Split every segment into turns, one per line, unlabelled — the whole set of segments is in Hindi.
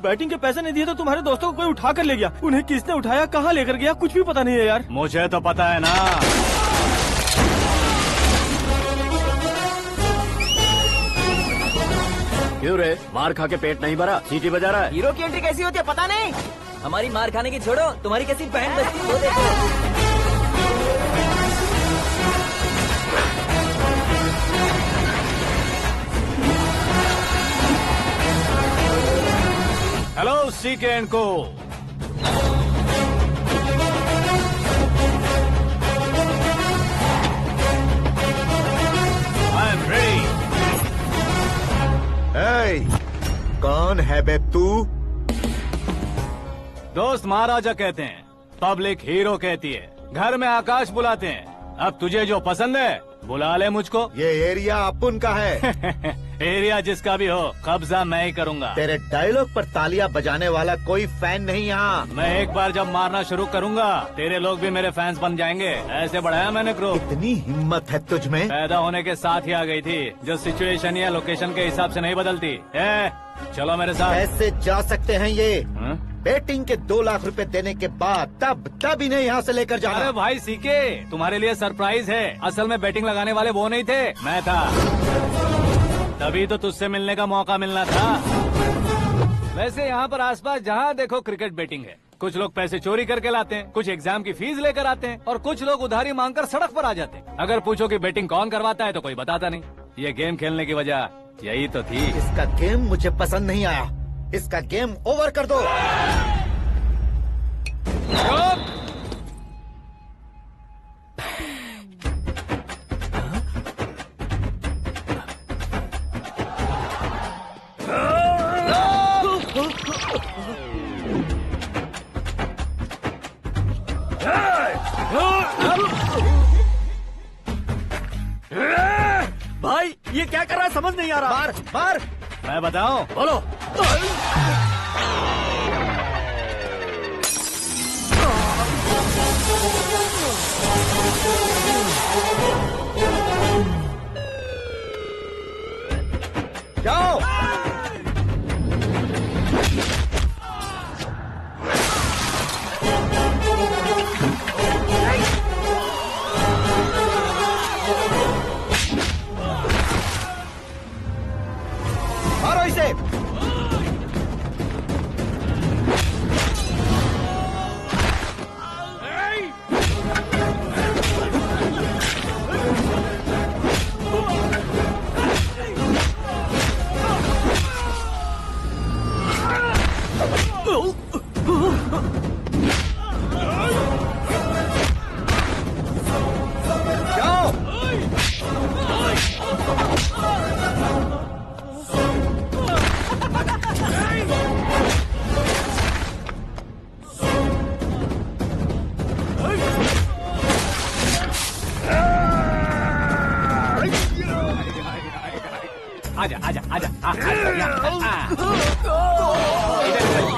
बैटिंग के पैसे नहीं दिए तो तुम्हारे दोस्तों को कोई उठा कर ले गया। उन्हें किसने उठाया, कहाँ लेकर गया, कुछ भी पता नहीं है यार।
मुझे तो पता है ना।
क्यों रे, मार खा के पेट नहीं भरा, सीटी बजा रहा है?
हीरो की एंट्री कैसी होती है पता नहीं। हमारी मार खाने की छोड़ो, तुम्हारी कैसी बहन बजती है वो देखो।
हेलो सीके एंड को। I am ready.
कौन है बे तू?
दोस्त महाराजा कहते हैं, पब्लिक हीरो कहती है, घर में आकाश बुलाते हैं। अब तुझे जो पसंद है बुला ले मुझको।
ये एरिया अपुन का है।
एरिया जिसका भी हो, कब्जा मैं ही करूंगा।
तेरे डायलॉग पर तालियां बजाने वाला कोई फैन नहीं यहाँ।
मैं एक बार जब मारना शुरू करूंगा, तेरे लोग भी मेरे फैंस बन जाएंगे। ऐसे बढ़ाया मैंने ग्रुप।
इतनी हिम्मत है तुझ में?
पैदा होने के साथ ही आ गई थी, जो सिचुएशन या लोकेशन के हिसाब से नहीं बदलती। चलो मेरे साथ।
कैसे जा सकते हैं ये?
हाँ?
बेटिंग के 2 लाख रुपए देने के बाद तब इन्हें यहाँ से लेकर जाना।
अरे भाई सीके, तुम्हारे लिए सरप्राइज है। असल में बैटिंग लगाने वाले वो नहीं थे, मैं था। तभी तो तुझसे मिलने का मौका मिलना था। वैसे यहाँ पर आसपास जहाँ देखो क्रिकेट बैटिंग है। कुछ लोग पैसे चोरी करके लाते हैं, कुछ एग्जाम की फीस लेकर आते हैं, और कुछ लोग उधारी मांगकर सड़क पर आ जाते हैं। अगर पूछो कि बैटिंग कौन करवाता है तो कोई बताता नहीं। ये गेम खेलने की वजह यही तो थी।
इसका गेम मुझे पसंद नहीं आया। इसका गेम ओवर कर दो।
भाई ये क्या कर रहा है, समझ नहीं आ रहा।
मार मार।
मैं बताऊं?
बोलो।
जाओ। मारो इसे। जाओ।
आजा आजा आजा आजा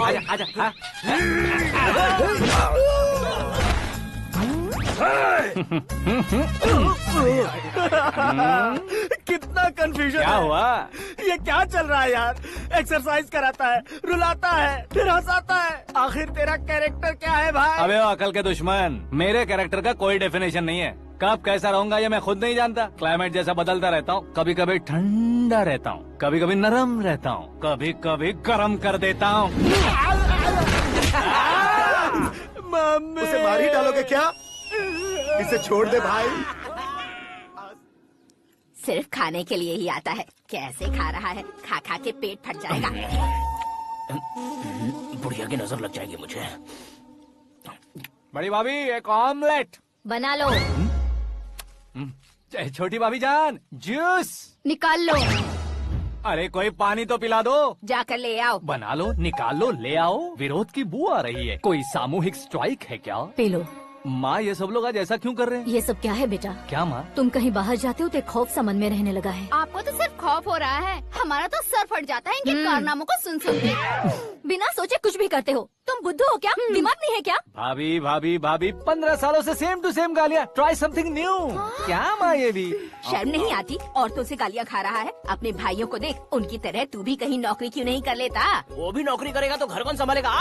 आजा आजा।
कितना कंफ्यूजन
क्या
है।
हुआ?
ये क्या चल रहा है यार? एक्सरसाइज कराता है, रुलाता है, फिर हंसाता है। आखिर तेरा कैरेक्टर क्या है भाई?
अबे वो अकल के दुश्मन, मेरे कैरेक्टर का कोई डेफिनेशन नहीं है। कब कैसा रहूंगा ये मैं खुद नहीं जानता। क्लाइमेट जैसा बदलता रहता हूँ। कभी कभी ठंडा रहता हूँ, कभी कभी नरम रहता हूँ, कभी कभी गर्म कर देता हूँ।
मम्मी।
उसे मार ही डालोगे क्या? इसे छोड़ दे भाई।
सिर्फ खाने के लिए ही आता है। कैसे खा रहा है, खा खा के पेट फट जाएगा।
बुढ़िया की नजर लग जाएगी मुझे।
बड़ी भाभी एक ऑमलेट
बना लो।
छोटी भाभी जान जूस
निकाल लो।
अरे कोई पानी तो पिला दो।
जाकर ले आओ।
बना लो, निकाल लो, ले आओ। विरोध की बू आ रही है। कोई सामूहिक स्ट्राइक है क्या?
P low.
माँ ये सब लोग आज ऐसा क्यों कर रहे हैं?
ये सब क्या है बेटा?
क्या माँ?
तुम कहीं बाहर जाते हो तो एक खौफ सा मन में रहने लगा है।
आपको तो सिर्फ खौफ हो रहा है।
हमारा तो सर फट जाता है इनके कारनामों को सुन सुन के। बिना सोचे कुछ भी करते हो। तुम बुद्धू हो क्या? दिमाग नहीं है क्या?
भाभी भाभी भाभी 15 सालों से सेम टू सेम गालियाँ। Try something new. क्या माँ ये भी
शर्म नहीं आती? औरतों से गालियाँ खा रहा है। अपने भाइयों को देख, उनकी तरह तू भी कहीं नौकरी क्यों नहीं कर लेता?
वो भी नौकरी करेगा तो घर कौन संभालेगा?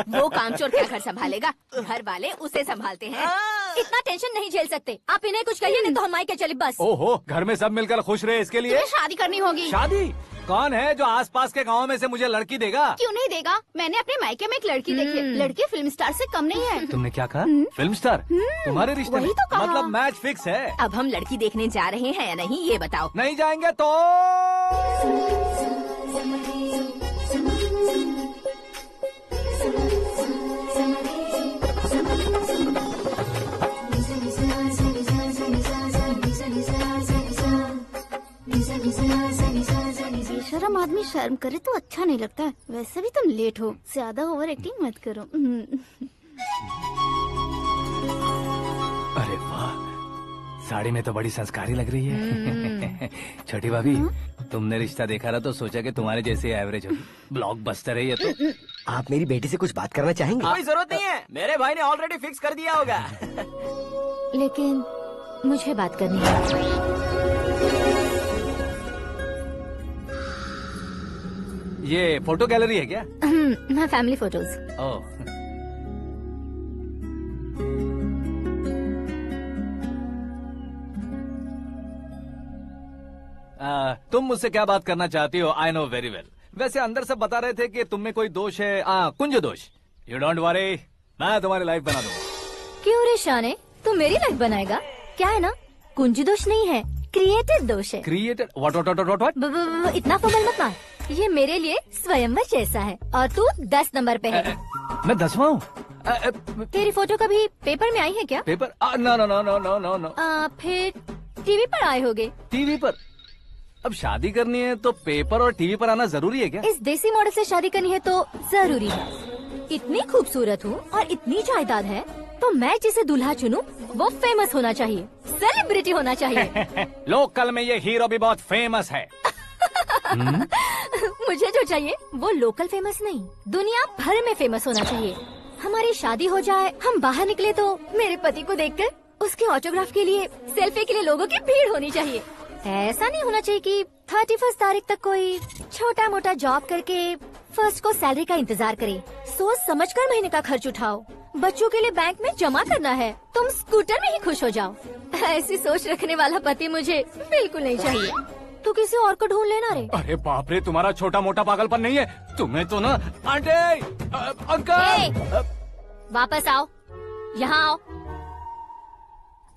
वो कामचोर क्या घर संभालेगा? घर वाले उसे संभालते हैं। इतना टेंशन नहीं झेल सकते। आप इन्हें कुछ कहिए नहीं तो हम मायके चले बस।
ओहो, घर में सब मिलकर खुश रहे इसके लिए।
तुम्हें शादी करनी होगी।
शादी? कौन है जो आसपास के गांव में से मुझे लड़की देगा?
क्यों नहीं देगा? मैंने अपने मायके में एक लड़की देखी है। लड़की फिल्म स्टार से कम नहीं है।
तुमने क्या कहा? Film star? तुम्हारे रिश्ते में?
वही तो कहा।
मतलब मैच फिक्स है।
अब हम लड़की देखने जा रहे हैं या नहीं ये बताओ।
नहीं जाएंगे तो
बेशरम आदमी शर्म करे तो अच्छा नहीं लगता है। वैसे भी तुम लेट हो, ज्यादा ओवर एक्टिंग मत करो।
अरे वाह, साड़ी में तो बड़ी संस्कारी लग रही है। छोटी भाभी, तुमने रिश्ता देखा रहा तो सोचा कि तुम्हारे जैसे एवरेज होगी। ब्लॉकबस्टर है ये तो।
आप मेरी बेटी से कुछ बात करना चाहेंगे?
कोई जरूरत नहीं है, मेरे भाई ने ऑलरेडी फिक्स कर दिया होगा।
लेकिन मुझे बात करनी है।
ये फोटो गैलरी है क्या?
मैं फैमिली फोटोज।
ओह, तुम मुझसे क्या बात करना चाहती हो? I know very well. वैसे अंदर सब बता रहे थे कि तुम में कोई दोष है। कुंज दोष। यू डोंट वरी, मैं तुम्हारी लाइफ बना दूंगा।
क्यों रे शाने, तू मेरी लाइफ बनाएगा? क्या है ना, कुंज दोष नहीं है, क्रिएटिव दोष है।
क्रिएटेड? व्हाट?
इतना फमल मत मार। ये मेरे लिए स्वयंवर जैसा है और तू 10 नंबर पे है।
मैं 10वां हूँ?
तेरी फोटो कभी पेपर में आई है क्या?
Paper? No no no no no no no.
फिर टीवी पर आए होगे।
टीवी पर? अब शादी करनी है तो पेपर और टीवी पर आना जरूरी है क्या?
इस देसी मॉडल से शादी करनी है तो जरूरी है। इतनी खूबसूरत हूँ और इतनी जायदाद है तो मैं जिसे दूल्हा चुनूं वो फेमस होना चाहिए, सेलिब्रिटी होना चाहिए।
लोकल में ये हीरो भी बहुत फेमस है।
मुझे जो चाहिए वो लोकल फेमस नहीं, दुनिया भर में फेमस होना चाहिए। हमारी शादी हो जाए, हम बाहर निकले तो मेरे पति को देखकर उसके ऑटोग्राफ के लिए, सेल्फी के लिए लोगों की भीड़ होनी चाहिए। ऐसा नहीं होना चाहिए कि 31 तारीख तक कोई छोटा मोटा जॉब करके फर्स्ट को सैलरी का इंतजार करे। सोच समझकर महीने का खर्च उठाओ। बच्चों के लिए बैंक में जमा करना है, तुम स्कूटर में ही खुश हो जाओ। ऐसी सोच रखने वाला पति मुझे बिल्कुल नहीं चाहिए। तू किसी और को ढूंढ लेना रे।
अरे बाप रे, तुम्हारा छोटा मोटा पागलपन नहीं है। तुम्हें तो ना आंटी, अंकल।
वापस आओ, यहाँ आओ।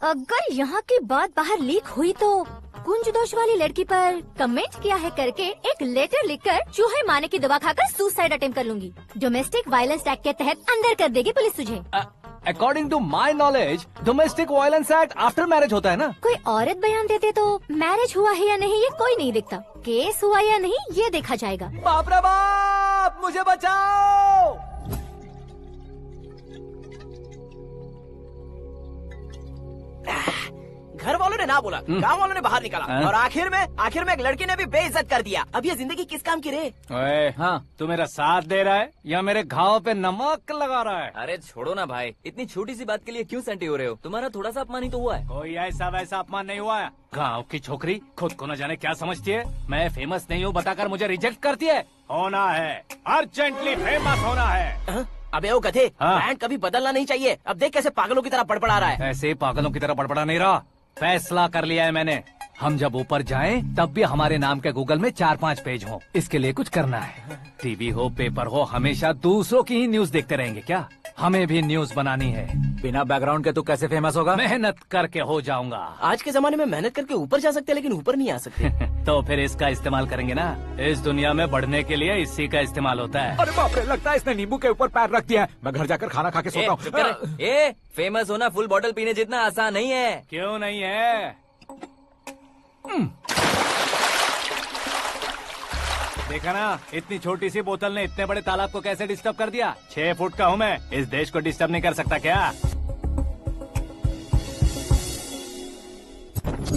अगर यहाँ की बात बाहर लीक हुई तो कुंज दोष वाली लड़की पर कमेंट किया है करके एक लेटर लिखकर चूहे मारने की दवा खाकर सुसाइड अटेम्प्ट कर लूंगी। डोमेस्टिक वायलेंस एक्ट के तहत अंदर कर देगी पुलिस तुझे।
According to my knowledge domestic violence act after marriage होता है ना?
कोई औरत बयान देते तो मैरिज हुआ है या नहीं ये कोई नहीं दिखता, केस हुआ या नहीं ये देखा जाएगा।
बाप रे बाप, मुझे बचाओ।
घर वालों ने ना बोला, गांव वालों ने बाहर निकाला और आखिर में एक लड़की ने भी बेइज्जत कर दिया। अब ये जिंदगी किस काम की रे?
ओए, हाँ, तू मेरा साथ दे रहा है या मेरे घाव पे नमक लगा रहा है?
अरे छोड़ो ना भाई, इतनी छोटी सी बात के लिए क्यों सैंटी हो रहे हो? तुम्हारा थोड़ा सा अपमान ही तो हुआ है।
कोई ऐसा वैसा अपमान नहीं हुआ है। गाँव की छोकरी खुद को न जाने क्या समझती है। मैं फेमस नहीं हूँ बताकर मुझे रिजेक्ट करती है। होना है, अर्जेंटली फेमस होना है।
अबे वो गधे,
हाँ।
ब्रांड कभी बदलना नहीं चाहिए। अब देख कैसे पागलों की तरह बड़बड़ा रहा है।
ऐसे पागलों की तरह बड़बड़ा नहीं रहा। फैसला कर लिया है मैंने। हम जब ऊपर जाएं तब भी हमारे नाम के गूगल में 4-5 पेज हो। इसके लिए कुछ करना है। टीवी हो, पेपर हो, हमेशा दूसरों की ही न्यूज देखते रहेंगे क्या? हमें भी न्यूज बनानी है।
बिना बैकग्राउंड के तू कैसे फेमस होगा?
मेहनत करके हो जाऊंगा।
आज के जमाने में मेहनत करके ऊपर जा सकते हैं लेकिन ऊपर नहीं आ सकते।
तो फिर इसका इस्तेमाल करेंगे ना। इस दुनिया में बढ़ने के लिए इसी का इस्तेमाल होता है।
अरे बाप रे, लगता है इसने नींबू के ऊपर पैर रख दिया है। मैं घर जाकर खाना खा के सोता
चुप कर।
हूँ।
फेमस होना फुल बॉटल पीने जितना आसान नहीं है।
क्यों नहीं है? देखा ना, इतनी छोटी सी बोतल ने इतने बड़े तालाब को कैसे डिस्टर्ब कर दिया। 6 फुट का हूँ मैं, इस देश को डिस्टर्ब नहीं कर सकता क्या?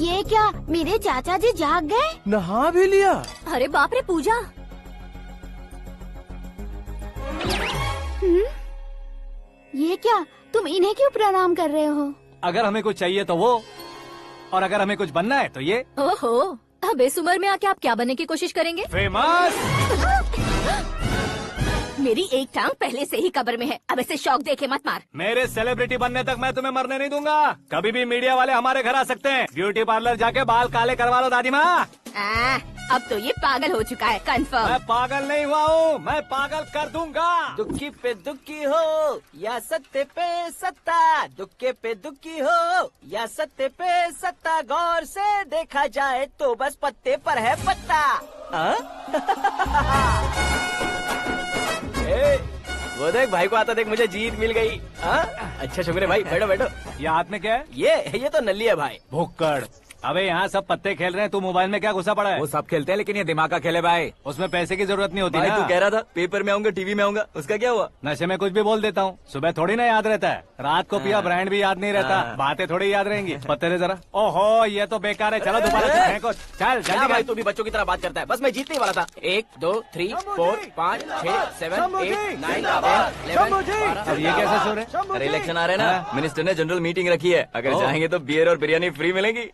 ये क्या मेरे चाचा जी जाग गए?
नहा भी लिया।
अरे बाप रे पूजा,
ये क्या तुम इन्हें क्यों प्रणाम कर रहे हो?
अगर हमें कुछ चाहिए तो वो, और अगर हमें कुछ बनना है तो ये।
ओहो, अब इस उम्र में आके आप क्या बनने की कोशिश करेंगे?
फेमस।
मेरी एक टांग पहले से ही कब्र में है, अब ऐसे शौक देके मत मार।
मेरे सेलिब्रिटी बनने तक मैं तुम्हें मरने नहीं दूंगा। कभी भी मीडिया वाले हमारे घर आ सकते हैं। ब्यूटी पार्लर जाके बाल काले करवा लो दादी माँ।
अब तो ये पागल हो चुका है, कंफर्म।
मैं पागल नहीं हुआ हूँ, मैं पागल कर दूंगा।
दुखी पे दुखी हो या सत्य पे सत्ता, दुखे पे दुखी हो या सत्य पे सत्ता, गौर से देखा जाए तो बस पत्ते पर है पत्ता। वो देख भाई को आता देख, मुझे जीत मिल गई। अच्छा शुक्र है भाई, बैठो बैठो।
ये हाथ में क्या है?
ये तो नल्ली है भाई।
भुक्कड़। अबे यहाँ सब पत्ते खेल रहे हैं, तू मोबाइल में क्या घुसा पड़ा है?
वो सब खेलते हैं लेकिन ये दिमाग का खेल है भाई।
उसमें पैसे की जरूरत नहीं होती
भाई
ना।
तू कह रहा था पेपर में आऊंगा, टीवी में आऊंगा, उसका क्या हुआ?
नशे में कुछ भी बोल देता हूँ, सुबह थोड़ी ना याद रहता है। रात को पिया ब्रांड भी याद नहीं रहता, बातें थोड़ी याद रहेंगी। पत्ते दे जरा। ओहो ये तो बेकार है, चलो दोबारा से फेंको। चल
क्या
जल्दी
भाई
कर।
तू भी बच्चों की तरह बात करता है। बस मैं जीतने वाला था। 1 2 3 4 5 6 7 8 9 10
अब ये कैसा शोर है?
अरे इलेक्शन आ रहे हैं ना, मिनिस्टर ने जनरल मीटिंग रखी है। अगर जाएंगे तो बियर और बिरयानी फ्री मिलेगी।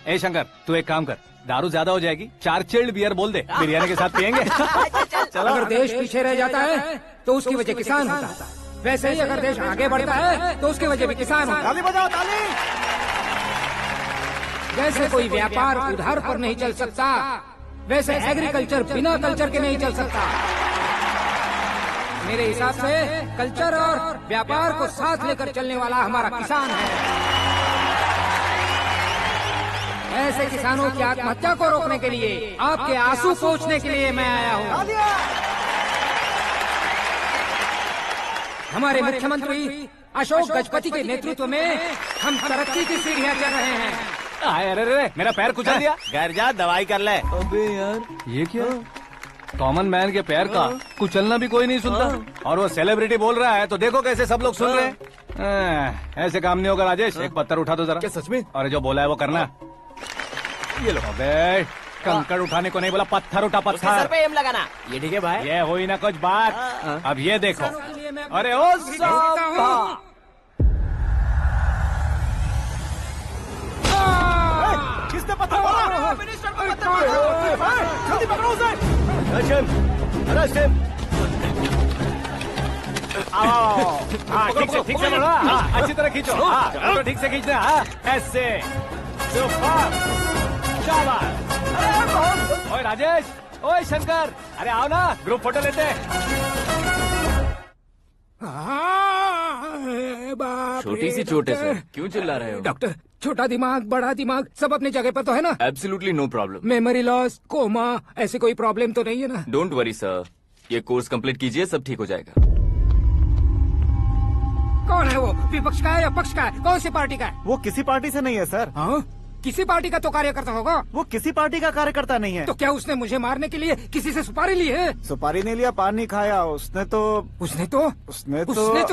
ए शंकर, तू एक काम कर, दारू ज्यादा हो जाएगी, 4 चिल्ड बियर बोल दे, बिरयानी के साथ पियेंगे।
चलो, अगर देश पीछे रह जाता है तो उसकी वजह किसान होता है, वैसे ही अगर देश आगे बढ़ता है तो उसकी वजह भी किसान होता है।
ताली बजाओ ताली।
जैसे कोई व्यापार उधार पर नहीं चल सकता, वैसे एग्रीकल्चर बिना कल्चर के नहीं चल सकता। मेरे हिसाब से कल्चर और व्यापार को साथ लेकर चलने वाला हमारा किसान है। ऐसे किसानों की आत्महत्या को रोकने के लिए, आपके आंसू पोंछने के लिए मैं आया हूँ। हमारे मुख्यमंत्री अशोक गजपति के नेतृत्व में हम तरक्की की सीढ़ियाँ चढ़ रहे हैं।
अरे मेरा पैर कुचल दिया।
घर जा दवाई कर ले।
अबे यार
ये क्या? कॉमन मैन के पैर का कुचलना भी कोई नहीं सुनता, और वो सेलिब्रिटी बोल रहा है तो देखो कैसे सब लोग सुन रहे हैं। ऐसे काम नहीं होगा राजेश, एक पत्थर उठा दो जरा।
क्या सच में?
और जो बोला है वो करना। ये लो। अबे कंकड़ उठाने को नहीं बोला, पत्थर उठा,
उसके सर
पत्थर।
पे एम लगाना। ये ठीक है भाई।
ये हुई ना कुछ बात। अब ये देखो। अरे ओ साहब,
किसने पत्थर मारा?
मिनिस्टर को पत्थर मारो।
जल्दी पकड़ो उसे।
हाँ ठीक से बढ़ो, हाँ अच्छी तरह खींचो, हाँ तो ठीक से खींचना, हाँ ऐसे। सुपर, शाबाश। ओए राजेश, ओए शंकर, अरे आओ ना, ग्रुप फोटो लेते हैं।
छोटी सी चोट है सर, क्यों चिल्ला रहे हो?
डॉक्टर, छोटा दिमाग बड़ा दिमाग सब अपनी जगह पर तो है ना?
Absolutely no problem.
Memory loss, coma, ऐसी कोई प्रॉब्लम तो नहीं है ना?
डोंट वरी सर, ये कोर्स कंप्लीट कीजिए, सब ठीक हो जाएगा।
कौन है वो? विपक्ष का है या पक्ष का है? कौन सी पार्टी का है?
वो किसी पार्टी से नहीं है सर।
हाँ? किसी पार्टी का तो कार्यकर्ता होगा।
वो किसी पार्टी का कार्यकर्ता नहीं है।
तो क्या उसने मुझे मारने के लिए किसी से सुपारी ली है?
सुपारी नहीं लिया, पान नहीं खाया। उसने तो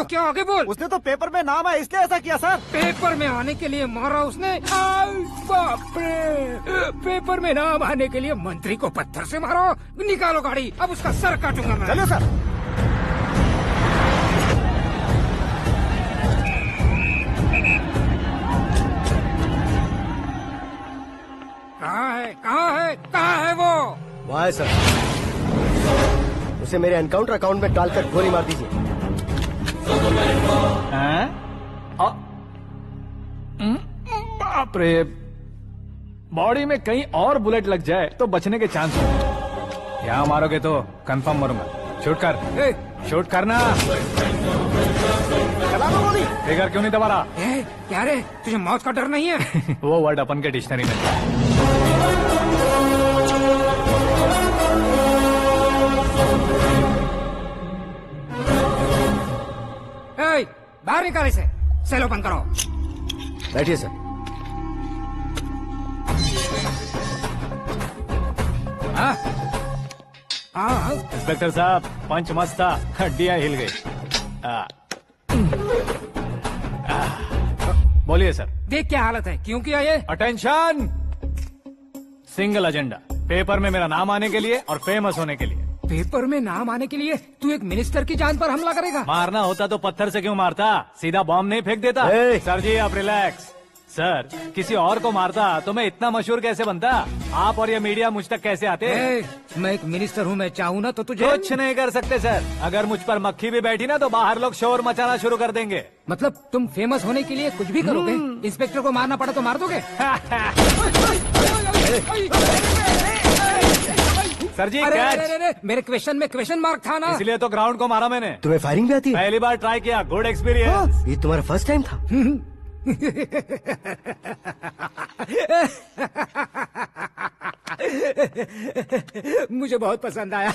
क्या आगे बोल?
उसने तो पेपर में नाम है इसलिए ऐसा किया सर।
पेपर में आने के लिए मारा उसने? बाप रे! पेपर में नाम आने के लिए मंत्री को पत्थर से मारो? निकालो गाड़ी, अब उसका सर काटूंगा मैं।
चलो सर।
कहाँ है वो?
वहाँ है सर, उसे मेरे एनकाउंटर अकाउंट में डालकर गोली मार दीजिए।
बाप रे, बॉडी में कहीं और बुलेट लग जाए तो बचने के चांस हो। यहाँ मारोगे तो कंफर्म मरूंगा। शूट कर, शूट करना। फिगर क्यों नहीं दबा रहा?
क्या रे, तुझे मौत का डर नहीं है?
वो वर्ड अपन के डिक्शनरी में है।
बाहर निकाल इसे, सेल ओपन करो।
बैठिए सर।
इंस्पेक्टर साहब, पंच मस्त था, हड्डियां हिल गई। बोलिए सर।
देख क्या हालत है, क्यों किया ये?
अटेंशन, सिंगल एजेंडा, पेपर में मेरा नाम आने के लिए और फेमस होने के लिए।
पेपर में नाम आने के लिए तू एक मिनिस्टर की जान पर हमला करेगा?
मारना होता तो पत्थर से क्यों मारता, सीधा बॉम्ब नहीं फेंक देता।
ए!
सर जी आप रिलैक्स। सर किसी और को मारता तो मैं इतना मशहूर कैसे बनता, आप और ये मीडिया मुझ तक कैसे आते।
मैं एक मिनिस्टर हूँ, मैं चाहूँ ना तो तुझे
कुछ नहीं कर सकते सर, अगर मुझ पर मक्खी भी बैठी ना तो बाहर लोग शोर मचाना शुरू कर देंगे।
मतलब तुम फेमस होने के लिए कुछ भी करोगे? इंस्पेक्टर को मारना पड़ा तो मार दोगे?
सर जी
अरे,
कैच।
अरे, अरे, मेरे क्वेश्चन में क्वेश्चन मार्क था ना।
इसलिए तो ग्राउंड को मारा मैंने।
तुम्हें फायरिंग भी आती है?
पहली बार ट्राई किया, गुड एक्सपीरियंस।
ये तुम्हारा फर्स्ट टाइम था?
मुझे बहुत पसंद आया।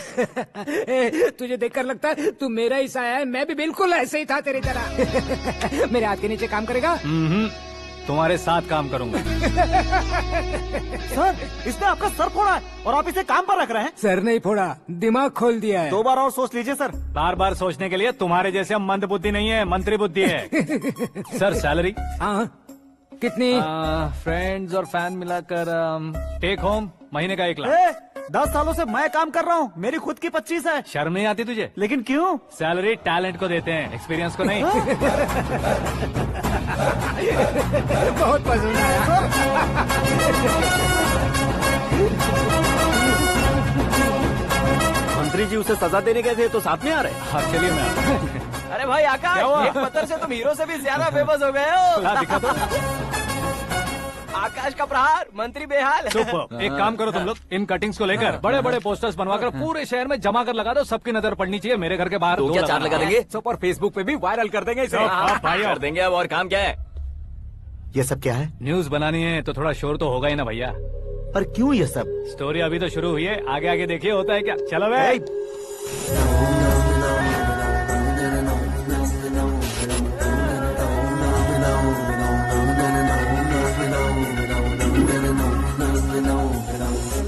तुझे देखकर लगता है तू मेरा ही साया है, मैं भी बिल्कुल ऐसे ही था तेरी तरह। मेरे हाथ के नीचे काम करेगा?
तुम्हारे साथ काम करूंगा।
सर इसने आपका सर फोड़ा है और आप इसे काम पर रख रहे हैं।
सर नहीं फोड़ा, दिमाग खोल दिया है।
2 बार और सोच लीजिए सर।
बार बार सोचने के लिए तुम्हारे जैसे मंद बुद्धि नहीं है, मंत्री बुद्धि है। सर सैलरी
हाँ कितनी?
फ्रेंड्स और फैन मिलाकर टेक होम महीने का 1 लाख।
10 सालों से मैं काम कर रहा हूँ, मेरी खुद की 25 है।
शर्म नहीं आती तुझे?
लेकिन क्यों?
सैलरी टैलेंट को देते हैं, एक्सपीरियंस को नहीं।
बहुत पसंद आया।
मंत्री जी उसे सजा देने गए थे तो साथ में आ रहे।
हाँ चलिए मैं आता हूं।
अरे भाई आकाश,
क्या हुआ?
एक पत्थर से तुम हीरो से भी ज्यादा फेमस हो गए हो।
ला, दिखा तो।
आकाश का प्रहार, मंत्री बेहाल।
सुपर। एक काम करो तुम लोग, इन कटिंग्स को लेकर बड़े बड़े पोस्टर्स बनवाकर पूरे शहर में जमा कर लगा दो, सबकी नजर पड़नी चाहिए। मेरे घर के बाहर
तो
2
क्या 4 लगा देंगे?
और फेसबुक पे भी वायरल कर देंगे इसे।
भाई
कर देंगे अब, और काम क्या है?
ये सब क्या है?
न्यूज बनानी है तो थोड़ा शोर तो होगा ही ना भैया।
पर क्यों ये सब?
स्टोरी अभी तो शुरू हुई है, आगे आगे देखिए होता है क्या। चलो भाई।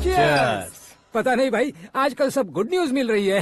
Cheers.
पता नहीं भाई, आजकल सब गुड न्यूज मिल रही है।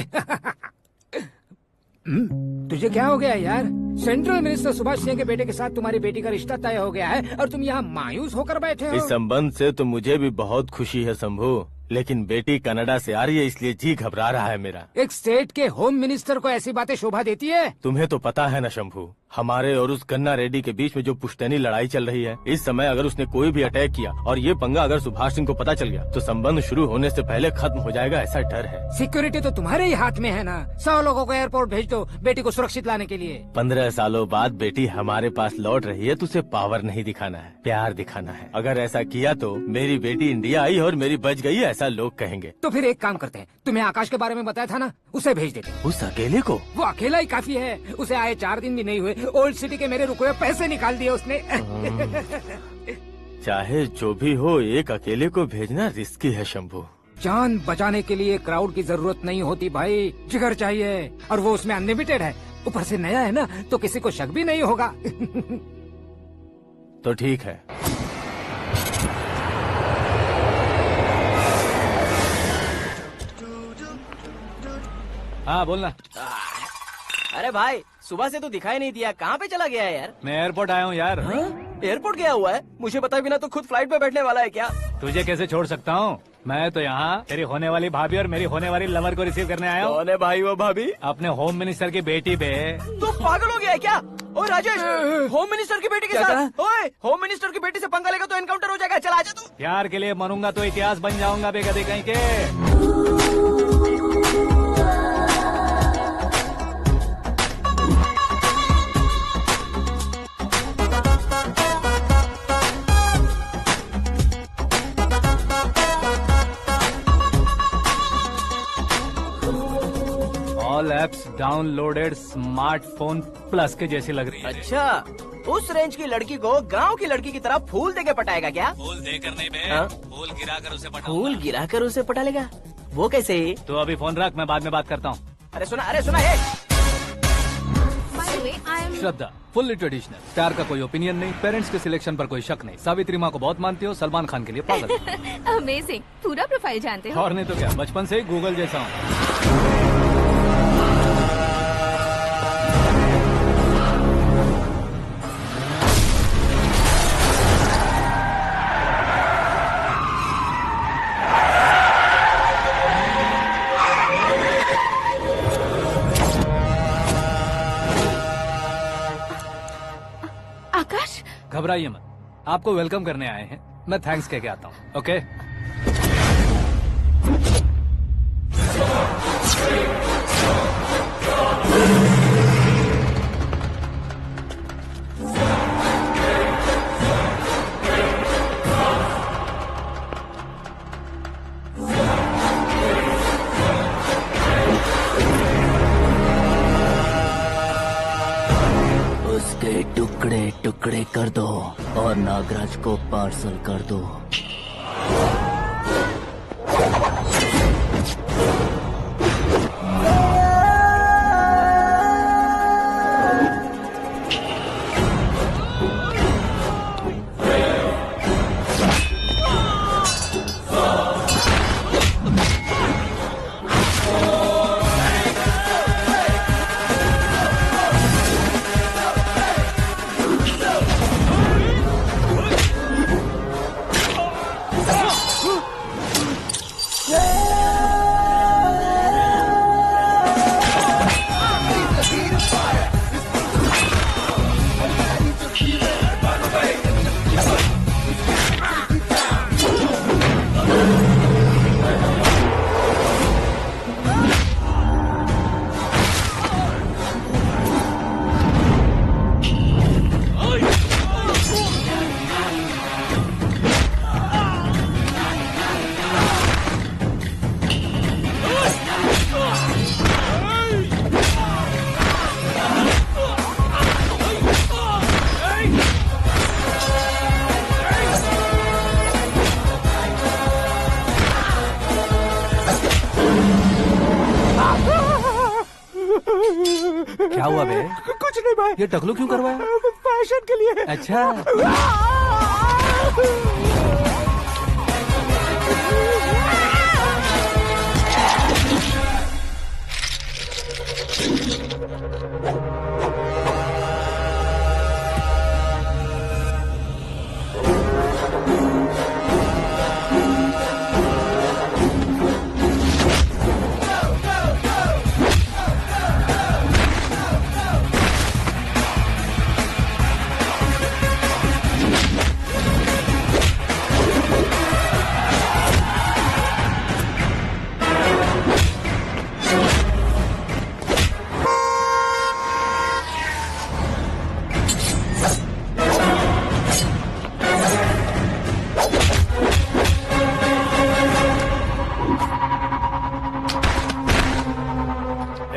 तुझे क्या हो गया यार? सेंट्रल मिनिस्टर सुभाष सिंह के बेटे के साथ तुम्हारी बेटी का रिश्ता तय हो गया है और तुम यहाँ मायूस होकर बैठे हो।
इस संबंध से तो मुझे भी बहुत खुशी है शंभू, लेकिन बेटी कनाडा से आ रही है इसलिए जी घबरा रहा है मेरा।
एक स्टेट के होम मिनिस्टर को ऐसी बातें शोभा देती है?
तुम्हें तो पता है ना शंभू, हमारे और उस कन्ना रेड्डी के बीच में जो पुश्तैनी लड़ाई चल रही है, इस समय अगर उसने कोई भी अटैक किया और ये पंगा अगर सुभाष सिंह को पता चल गया तो संबंध शुरू होने से पहले खत्म हो जाएगा, ऐसा डर है।
सिक्योरिटी तो तुम्हारे ही हाथ में है ना। 100 लोगों को एयरपोर्ट भेज दो बेटी को सुरक्षित लाने के लिए।
15 सालों बाद बेटी हमारे पास लौट रही है तो उसे पावर नहीं दिखाना है, प्यार दिखाना है। अगर ऐसा किया तो मेरी बेटी इंडिया आई और मेरी बच गई, ऐसा लोग कहेंगे।
तो फिर एक काम करते हैं, तुम्हें आकाश के बारे में बताया था ना, उसे भेज देते हैं।
उस अकेले को?
वो अकेला ही काफी है, उसे आए 4 दिन भी नहीं हुए, ओल्ड सिटी के मेरे रुके हुए पैसे निकाल दिए उसने।
चाहे जो भी हो, एक अकेले को भेजना रिस्की है शंभू।
जान बचाने के लिए क्राउड की जरूरत नहीं होती भाई, जिगर चाहिए, और वो उसमें अनलिमिटेड है। ऊपर से नया है ना तो किसी को शक भी नहीं होगा।
तो ठीक है।
हाँ बोलना।
अरे भाई सुबह से तो दिखाई नहीं दिया, कहाँ पे चला गया है यार?
मैं एयरपोर्ट आया हूँ यार।
एयरपोर्ट गया हुआ है? मुझे बताए बिना तो खुद फ्लाइट पे बैठने वाला है क्या?
तुझे कैसे छोड़ सकता हूँ? मैं तो यहाँ तेरी होने वाली भाभी और मेरी होने वाली लवर को रिसीव करने आया हूँ।
कौन है भाई वो भाभी?
अपने होम मिनिस्टर की बेटी पे।
तो पागल हो गया है क्या? ओ राजेश, होम मिनिस्टर की बेटी के साथ? ओए, होम मिनिस्टर की बेटी से पंगा लेगा तो एनकाउंटर हो जाएगा। चल आजा तू।
प्यार के लिए मरूंगा तो इतिहास बन जाऊंगा बेगदी कहीं के। All apps downloaded smartphone plus के जैसी लग रही है।
अच्छा, उस रेंज की लड़की को गांव की लड़की की तरह फूल देके पटाएगा क्या?
फूल देकर नहीं बे,
हाँ?
फूल गिराकर उसे पटाऊंगा।
फूल गिराकर उसे पटा लेगा? वो कैसे?
तो अभी फोन रख, मैं बाद में बात करता हूँ।
अरे सुना ये।
श्रद्धा फुल्ली ट्रेडिशनल, स्टार का कोई ओपिनियन नहीं, पेरेंट्स के सिलेक्शन पर कोई शक नहीं, सावित्री माँ को बहुत मानती हो, सलमान खान के लिए पागल।
अमेजिंग, पूरा प्रोफाइल जानते हो।
और नहीं तो क्या, बचपन से ही गूगल जैसा हूँ। घबराइए मत, आपको वेलकम करने आए हैं। मैं थैंक्स कह के आता हूँ। ओके
उसके टुकड़े टुकड़े कर दो और नागराज को पार्सल कर दो। क्या हुआ बे?
कुछ नहीं भाई।
ये टकलू क्यों करवाया?
फैशन के लिए।
अच्छा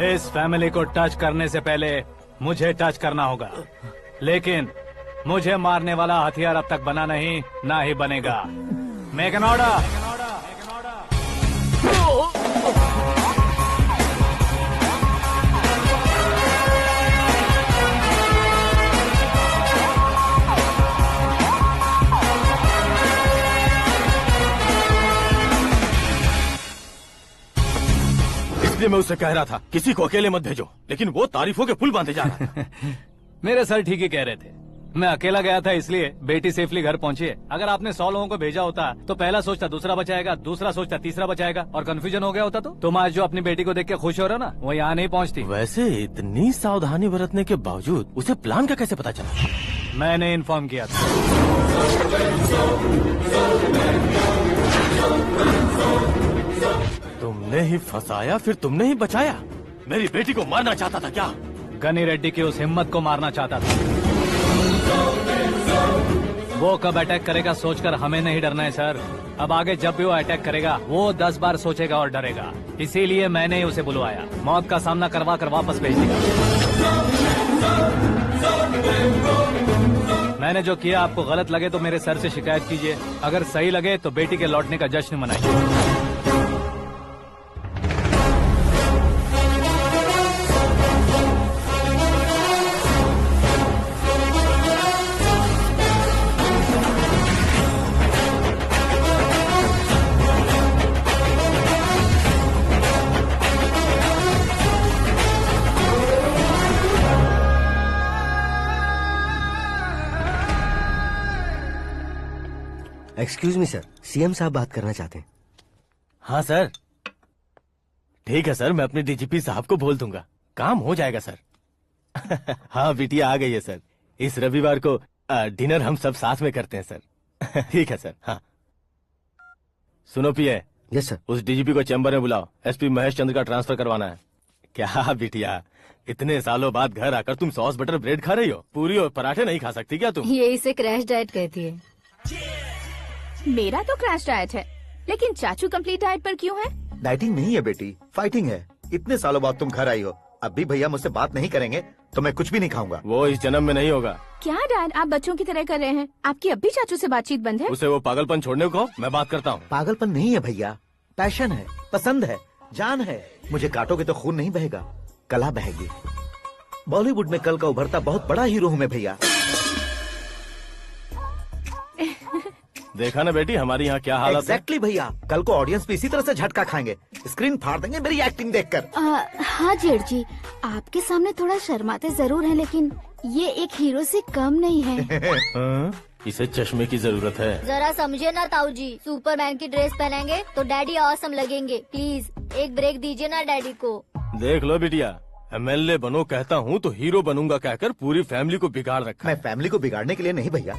इस फैमिली को टच करने से पहले मुझे टच करना होगा, लेकिन मुझे मारने वाला हथियार अब तक बना नहीं, ना ही बनेगा। Make an order.
इसलिए मैं उससे कह रहा था किसी को अकेले मत भेजो, लेकिन वो तारीफों के पुल बांधे जा रहा था।
मेरे सर ठीक ही कह रहे थे। मैं अकेला गया था इसलिए बेटी सेफली घर पहुंची है। अगर आपने 100 लोगों को भेजा होता तो पहला सोचता दूसरा बचाएगा, दूसरा सोचता तीसरा बचाएगा, और कंफ्यूजन हो गया होता तो तुम आज जो अपनी बेटी को देख के खुश हो रहे हो ना, वो यहाँ नहीं पहुँचती।
वैसे इतनी सावधानी बरतने के बावजूद उसे प्लान का कैसे पता चला?
मैंने इन्फॉर्म किया था।
तुमने ही फंसाया, फिर तुमने ही बचाया। मेरी बेटी को मारना चाहता था क्या?
गनी रेड्डी की उस हिम्मत को मारना चाहता था। वो कब अटैक करेगा सोचकर हमें नहीं डरना है सर। अब आगे जब भी वो अटैक करेगा वो 10 बार सोचेगा और डरेगा। इसीलिए मैंने ही उसे बुलवाया। मौत का सामना करवा कर वापस भेज दिया। मैंने जो किया आपको गलत लगे तो मेरे सर से शिकायत कीजिए, अगर सही लगे तो बेटी के लौटने का जश्न मनाइए।
एक्सक्यूज मी सर, सीएम साहब बात करना चाहते हैं।
हाँ सर, ठीक है सर, मैं अपने डीजीपी साहब को बोल दूंगा, काम हो जाएगा सर। हाँ बिटिया आ गई है सर। इस रविवार को डिनर हम सब साथ में करते हैं सर। ठीक है सर। हाँ सुनो पिए,
यस सर।
उस डीजीपी को चैम्बर में बुलाओ, एसपी महेश चंद्र का ट्रांसफर करवाना है। क्या बिटिया, इतने सालों बाद घर आकर तुम सॉस बटर ब्रेड खा रही हो? पूरी और पराठे नहीं खा सकती क्या तुम?
ये इसे क्रैश डाइट कहती है।
मेरा तो क्रैश डाइट है, लेकिन चाचू कंप्लीट डाइट पर क्यों है?
डाइटिंग नहीं है बेटी, फाइटिंग है। इतने सालों बाद तुम घर आई हो, अब भी भैया मुझसे बात नहीं करेंगे तो मैं कुछ भी नहीं खाऊंगा।
वो इस जन्म में नहीं होगा।
क्या डैड, आप बच्चों की तरह कर रहे हैं? आपकी अब भी चाचू से बातचीत बंद है?
उसे वो पागलपन छोड़ने को मैं बात करता हूँ।
पागलपन नहीं है भैया, पैशन है, पसंद है, जान है। मुझे काटोगे तो खून नहीं बहेगा, कला बहेगी। बॉलीवुड में कल का उभरता बहुत बड़ा हीरो हूँ मैं भैया।
देखा ना बेटी हमारी यहाँ क्या हालत है।
एग्जैक्टली भैया, कल को ऑडियंस भी इसी तरह से झटका खाएंगे, स्क्रीन फाड़ देंगे मेरी एक्टिंग देखकर।
हाँ जेठ जी, आपके सामने थोड़ा शर्माते जरूर हैं, लेकिन ये एक हीरो से कम नहीं है।
हाँ? इसे चश्मे की जरूरत है।
जरा समझे ना ताऊ जी, सुपरमैन की ड्रेस पहनेंगे तो डैडी ऑसम लगेंगे। प्लीज एक ब्रेक दीजिए ना डैडी को।
देख लो बिटिया, एमएलए बनो कहता हूँ तो हीरो बनूंगा कहकर पूरी फैमिली को बिगाड़ रखा।
मैं फैमिली को बिगाड़ने के लिए नहीं भैया,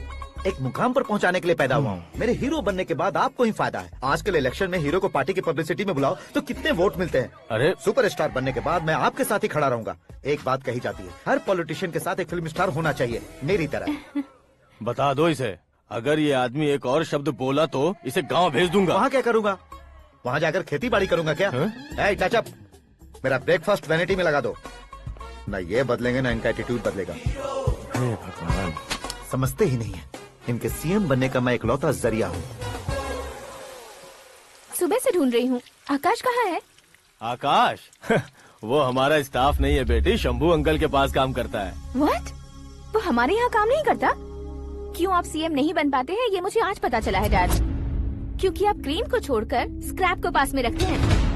एक मुकाम पर पहुंचाने के लिए पैदा हुआ हूँ। मेरे हीरो बनने के बाद आपको ही फायदा है। आजकल इलेक्शन में हीरो को पार्टी की पब्लिसिटी में बुलाओ तो कितने वोट मिलते हैं।
अरे
सुपरस्टार बनने के बाद मैं आपके साथ ही खड़ा रहूंगा। एक बात कही जाती है, हर पॉलिटिशियन के साथ एक फिल्म स्टार होना चाहिए, मेरी तरह।
बता दो इसे, अगर ये आदमी एक और शब्द बोला तो इसे गांव भेज दूंगा।
वहाँ क्या करूँगा? वहाँ जाकर खेती बाड़ी करूँगा क्या? टच अप, मेरा ब्रेकफास्ट वैनिटी में लगा दो। न ये बदलेंगे ना इनका एटीट्यूड बदलेगा।
भगवान,
समझते ही नहीं है, इनके सीएम बनने का मैं इकलौता जरिया हूँ।
सुबह से ढूंढ रही हूँ, आकाश कहाँ है?
आकाश वो हमारा स्टाफ नहीं है बेटी, शंभू अंकल के पास काम करता है।
व्हाट? वो हमारे यहाँ काम नहीं करता? क्यों आप सीएम नहीं बन पाते हैं ये मुझे आज पता चला है डैड। क्योंकि आप क्रीम को छोड़कर स्क्रैप को पास में रखते हैं।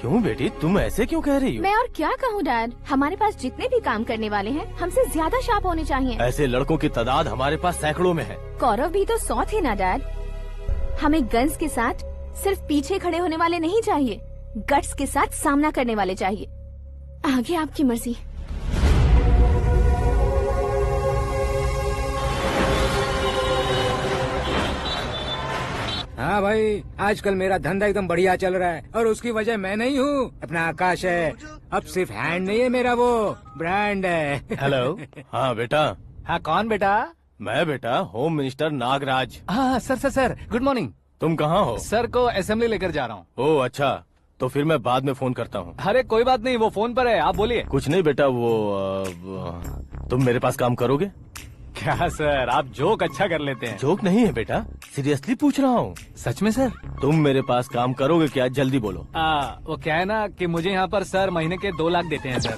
क्यों बेटी, तुम ऐसे क्यों कह रही हो?
मैं और क्या कहूँ डैड, हमारे पास जितने भी काम करने वाले हैं हमसे ज्यादा शार्प होने चाहिए।
ऐसे लड़कों की तादाद हमारे पास सैकड़ों में है।
कौरव भी तो 100 थे ना डैड। हमें गन्स के साथ सिर्फ पीछे खड़े होने वाले नहीं चाहिए, गट्स के साथ सामना करने वाले चाहिए। आगे आपकी मर्जी।
हाँ भाई, आजकल मेरा धंधा एकदम बढ़िया चल रहा है और उसकी वजह मैं नहीं हूँ, अपना आकाश है। अब सिर्फ हैंड नहीं है मेरा, वो ब्रांड है।
हेलो। हाँ बेटा।
हाँ कौन बेटा?
मैं बेटा होम मिनिस्टर नागराज।
हाँ सर गुड मॉर्निंग।
तुम कहाँ हो?
सर को असेंबली लेकर जा रहा हूँ।
ओह अच्छा, तो फिर मैं बाद में फोन करता हूँ।
अरे कोई बात नहीं, वो फोन पर है, आप बोलिए।
कुछ नहीं बेटा, तुम मेरे पास काम करोगे?
क्या सर, आप जोक अच्छा कर लेते हैं।
जोक नहीं है बेटा, सीरियसली पूछ रहा हूँ।
सच में सर?
तुम मेरे पास काम करोगे क्या? जल्दी बोलो।
वो क्या है ना कि मुझे यहाँ पर सर महीने के 2 लाख देते हैं सर।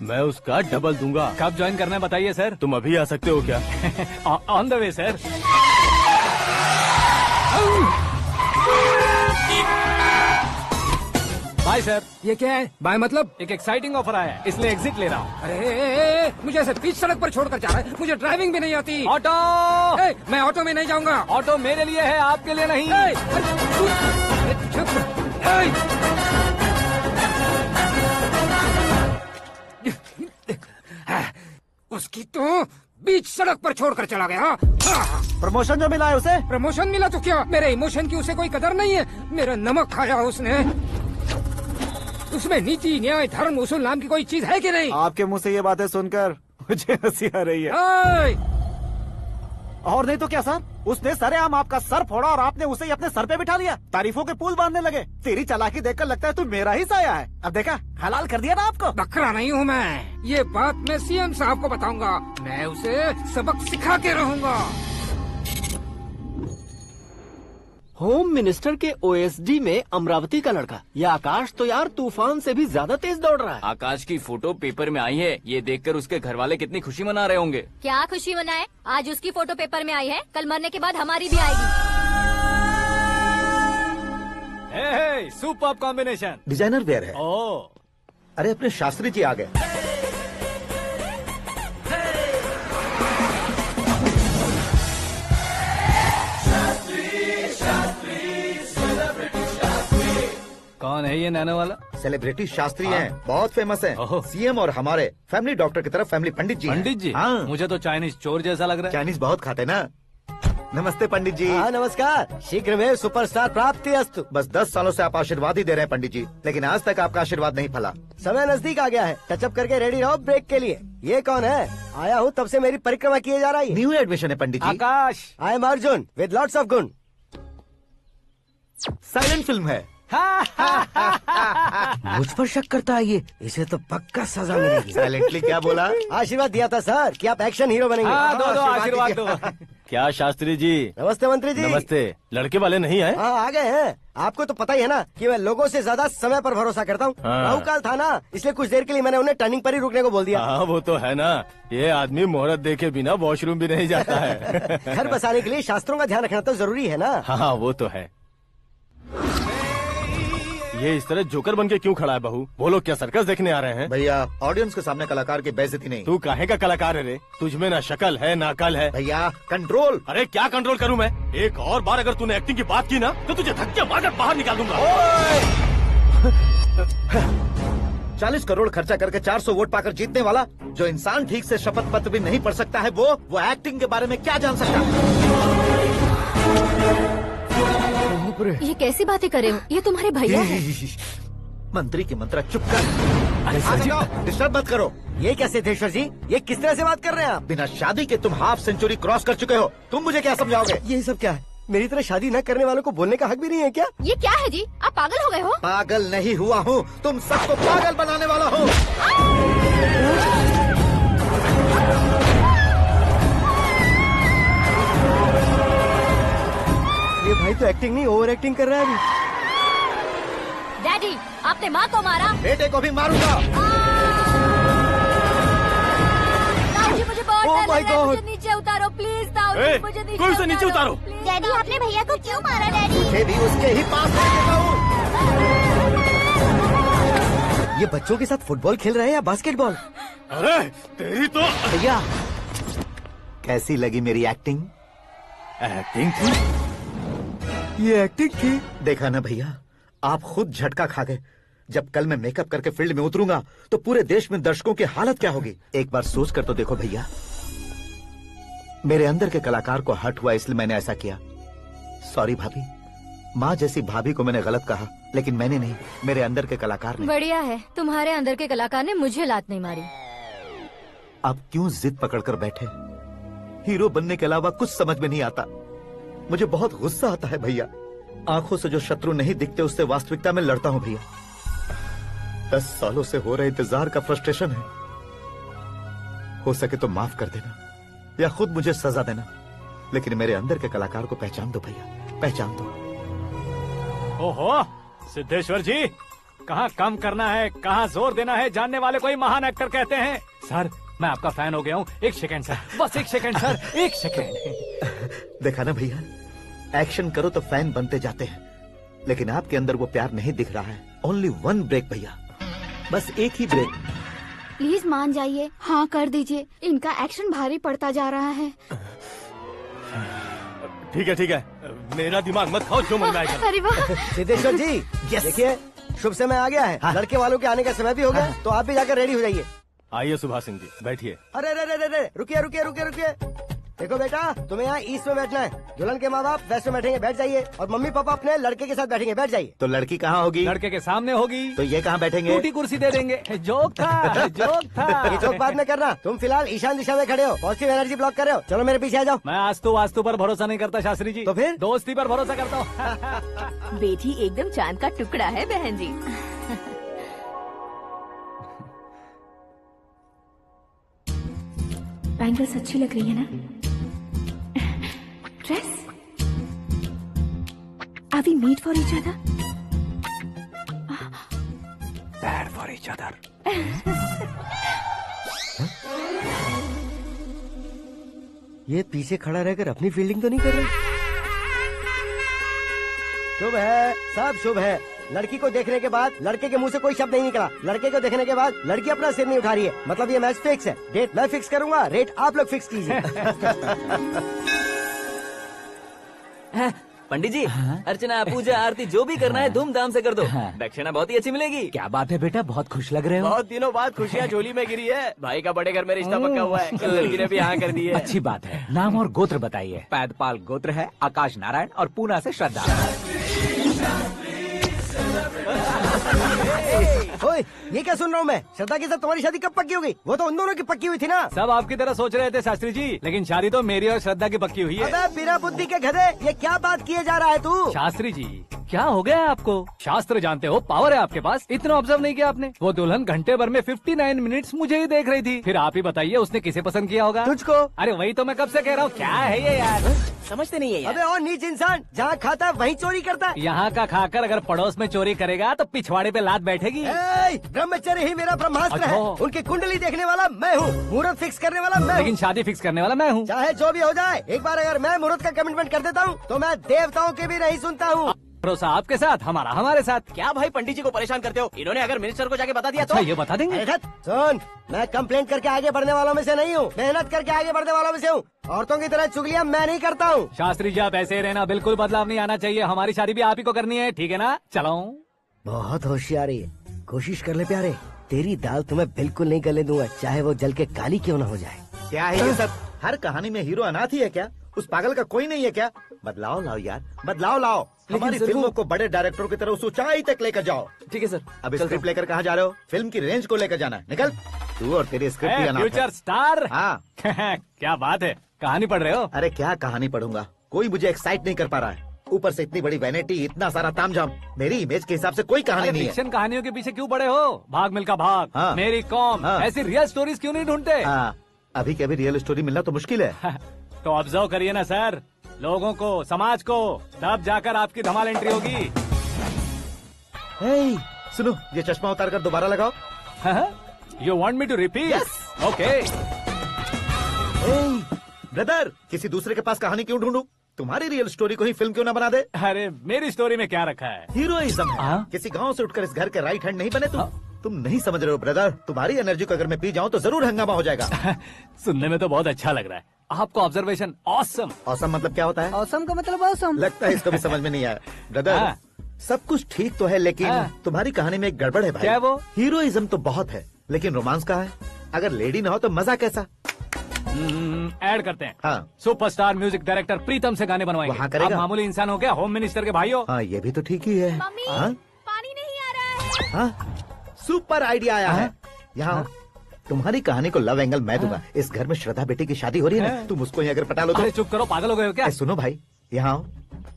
मैं उसका डबल दूंगा।
कब ज्वाइन करना है बताइए सर।
तुम अभी आ सकते हो क्या?
On the way sir. Bye sir.
ये क्या है? बाय मतलब?
एक एक्साइटिंग ऑफर आया है, इसलिए एग्जिट ले रहा हूँ।
अरे मुझे ऐसे बीच सड़क पर छोड़कर जा रहा है, मुझे ड्राइविंग भी नहीं आती।
ऑटो!
मैं ऑटो में नहीं जाऊंगा।
ऑटो मेरे लिए है, आपके लिए नहीं।
उसकी तो बीच सड़क पर छोड़कर चला गया।
प्रमोशन जो मिला है उसे?
प्रमोशन मिला तो क्या, मेरे इमोशन की उसे कोई कदर नहीं है। मेरा नमक खाया उसने। उसमें नीति न्याय धर्म उसूल नाम की कोई चीज है कि नहीं?
आपके मुंह से ये बातें सुनकर मुझे हंसी आ रही है। और नहीं तो क्या सर, उसने सरेआम आपका सर फोड़ा और आपने उसे ही अपने सर पे बिठा लिया। तारीफों के पुल बांधने लगे। तेरी चालाकी देखकर लगता है तू मेरा ही साया है। अब देखा, हलाल कर दिया ना आपको।
बकरा नहीं हूँ मैं, ये बात मैं सीएम साहब को बताऊंगा। मैं उसे सबक सिखा के रहूंगा।
होम मिनिस्टर के ओएसडी में अमरावती का लड़का, ये आकाश तो यार तूफान से भी ज्यादा तेज दौड़ रहा है।
आकाश की फोटो पेपर में आई है, ये देखकर उसके घर वाले कितनी खुशी मना रहे होंगे।
क्या खुशी मनाए? आज उसकी फोटो पेपर में आई है, कल मरने के बाद हमारी भी आएगी।
Superb combination.
डिजाइनर वेयर है।
ओह,
अरे अपने शास्त्री जी आ गए।
कौन है ये नैनो वाला?
सेलिब्रिटी शास्त्री हैं, बहुत फेमस हैं।
ओहो।
सीएम और हमारे फैमिली डॉक्टर की तरफ फैमिली पंडित जी हैं।
पंडित जी?
हाँ।
मुझे तो चाइनीज चोर जैसा लग रहा है।
चाइनीज बहुत खाते ना। नमस्ते पंडित जी।
हाँ नमस्कार, शीघ्रमेव सुपरस्टार प्राप्ति अस्तु।
बस 10 सालों से आप आशीर्वाद ही दे रहे हैं पंडित जी, लेकिन आज तक आपका आशीर्वाद नहीं फला।
समय नजदीक आ गया है, टचअप करके रेडी रहो ब्रेक के लिए। ये कौन है? आया हूँ तब से मेरी परिक्रमा किए जा रही है।
न्यू एडमिशन है Pandit ji.
Akash.
I am Arjun with lots of गुण।
साइलेंट फिल्म है।
मुझ पर शक करता है ये, इसे तो पक्का सजा मिलेगी।
साइलेंटली क्या बोला?
आशीर्वाद दिया था सर कि आप एक्शन हीरो बनेंगे।
हाँ, दो आशीर्वाद दो।
क्या शास्त्री जी?
नमस्ते मंत्री जी।
नमस्ते। लड़के वाले नहीं आए?
हाँ आ गए हैं। आपको तो पता ही है ना कि मैं लोगों से ज्यादा समय पर भरोसा करता हूँ।
हाँ।
राहु काल था ना, इसलिए कुछ देर के लिए मैंने उन्हें टर्निंग पर ही रुकने को बोल दिया।
हाँ वो तो है ना, ये आदमी मुहूर्त देखे बिना वॉशरूम भी नहीं जाता है।
घर बसाने के लिए शास्त्रों का ध्यान रखना तो जरूरी है ना।
हाँ वो तो है। ये इस तरह जोकर बन के क्यों खड़ा है बहू? वो लोग क्या सर्कस देखने आ रहे हैं?
भैया ऑडियंस के सामने कलाकार की बेइज्जती नहीं।
तू काहे का कलाकार है रे? तुझमें ना शक्ल है ना अकल है।
भैया कंट्रोल।
अरे क्या कंट्रोल करूं मैं? एक और बार अगर तूने एक्टिंग की बात की ना तो तुझे धक्के मारकर बाहर निकाल दूंगा।
40 करोड़ खर्चा करके 400 वोट पाकर जीतने वाला, जो इंसान ठीक से शपथ पत्र भी नहीं पढ़ सकता है, वो एक्टिंग के बारे में क्या जान सकता है?
ये कैसी बातें करे हो? ये तुम्हारे भैया हैं।
मंत्री की मंत्रा चुप कर। डिस्टर्ब मत करो।
ये क्या सिद्धेश्वर जी, ये किस तरह से बात कर रहे हैं आप?
बिना शादी के तुम हाफ सेंचुरी क्रॉस कर चुके हो, तुम मुझे क्या समझाओगे?
ये सब क्या है? मेरी तरह शादी न करने वालों को बोलने का हक भी नहीं है क्या?
ये क्या है जी? आप पागल हो गए हो?
पागल नहीं हुआ हूँ, तुम सबको पागल बनाने वाला हूँ।
ये भाई तो एक्टिंग नहीं ओवर एक्टिंग कर रहा है अभी।
डैडी, आपने माँ को मारा।
बेटे को भी मारूंगा।
ताऊजी मुझे बहुत
Oh
डर
my
लग रहा है,
God.
मुझे नीचे उतारो प्लीज। ताऊजी
ए,
मुझे नीचे
कोई उसे नीचे उतारो।
डैडी आपने भैया को क्यों मारा डैडी?
मुझे भी उसके ही पास लेके जाऊं।
ये बच्चों के साथ फुटबॉल खेल रहे हैं या बास्केटबॉल?
अरे तेरी तो
भैया कैसी लगी मेरी एक्टिंग?
एक्टिंग थी।
ये एक्टिंग थी।
देखा ना भैया, आप खुद झटका खा गए। जब कल मैं मेकअप करके फील्ड में उतरूंगा तो पूरे देश में दर्शकों की हालत क्या होगी? एक बार सोच कर तो देखो भैया। मेरे अंदर के कलाकार को हर्ट हुआ इसलिए मैंने ऐसा किया। सॉरी भाभी। माँ जैसी भाभी को मैंने गलत कहा, लेकिन मैंने नहीं, मेरे अंदर के कलाकार ने।
बढ़िया है, तुम्हारे अंदर के कलाकार ने मुझे लात नहीं मारी।
आप क्यों जिद पकड़कर बैठे? हीरो बनने के अलावा कुछ समझ में नहीं आता। मुझे बहुत गुस्सा आता है भैया। आंखों से जो शत्रु नहीं दिखते उससे वास्तविकता में लड़ता हूँ भैया। 10 सालों से हो रहे इंतजार का फ्रस्ट्रेशन है। हो सके तो माफ कर देना या खुद मुझे सजा देना, लेकिन मेरे अंदर के कलाकार को पहचान दो भैया, पहचान दो।
ओहो सिद्धेश्वर जी, कहाँ कम करना है कहाँ जोर देना है, जानने वाले को ही महान एक्टर कहते हैं। सर मैं आपका फैन हो गया हूँ। एक सेकंड सर, बस एक सेकंड सर, एक सेकंड।
देखा ना भैया, एक्शन करो तो फैन बनते जाते हैं, लेकिन आपके अंदर वो प्यार नहीं दिख रहा है। ओनली वन ब्रेक भैया, बस एक ही ब्रेक।
प्लीज मान जाइए, हाँ कर दीजिए। इनका एक्शन भारी पड़ता जा रहा है।
ठीक है, मेरा दिमाग मत खाओ, जो मन में आएगा।
अरे वाह।
सिद्धेश्वर जी देखिए, शुभ समय आ गया है। लड़के वालों के आने का समय भी हो गया, तो आप भी जाकर रेडी हो जाइए।
आइए सुभाष सिंह जी, बैठिए।
अरे रुकिए। देखो बेटा, तुम्हें यहाँ ईस्ट में बैठना है। दुल्हन के माँ बाप वेस्ट में बैठेंगे, बैठ जाइए। और मम्मी पापा अपने लड़के के साथ बैठेंगे, बैठ जाइए।
तो लड़की कहाँ होगी?
लड़के के सामने होगी।
तो ये कहाँ बैठेंगे?
टूटी कुर्सी दे देंगे। जोक था, जोक था।
ये जोक बाद में करना। तुम फिलहाल ईशान दिशा में खड़े हो, पॉजिटिव एनर्जी ब्लॉक कर रहे हो। चलो मेरे पीछे आ जाओ।
मैं वास्तु पर भरोसा नहीं करता शास्त्री जी।
तो फिर?
दोस्ती पर भरोसा करता हूँ।
बेटी एकदम चांद का टुकड़ा है बहन जी। बैंगल्स अच्छी लग रही है ना? Dress? Are we made for each other?
Bad for each other.
ये पीछे खड़ा रहकर अपनी फील्डिंग तो नहीं कर रहा? शुभ है, सब शुभ है। लड़की को देखने के बाद लड़के के मुंह से कोई शब्द नहीं निकला। लड़के को देखने के बाद लड़की अपना सिर नहीं उठा रही है। मतलब ये मैच फिक्स है। डेट मैं फिक्स करूंगा, रेट आप लोग फिक्स कीजिए।
पंडित जी, अर्चना, पूजा, आरती जो भी करना है धूमधाम से कर दो। दक्षिणा बहुत ही अच्छी मिलेगी।
क्या बात है बेटा, बहुत खुश लग रहे हो।
बहुत दिनों बाद खुशियाँ झोली में गिरी है। भाई का बड़े घर में रिश्ता पक्का हुआ है। कल लड़की ने भी हाँ कर दी है।
अच्छी बात है। नाम और गोत्र बताइए। पैदपाल गोत्र है, आकाश नारायण और पूना से श्रद्धा।
ओए, ये क्या सुन रहा हूँ मैं? श्रद्धा के साथ तुम्हारी शादी कब पक्की हो गई? वो तो उन दोनों की पक्की हुई थी ना।
सब आपकी तरह सोच रहे थे शास्त्री जी, लेकिन शादी तो मेरी और श्रद्धा की पक्की हुई है।
अबे बिना बुद्धि के गधे, ये क्या बात किए जा रहा है तू?
शास्त्री जी, क्या हो गया है आपको? शास्त्र जानते हो, पावर है आपके पास। इतना ऑब्जर्व नहीं किया आपने? वो दुल्हन घंटे भर में 59 मिनट्स मुझे ही देख रही थी। फिर आप ही बताइए उसने किसे पसंद किया होगा?
तुझको।
अरे वही तो मैं कब से कह रहा हूँ, क्या है ये यार?
समझते नहीं है यार।
अबे और नीच इंसान, जहाँ खाता है वहीं चोरी करता है।
यहाँ का खाकर अगर पड़ोस में चोरी करेगा तो पिछवाड़े पे लात बैठेगी।
ब्रह्मचर्य ही मेरा ब्रह्मास्त्र है।
अच्छा।
उनकी कुंडली देखने वाला मैं हूँ, मुहूर्त फिक्स करने वाला मैं हूँ।
लेकिन शादी फिक्स करने वाला मैं हूँ।
चाहे जो भी हो जाए, एक बार अगर मैं मुहूर्त का कमिटमेंट कर देता हूँ तो मैं देवताओं की भी नहीं सुनता हूँ।
भरोसा आपके साथ, हमारा हमारे साथ।
क्या भाई पंडित जी को परेशान करते हो? इन्होंने अगर मिनिस्टर को जाके बता दिया तो?
अच्छा, ये बता देंगे।
सुन, मैं कंप्लेंट करके आगे बढ़ने वालों में से नहीं हूँ, मेहनत करके आगे बढ़ने वालों में से हूँ। औरतों की तरह चुगलियाँ मैं नहीं करता हूँ।
शास्त्री जी आप ऐसे ही रहना, बिल्कुल बदलाव नहीं आना चाहिए। हमारी शादी भी आप ही को करनी है, ठीक है ना? चलो।
बहुत होशियारी है, कोशिश कर ले प्यारे। तेरी दाल तुम्हें बिल्कुल नहीं गले दूंगा, चाहे वो जल के काली क्यों न हो जाए।
क्या है ये सब? हर कहानी में हीरो अनाथ ही है क्या? उस पागल का कोई नहीं है क्या? बदलाव लाओ यार, बदलाव लाओ। हमारी फिल्मों को बड़े डायरेक्टरों की तरह उस ऊंचाई तक लेकर जाओ।
ठीक है सर।
अब स्क्रिप्ट लेकर कहाँ जा रहे हो? फिल्म की रेंज को लेकर जाना है। निकल तू और तेरी स्क्रिप्ट भी अनाथ है।
Future star.
हाँ
क्या बात है, कहानी पढ़ रहे हो?
अरे क्या कहानी पढ़ूंगा, कोई मुझे एक्साइट नहीं कर पा रहा है। ऊपर से इतनी बड़ी वैनिटी, इतना सारा तामझाम। मेरी इमेज के हिसाब से कोई कहानी नहीं है।
फिक्शन कहानियों के पीछे क्यों पड़े हो? भाग मिल्खा भाग,
हाँ।
मेरी कॉम,
हाँ।
ऐसी रियल स्टोरीज क्यों नहीं ढूंढते?
हाँ, अभी के अभी रियल स्टोरी मिलना तो मुश्किल है।
तो ऑब्जर्व करिए ना सर, लोगों को, समाज को, तब जाकर आपकी धमाल एंट्री होगी।
सुनो, ये चश्मा उतार कर दोबारा लगाओ।
You want me to repeat? Okay.
Brother, किसी दूसरे के पास कहानी क्यों ढूंढूं? तुम्हारी रियल स्टोरी को ही फिल्म क्यों ना बना दे?
अरे मेरी स्टोरी में क्या रखा है?
हीरोइज्म है।
हाँ?
किसी गांव से उठकर इस घर के राइट हैंड नहीं बने तुम। तुम नहीं समझ रहे हो ब्रदर, तुम्हारी एनर्जी को अगर मैं पी जाऊं तो जरूर हंगामा हो जाएगा।
सुनने में तो बहुत अच्छा लग रहा है। आपको ऑब्जर्वेशन ऑसम।
ऑसम मतलब क्या होता है?
औसम का मतलब औसम।
लगता है इसको भी समझ में नहीं आया। ब्रदर,
हाँ।
सब कुछ ठीक तो है, लेकिन तुम्हारी कहानी में एक गड़बड़ है भाई।
क्या है वो?
हीरोइज्म तो बहुत है, लेकिन रोमांस कहाँ है? अगर लेडी ना हो तो मजा कैसा?
ऐड करते हैं।
हाँ।
सुपरस्टार म्यूजिक डायरेक्टर प्रीतम से गाने बनवाएंगे।
वहाँ करेगा?
आप मामूली इंसान हो क्या, होम मिनिस्टर के भाई हो?
हाँ, ये भी तो ठीक ही है।
मम्मी,
हाँ?
पानी नहीं आ रहा है।
हाँ? सुपर आइडिया आया है। यहाँ तुम्हारी कहानी को लव एंगल मैं दूंगा। इस घर में श्रद्धा बेटी की शादी हो रही है ना, तुम उसको ही अगर पटा लो तो।
अरे चुप करो, पागल हो गए हो क्या?
सुनो भाई, यहाँ आओ।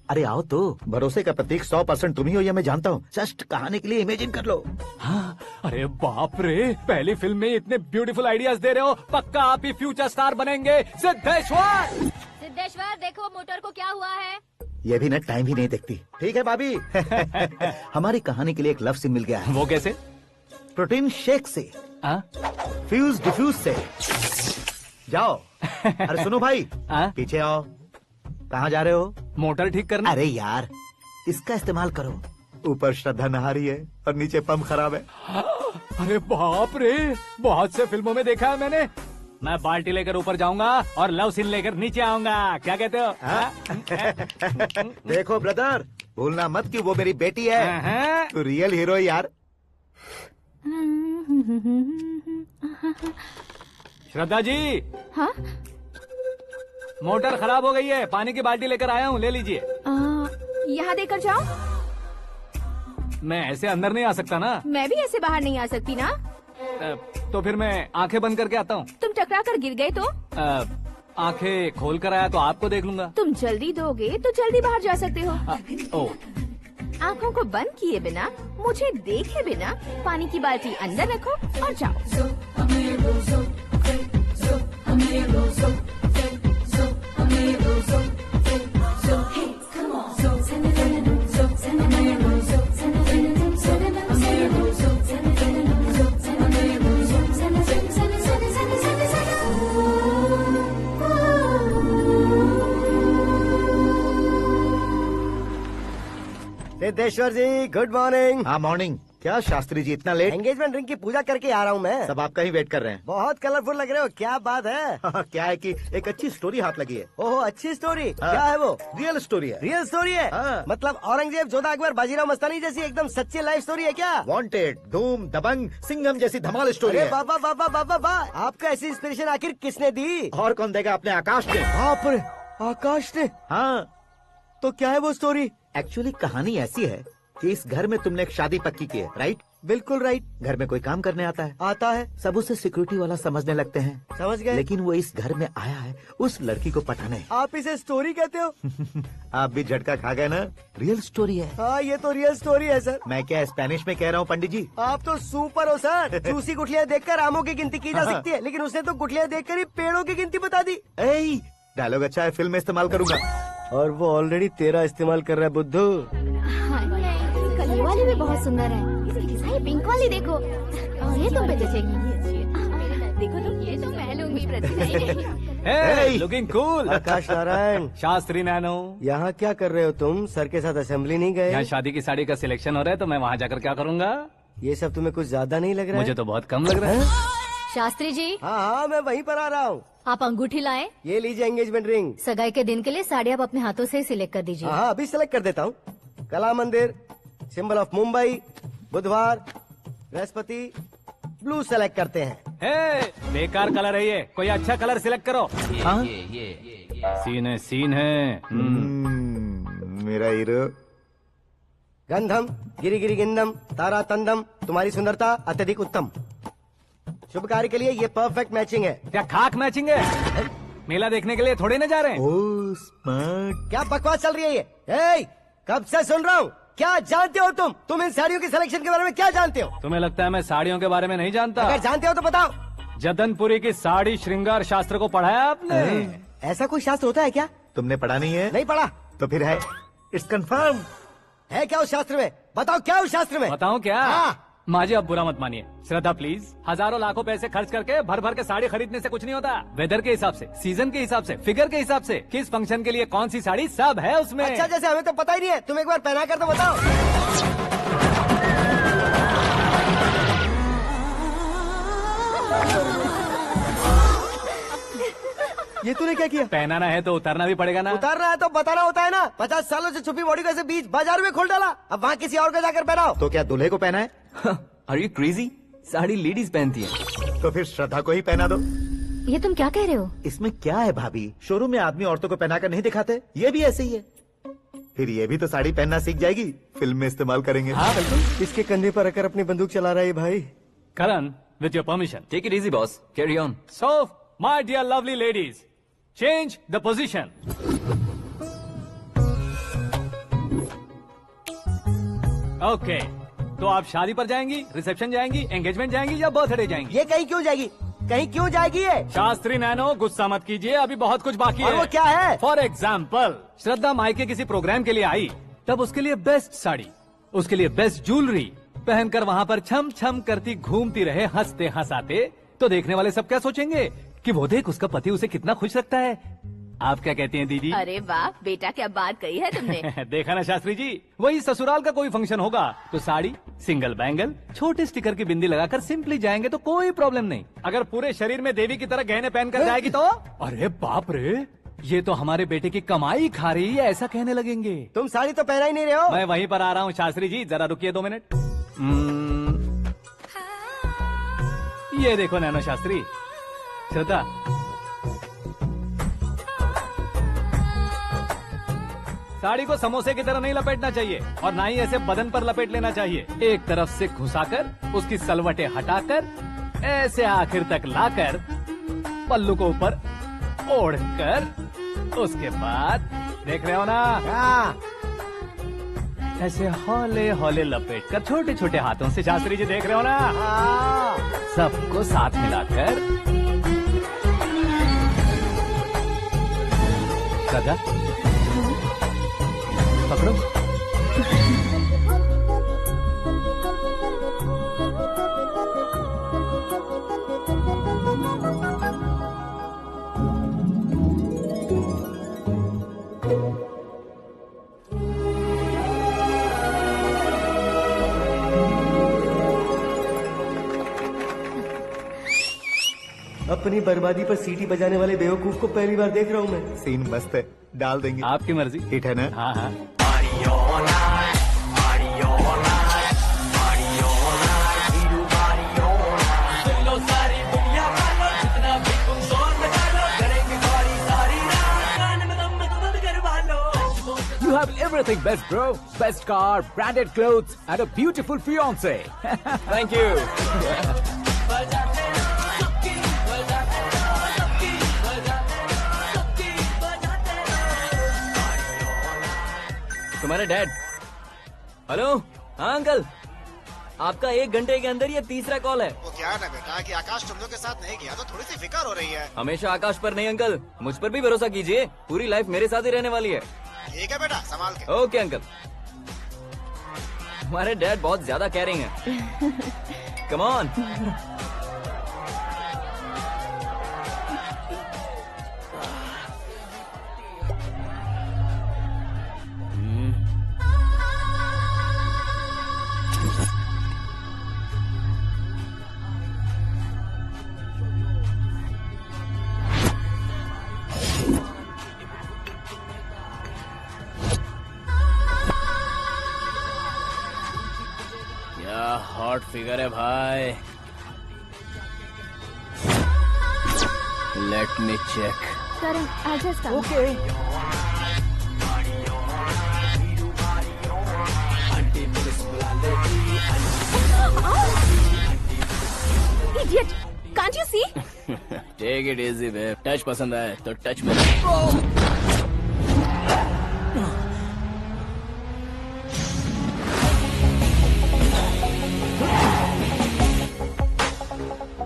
अरे आओ तो, भरोसे का प्रतीक 100% तुम ही हो, यह मैं जानता हूँ। जस्ट कहानी के लिए इमेजिन कर लो।
हाँ, अरे बाप रे, पहली फिल्म में इतने ब्यूटीफुल आइडियाज दे रहे हो। पक्का आप ही फ्यूचर स्टार बनेंगे। सिद्धेश्वर,
सिद्धेश्वर देखो मोटर को क्या हुआ है।
ये भी ना टाइम ही नहीं देखती। ठीक है भाभी। हमारी कहानी के लिए एक लव सीन मिल गया है।
वो कैसे?
प्रोटीन शेक से, फ्यूज डिफ्यूज से। जाओ। अरे सुनो भाई, पीछे आओ। कहाँ जा रहे हो?
मोटर ठीक करना।
अरे यार, इसका इस्तेमाल करो। ऊपर श्रद्धा नहा रही है और नीचे पंप खराब है।
अरे बाप रे, बहुत से फिल्मों में देखा है मैंने। मैं बाल्टी लेकर ऊपर जाऊंगा और लव सीन लेकर नीचे आऊंगा। क्या कहते हो?
देखो ब्रदर, भूलना मत कि वो मेरी बेटी है। तू रियल हीरो यार।
श्रद्धा जी।
हाँ?
मोटर खराब हो गई है, पानी की बाल्टी लेकर आया हूँ, ले लीजिए।
यहाँ देकर जाओ।
मैं ऐसे अंदर नहीं आ सकता ना।
मैं भी ऐसे बाहर नहीं आ सकती ना।
तो फिर मैं आंखें बंद करके आता हूँ।
तुम टकरा कर गिर गए तो?
आंखें खोल कर आया तो आपको देख लूंगा।
तुम जल्दी दोगे तो जल्दी बाहर जा सकते हो।
ओ।
आँखों को बंद किए बिना, मुझे देखे बिना पानी की बाल्टी अंदर रखो और जाओ।
सिद्धेश्वर जी, गुड मॉर्निंग।
हाँ मॉर्निंग। क्या शास्त्री जी इतना लेट?
एंगेजमेंट रिंग की पूजा करके आ रहा हूँ मैं।
सब आपका ही वेट कर रहे हैं।
बहुत कलरफुल लग रहे हो, क्या बात है?
क्या है कि एक अच्छी स्टोरी हाथ लगी है।
ओहो, अच्छी स्टोरी। क्या है वो?
रियल स्टोरी है।
रियल स्टोरी है?
हाँ।
मतलब औरंगजेब, जोधा अकबर, बाजीराव मस्तानी जैसी एकदम सच्ची लाइफ स्टोरी है क्या?
वांटेड, धूम, दबंग, सिंघम जैसी धमाल स्टोरी है।
बाबा बाबा बाबा बा, आपका ऐसी इंस्पिरेशन आखिर किसने दी?
और कौन देगा? अपने आकाश ने।
बाप रे, आकाश ने?
हाँ।
तो क्या है वो स्टोरी?
एक्चुअली कहानी ऐसी है कि इस घर में तुमने एक शादी पक्की की है, राइट?
बिल्कुल राइट।
घर में कोई काम करने आता है।
आता है।
सब उसे सिक्योरिटी वाला समझने लगते हैं।
समझ गए।
लेकिन वो इस घर में आया है उस लड़की को पटाने।
आप इसे स्टोरी कहते हो?
आप भी झटका खा गए ना? रियल स्टोरी है।
हाँ, ये तो रियल स्टोरी है सर।
मैं क्या स्पेनिश में कह रहा हूँ पंडित जी?
आप तो सुपर हो सर। चूसी गुठलियाँ देखकर आमों की गिनती की जा सकती है, लेकिन उसने तो गुठलियाँ देखकर ही पेड़ों की गिनती बता दी।
डायलॉग अच्छा है, फिल्म में इस्तेमाल करूंगा।
और वो ऑलरेडी तेरा इस्तेमाल कर रहा है बुद्धू।
कलर वाली भी बहुत सुंदर है। इसकी डिजाइन पिंक वाली देखो, और ये तुम पे जचेगी। देखो तो ये तो मैं लूंगी।
Looking cool.
Akash Narayan.
Shastri Nano.
यहाँ क्या कर रहे हो तुम? सर के साथ असेंबली नहीं गए?
यहाँ शादी की साड़ी का सिलेक्शन हो रहा है, तो मैं वहाँ जाकर क्या करूँगा?
ये सब तुम्हें कुछ ज्यादा नहीं लग रहा है?
मुझे तो बहुत कम लग रहा है।
शास्त्री जी।
हाँ हाँ, मैं वहीं पर आ रहा हूँ।
आप अंगूठी लाएं।
ये लीजिए एंगेजमेंट रिंग।
सगाई के दिन के लिए साड़ी आप अपने हाथों से सिलेक्ट कर दीजिए।
हाँ, अभी सिलेक्ट कर देता हूँ। कला मंदिर, सिंबल ऑफ मुंबई, बुधवार, बृहस्पति, ब्लू सेलेक्ट करते हैं।
बेकार कलर है ये, कोई अच्छा कलर सिलेक्ट करो। सीन है।
मेरा हीरो।
गंधम, गिरी गिरी गिंदम, तारा तंदम, तुम्हारी सुंदरता अत्यधिक उत्तम। शुभ कार्य के लिए ये परफेक्ट मैचिंग है।
क्या खाक मैचिंग है? मेला देखने के लिए थोड़ी ना जा रहे हैं।
Oh smart.
क्या बकवास चल रही है ये? ए, कब से सुन रहा हूँ। क्या जानते हो तुम इन साड़ियों की सिलेक्शन के बारे में क्या जानते हो?
तुम्हें लगता है मैं साड़ियों के बारे में नहीं जानता?
अगर जानते हो तो बताओ।
जदनपुरी की साड़ी श्रृंगार शास्त्र को पढ़ा है आपने?
ऐसा कोई शास्त्र होता है क्या?
तुमने पढ़ा नहीं है?
नहीं पढ़ा।
तो फिर है, इट्स कंफर्म।
है क्या उस शास्त्र में? बताओ क्या उस शास्त्र में?
बताऊं क्या?
हाँ।
माँ जी, अब बुरा मत मानिए। श्रद्धा प्लीज। हजारों लाखों पैसे खर्च करके भर भर के साड़ी खरीदने से कुछ नहीं होता। वेदर के हिसाब से, सीजन के हिसाब से, फिगर के हिसाब से, किस फंक्शन के लिए कौन सी साड़ी, सब है उसमें।
अच्छा, जैसे हमें तो पता ही नहीं है, तुम एक बार पहना कर तो बताओ। ये तूने क्या किया?
पहनाना है तो उतारना भी पड़ेगा ना।
उतारना है तो बताना होता है ना। 50 सालों से छुपी बॉडी को ऐसे बीच बाजार में खोल डाला, अब वहाँ किसी और को जाकर पहनाओ।
तो क्या दूल्हे को पहना है?
Are you crazy? Sari ladies पहनती है।
तो फिर श्रद्धा को ही पहना दो।
ये तुम क्या कह रहे हो?
इसमें क्या है भाभी? शोरूम में आदमी औरतों को पहनाकर नहीं दिखाते? ये भी ऐसे ही है। फिर ये भी तो साड़ी पहनना सीख जाएगी, फिल्म में इस्तेमाल करेंगे।
हाँ बिल्कुल।
इसके कंधे पर रखकर अपनी बंदूक चला रहा है भाई।
Karan, with your permission.
Take it easy boss, carry on.
So my dear lovely ladies, change the position. Okay, तो आप शादी पर जाएंगी, रिसेप्शन जाएंगी, एंगेजमेंट जाएंगी या बर्थडे जाएंगी?
ये कहीं क्यों जाएगी? कहीं क्यों जाएगी ये?
शास्त्री नैनो, गुस्सा मत कीजिए, अभी बहुत कुछ बाकी है।
और वो क्या है?
फॉर एग्जाम्पल, श्रद्धा मायके किसी प्रोग्राम के लिए आई, तब उसके लिए बेस्ट साड़ी, उसके लिए बेस्ट ज्वेलरी पहनकर वहाँ पर छम छम करती घूमती रहे, हंसते हंसाते, तो देखने वाले सब क्या सोचेंगे कि वो देख उसका पति उसे कितना खुश रखता है। आप क्या कहती हैं दीदी?
अरे वाह बेटा, क्या बात कही है तुमने।
देखा ना शास्त्री जी, वही ससुराल का कोई फंक्शन होगा तो साड़ी, सिंगल बैंगल, छोटे स्टिकर की बिंदी लगाकर सिंपली जाएंगे तो कोई प्रॉब्लम नहीं। अगर पूरे शरीर में देवी की तरह गहने पहनकर जाएगी तो अरे बाप रे, ये तो हमारे बेटे की कमाई खा रही है, ऐसा कहने लगेंगे।
तुम साड़ी तो पहना ही नहीं रहे हो।
मैं वहीं पर आ रहा हूँ शास्त्री जी, जरा रुकिए 2 मिनट। ये देखो नैनो शास्त्री, श्रद्धा, साड़ी को समोसे की तरह नहीं लपेटना चाहिए और ना ही ऐसे बदन पर लपेट लेना चाहिए। एक तरफ से घुसाकर, उसकी सलवटें हटाकर, ऐसे आखिर तक लाकर, पल्लू को ऊपर ओढ़कर, उसके बाद देख रहे हो ना, ऐसे हौले हौले लपेट कर छोटे छोटे हाथों से, शास्त्री जी देख रहे हो ना, सबको साथ मिलाकर, सदा पकड़ो।
अपनी बर्बादी पर सीटी बजाने वाले बेवकूफ को पहली बार देख रहा हूँ मैं।
सीन मस्त है, डाल देंगे।
आपकी मर्जी।
हिट है ना?
हाँ हाँ।
You have everything best, bro. Best car, branded clothes, and a beautiful fiance.
Thank you. तुम्हारे डैड। हेलो, हाँ अंकल, आपका 1 घंटे के अंदर ये तीसरा कॉल है।
वो क्या है ना बेटा कि आकाश तुम लोग के साथ नहीं गया तो थोड़ी सी फिक्र हो रही है।
हमेशा आकाश पर नहीं अंकल, मुझ पर भी भरोसा कीजिए, पूरी लाइफ मेरे साथ ही रहने वाली है।
ठीक है बेटा, संभाल के।
Okay uncle. हमारे डैड बहुत ज्यादा केयरिंग है। Come on.
हॉट फिगर है भाई। Let me check.
Karan, I'll just come.
Okay.
Idiot! Can't you see?
Take it easy babe. Touch पसंद आए तो टच में।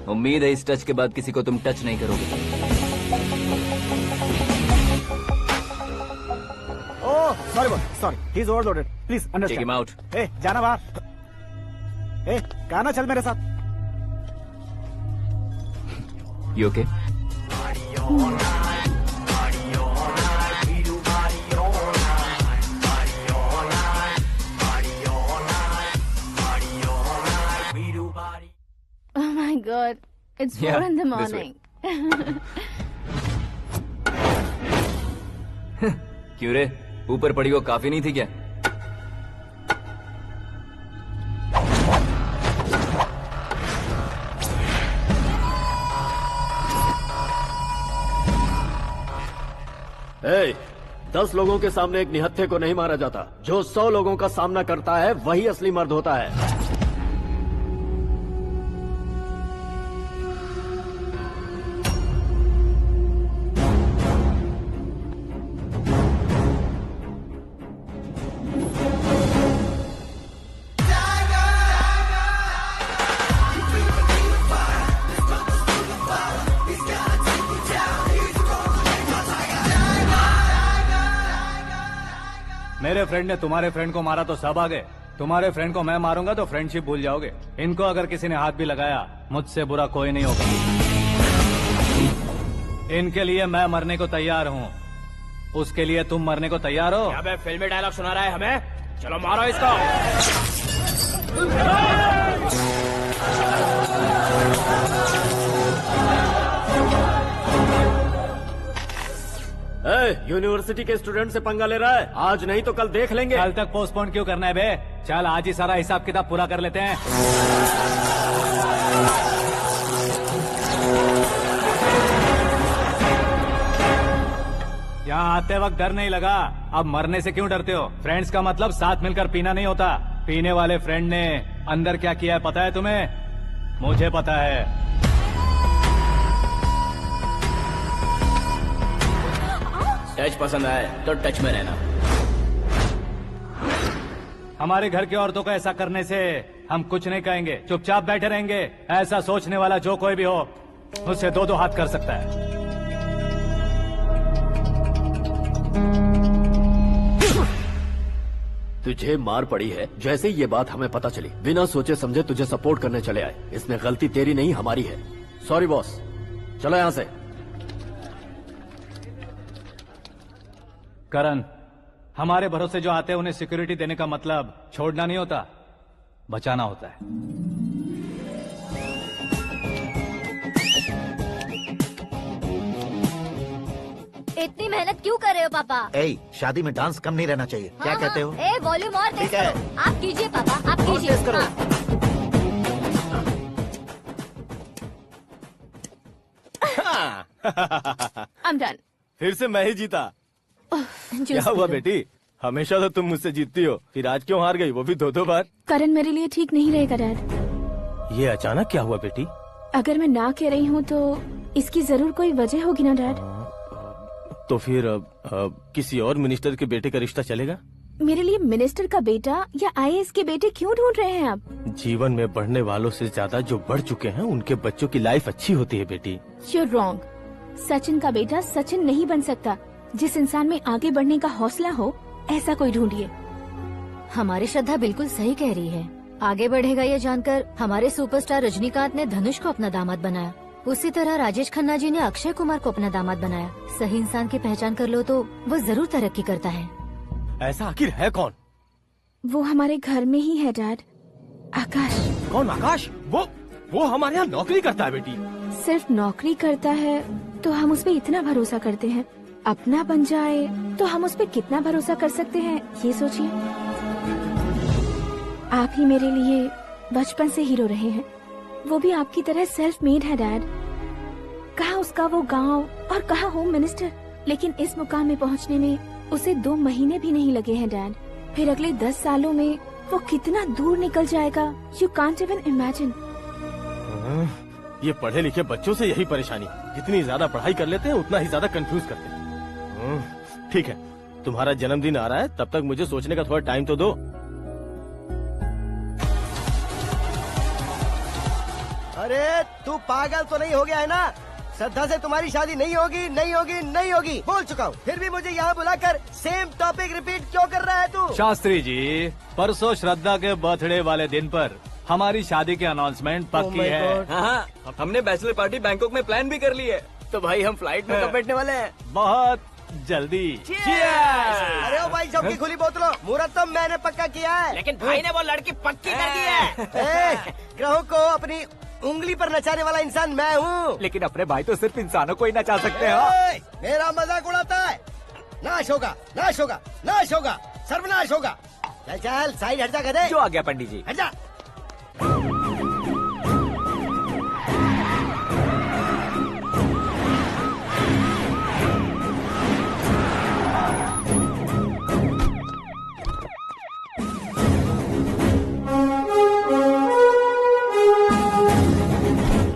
उम्मीद है इस टच के बाद किसी को तुम टच नहीं करोगे।
Oh sorry boss, sorry, he is overloaded, please
take
understand.
Him out.
ए जाना बाहर। ए गाना चल मेरे साथ।
You okay?
Oh my God, it's 4
Yeah,
in the
this way.
morning.
क्यों रे, ऊपर पड़ी वो काफी नहीं थी क्या?
ए, 10 लोगों के सामने एक निहत्थे को नहीं मारा जाता। जो 100 लोगों का सामना करता है वही असली मर्द होता है।
मेरे फ्रेंड ने तुम्हारे फ्रेंड को मारा तो सब आ गए। तुम्हारे फ्रेंड को मैं मारूंगा तो फ्रेंडशिप भूल जाओगे। इनको अगर किसी ने हाथ भी लगाया, मुझसे बुरा कोई नहीं होगा। इनके लिए मैं मरने को तैयार हूँ। उसके लिए तुम मरने को तैयार हो?
अबे फिल्मी डायलॉग सुना रहा है हमें? चलो मारो इसको। यूनिवर्सिटी के स्टूडेंट से पंगा ले रहा है। आज नहीं तो कल देख लेंगे।
कल तक पोस्टपोन क्यों करना है बे? चल आज ही सारा हिसाब किताब पूरा कर लेते हैं। यहाँ आते वक्त डर नहीं लगा, अब मरने से क्यों डरते हो? फ्रेंड्स का मतलब साथ मिलकर पीना नहीं होता। पीने वाले फ्रेंड ने अंदर क्या किया है पता है तुम्हें? मुझे पता है।
टच पसंद आए तो टच में रहना।
हमारे घर की औरतों को ऐसा करने से हम कुछ नहीं कहेंगे, चुपचाप बैठे रहेंगे। ऐसा सोचने वाला जो कोई भी हो, उससे 2-2 हाथ कर सकता है।
तुझे मार पड़ी है। जैसे ही ये बात हमें पता चली, बिना सोचे समझे तुझे सपोर्ट करने चले आए। इसमें गलती तेरी नहीं हमारी है। सॉरी बॉस, चलो यहाँ से।
करण, हमारे भरोसे जो आते हैं उन्हें सिक्योरिटी देने का मतलब छोड़ना नहीं होता, बचाना होता है।
इतनी मेहनत क्यों कर रहे हो पापा?
ए, शादी में डांस कम नहीं रहना चाहिए। क्या कहते हो?
ए वॉल्यूम और तेज
ठीक है।
करो। आप कीजिए पापा, आप
और
कीजिए।
तेज करो।
I'm done.
फिर से मैं ही जीता। क्या हुआ बेटी? हमेशा तो तुम मुझसे जीतती हो, फिर आज क्यों हार गई, वो भी 2-2 बार?
करण मेरे लिए ठीक नहीं रहेगा डैड।
ये अचानक क्या हुआ बेटी?
अगर मैं ना कह रही हूँ तो इसकी जरूर कोई वजह होगी ना डैड।
तो फिर किसी और मिनिस्टर के बेटे का रिश्ता चलेगा?
मेरे लिए मिनिस्टर का बेटा या आईएएस के बेटे क्यों ढूंढ रहे हैं आप?
जीवन में बढ़ने वालों से ज्यादा जो बढ़ चुके हैं उनके बच्चों की लाइफ अच्छी होती है बेटी।
You're wrong. सचिन का बेटा सचिन नहीं बन सकता। जिस इंसान में आगे बढ़ने का हौसला हो ऐसा कोई ढूंढिए।
हमारी श्रद्धा बिल्कुल सही कह रही है। आगे बढ़ेगा ये जानकर हमारे सुपरस्टार रजनीकांत ने धनुष को अपना दामाद बनाया। उसी तरह राजेश खन्ना जी ने अक्षय कुमार को अपना दामाद बनाया। सही इंसान की पहचान कर लो तो वो जरूर तरक्की करता है।
ऐसा आखिर है कौन?
वो हमारे घर में ही है डैड। आकाश।
कौन आकाश? वो हमारे यहाँ नौकरी करता है बेटी।
सिर्फ नौकरी करता है तो हम उस पर इतना भरोसा करते हैं। अपना बन जाए तो हम उस पर कितना भरोसा कर सकते हैं ये सोचिए। आप ही मेरे लिए बचपन से हीरो रहे हैं। वो भी आपकी तरह सेल्फ मेड है डैड। कहाँ उसका वो गांव और कहाँ होम मिनिस्टर, लेकिन इस मुकाम में पहुँचने में उसे 2 महीने भी नहीं लगे हैं डैड। फिर अगले 10 सालों में वो कितना दूर निकल जाएगा, यू कांट इवन इमेजिन।
ये पढ़े लिखे बच्चों से यही परेशानी, जितनी ज्यादा पढ़ाई कर लेते हैं उतना ही ज्यादा कंफ्यूज करते हैं। ठीक है, तुम्हारा जन्मदिन आ रहा है, तब तक मुझे सोचने का थोड़ा टाइम तो दो।
अरे तू पागल तो नहीं हो गया है ना? श्रद्धा से तुम्हारी शादी नहीं होगी, नहीं होगी, नहीं होगी, बोल चुका हूँ। फिर भी मुझे यहाँ बुलाकर सेम टॉपिक रिपीट क्यों कर रहा है तू?
शास्त्री जी, परसों श्रद्धा के बर्थडे वाले दिन पर हमारी शादी की अनाउंसमेंट पक्की है।
हाँ, हमने बैचलर पार्टी बैंकॉक में प्लान भी कर ली है। तो भाई हम फ्लाइट में कब बैठने वाले हैं?
बहुत जल्दी।
अरे ओ भाई, सबकी खुली बोतलों, मुहूर्त तो मैंने पक्का किया है।
लेकिन भाई ने वो लड़की पक्की कर दी है।
ग्रहों को अपनी उंगली पर नचाने वाला इंसान मैं हूँ।
लेकिन अपने भाई तो सिर्फ इंसानों को ही नचा सकते हैं।
मेरा मजाक उड़ाता है। नाश होगा, नाश होगा, नाश होगा, सर्वनाश होगा। चल चल साइड हट जा गधे।
जो आ गया पंडित जी।
हट जा।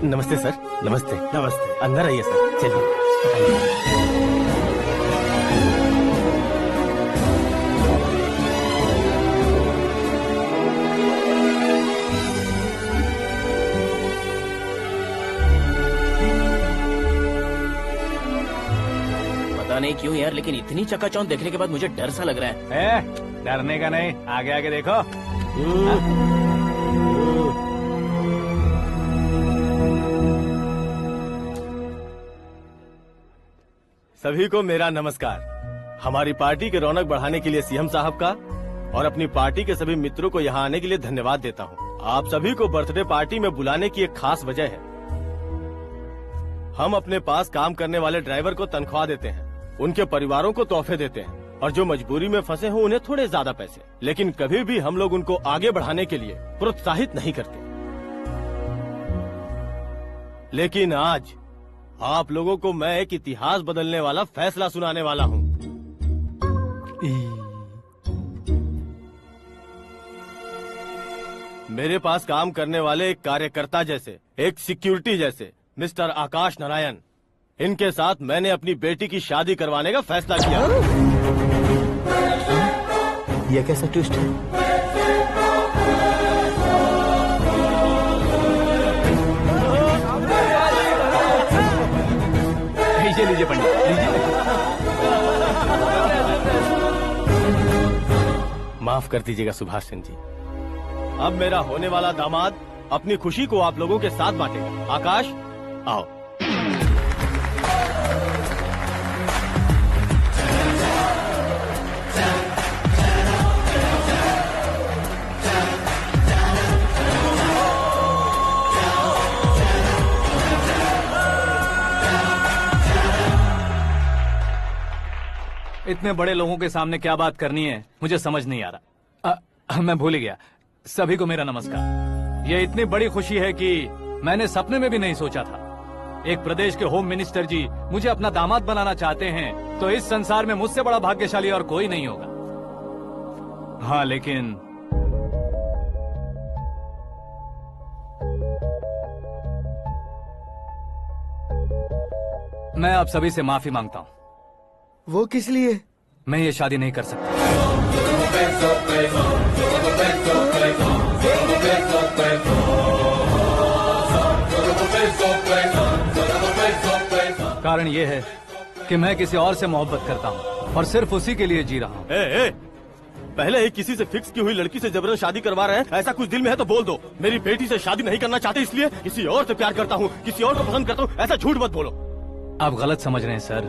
नमस्ते सर। नमस्ते। नमस्ते। अंदर आइए सर, चलिए।
पता नहीं क्यों यार, लेकिन इतनी चकाचौंध देखने के बाद मुझे डर सा लग रहा है।
डरने का नहीं, आगे आगे देखो।
सभी को मेरा नमस्कार। हमारी पार्टी के रौनक बढ़ाने के लिए सीएम साहब का और अपनी पार्टी के सभी मित्रों को यहाँ आने के लिए धन्यवाद देता हूँ। आप सभी को बर्थडे पार्टी में बुलाने की एक खास वजह है। हम अपने पास काम करने वाले ड्राइवर को तनख्वाह देते हैं, उनके परिवारों को तोहफे देते हैं और जो मजबूरी में फंसे हो उन्हें थोड़े ज्यादा पैसे। लेकिन कभी भी हम लोग उनको आगे बढ़ाने के लिए प्रोत्साहित नहीं करते। लेकिन आज आप लोगों को मैं एक इतिहास बदलने वाला फैसला सुनाने वाला हूँ। मेरे पास काम करने वाले एक कार्यकर्ता जैसे, एक सिक्योरिटी जैसे मिस्टर आकाश नारायण, इनके साथ मैंने अपनी बेटी की शादी करवाने का फैसला किया।
यह कैसा ट्विस्ट है?
लीजिए पंडित, लीजिए।
माफ कर दीजिएगा सुभाष सिंह जी। अब मेरा होने वाला दामाद अपनी खुशी को आप लोगों के साथ बांटेगा। आकाश, आओ।
इतने बड़े लोगों के सामने क्या बात करनी है मुझे समझ नहीं आ रहा। मैं भूल ही गया। सभी को मेरा नमस्कार। ये इतनी बड़ी खुशी है कि मैंने सपने में भी नहीं सोचा था। एक प्रदेश के होम मिनिस्टर जी मुझे अपना दामाद बनाना चाहते हैं तो इस संसार में मुझसे बड़ा भाग्यशाली और कोई नहीं होगा। हाँ, लेकिन मैं आप सभी से माफी मांगता हूँ।
वो किस लिए?
मैं ये शादी नहीं कर सकता। कारण ये है कि मैं किसी और से मोहब्बत करता हूँ और सिर्फ उसी के लिए जी रहा हूँ।
पहले ही किसी से फिक्स की हुई लड़की से जबरन शादी करवा रहे हैं। ऐसा कुछ दिल में है तो बोल दो। मेरी बेटी से शादी नहीं करना चाहते इसलिए किसी और से प्यार करता हूँ, किसी और को पसंद करता हूँ, ऐसा झूठ मत बोलो।
आप गलत समझ रहे हैं सर।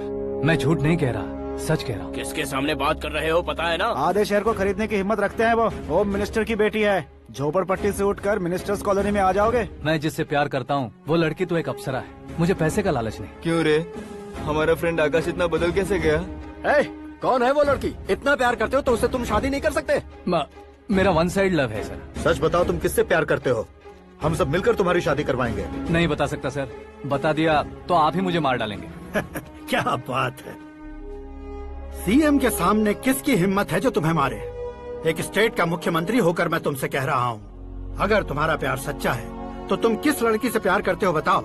मैं झूठ नहीं कह रहा, सच कह रहा हूँ।
किसके सामने बात कर रहे हो पता है ना?
आधे शहर को खरीदने की हिम्मत रखते हैं वो। होम मिनिस्टर की बेटी है। झोपड़पट्टी से उठकर मिनिस्टर्स कॉलोनी में आ जाओगे।
मैं जिससे प्यार करता हूँ वो लड़की तो एक अप्सरा है। मुझे पैसे का लालच नहीं।
क्यों रे, हमारा फ्रेंड आकाश इतना बदल कैसे गया?
कौन है वो लड़की? इतना प्यार करते हो तो उससे तुम शादी नहीं कर सकते?
मेरा वन साइड लव है सर।
सच बताओ, तुम किससे प्यार करते हो? हम सब मिलकर तुम्हारी शादी करवाएंगे।
नहीं बता सकता सर। बता दिया तो आप ही मुझे मार डालेंगे।
क्या बात है। सीएम के सामने किसकी हिम्मत है जो तुम्हें मारे? एक स्टेट का मुख्यमंत्री होकर मैं तुमसे कह रहा हूँ, अगर तुम्हारा प्यार सच्चा है तो तुम किस लड़की से प्यार करते हो बताओ,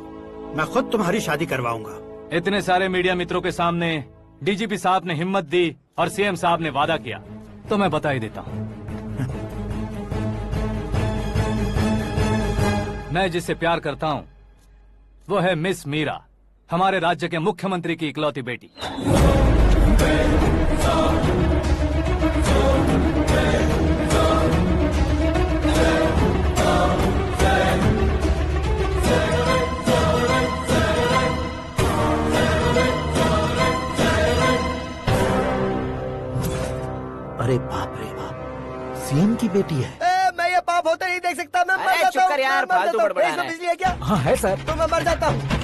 मैं खुद तुम्हारी शादी करवाऊंगा।
इतने सारे मीडिया मित्रों के सामने डीजीपी साहब ने हिम्मत दी और सीएम साहब ने वादा किया तो मैं बता ही देता हूँ। मैं जिससे प्यार करता हूँ वो है मिस मीरा, हमारे राज्य के मुख्यमंत्री की इकलौती बेटी।
अरे बाप रे बाप, सीएम की बेटी है।
मैं ये पाप होते नहीं देख सकता। मैं मर जाता
चुप कर यार, फालतू बड़बड़ा रहा है।
बिजली है क्या?
हाँ है सर।
तो मैं मर जाता हूँ।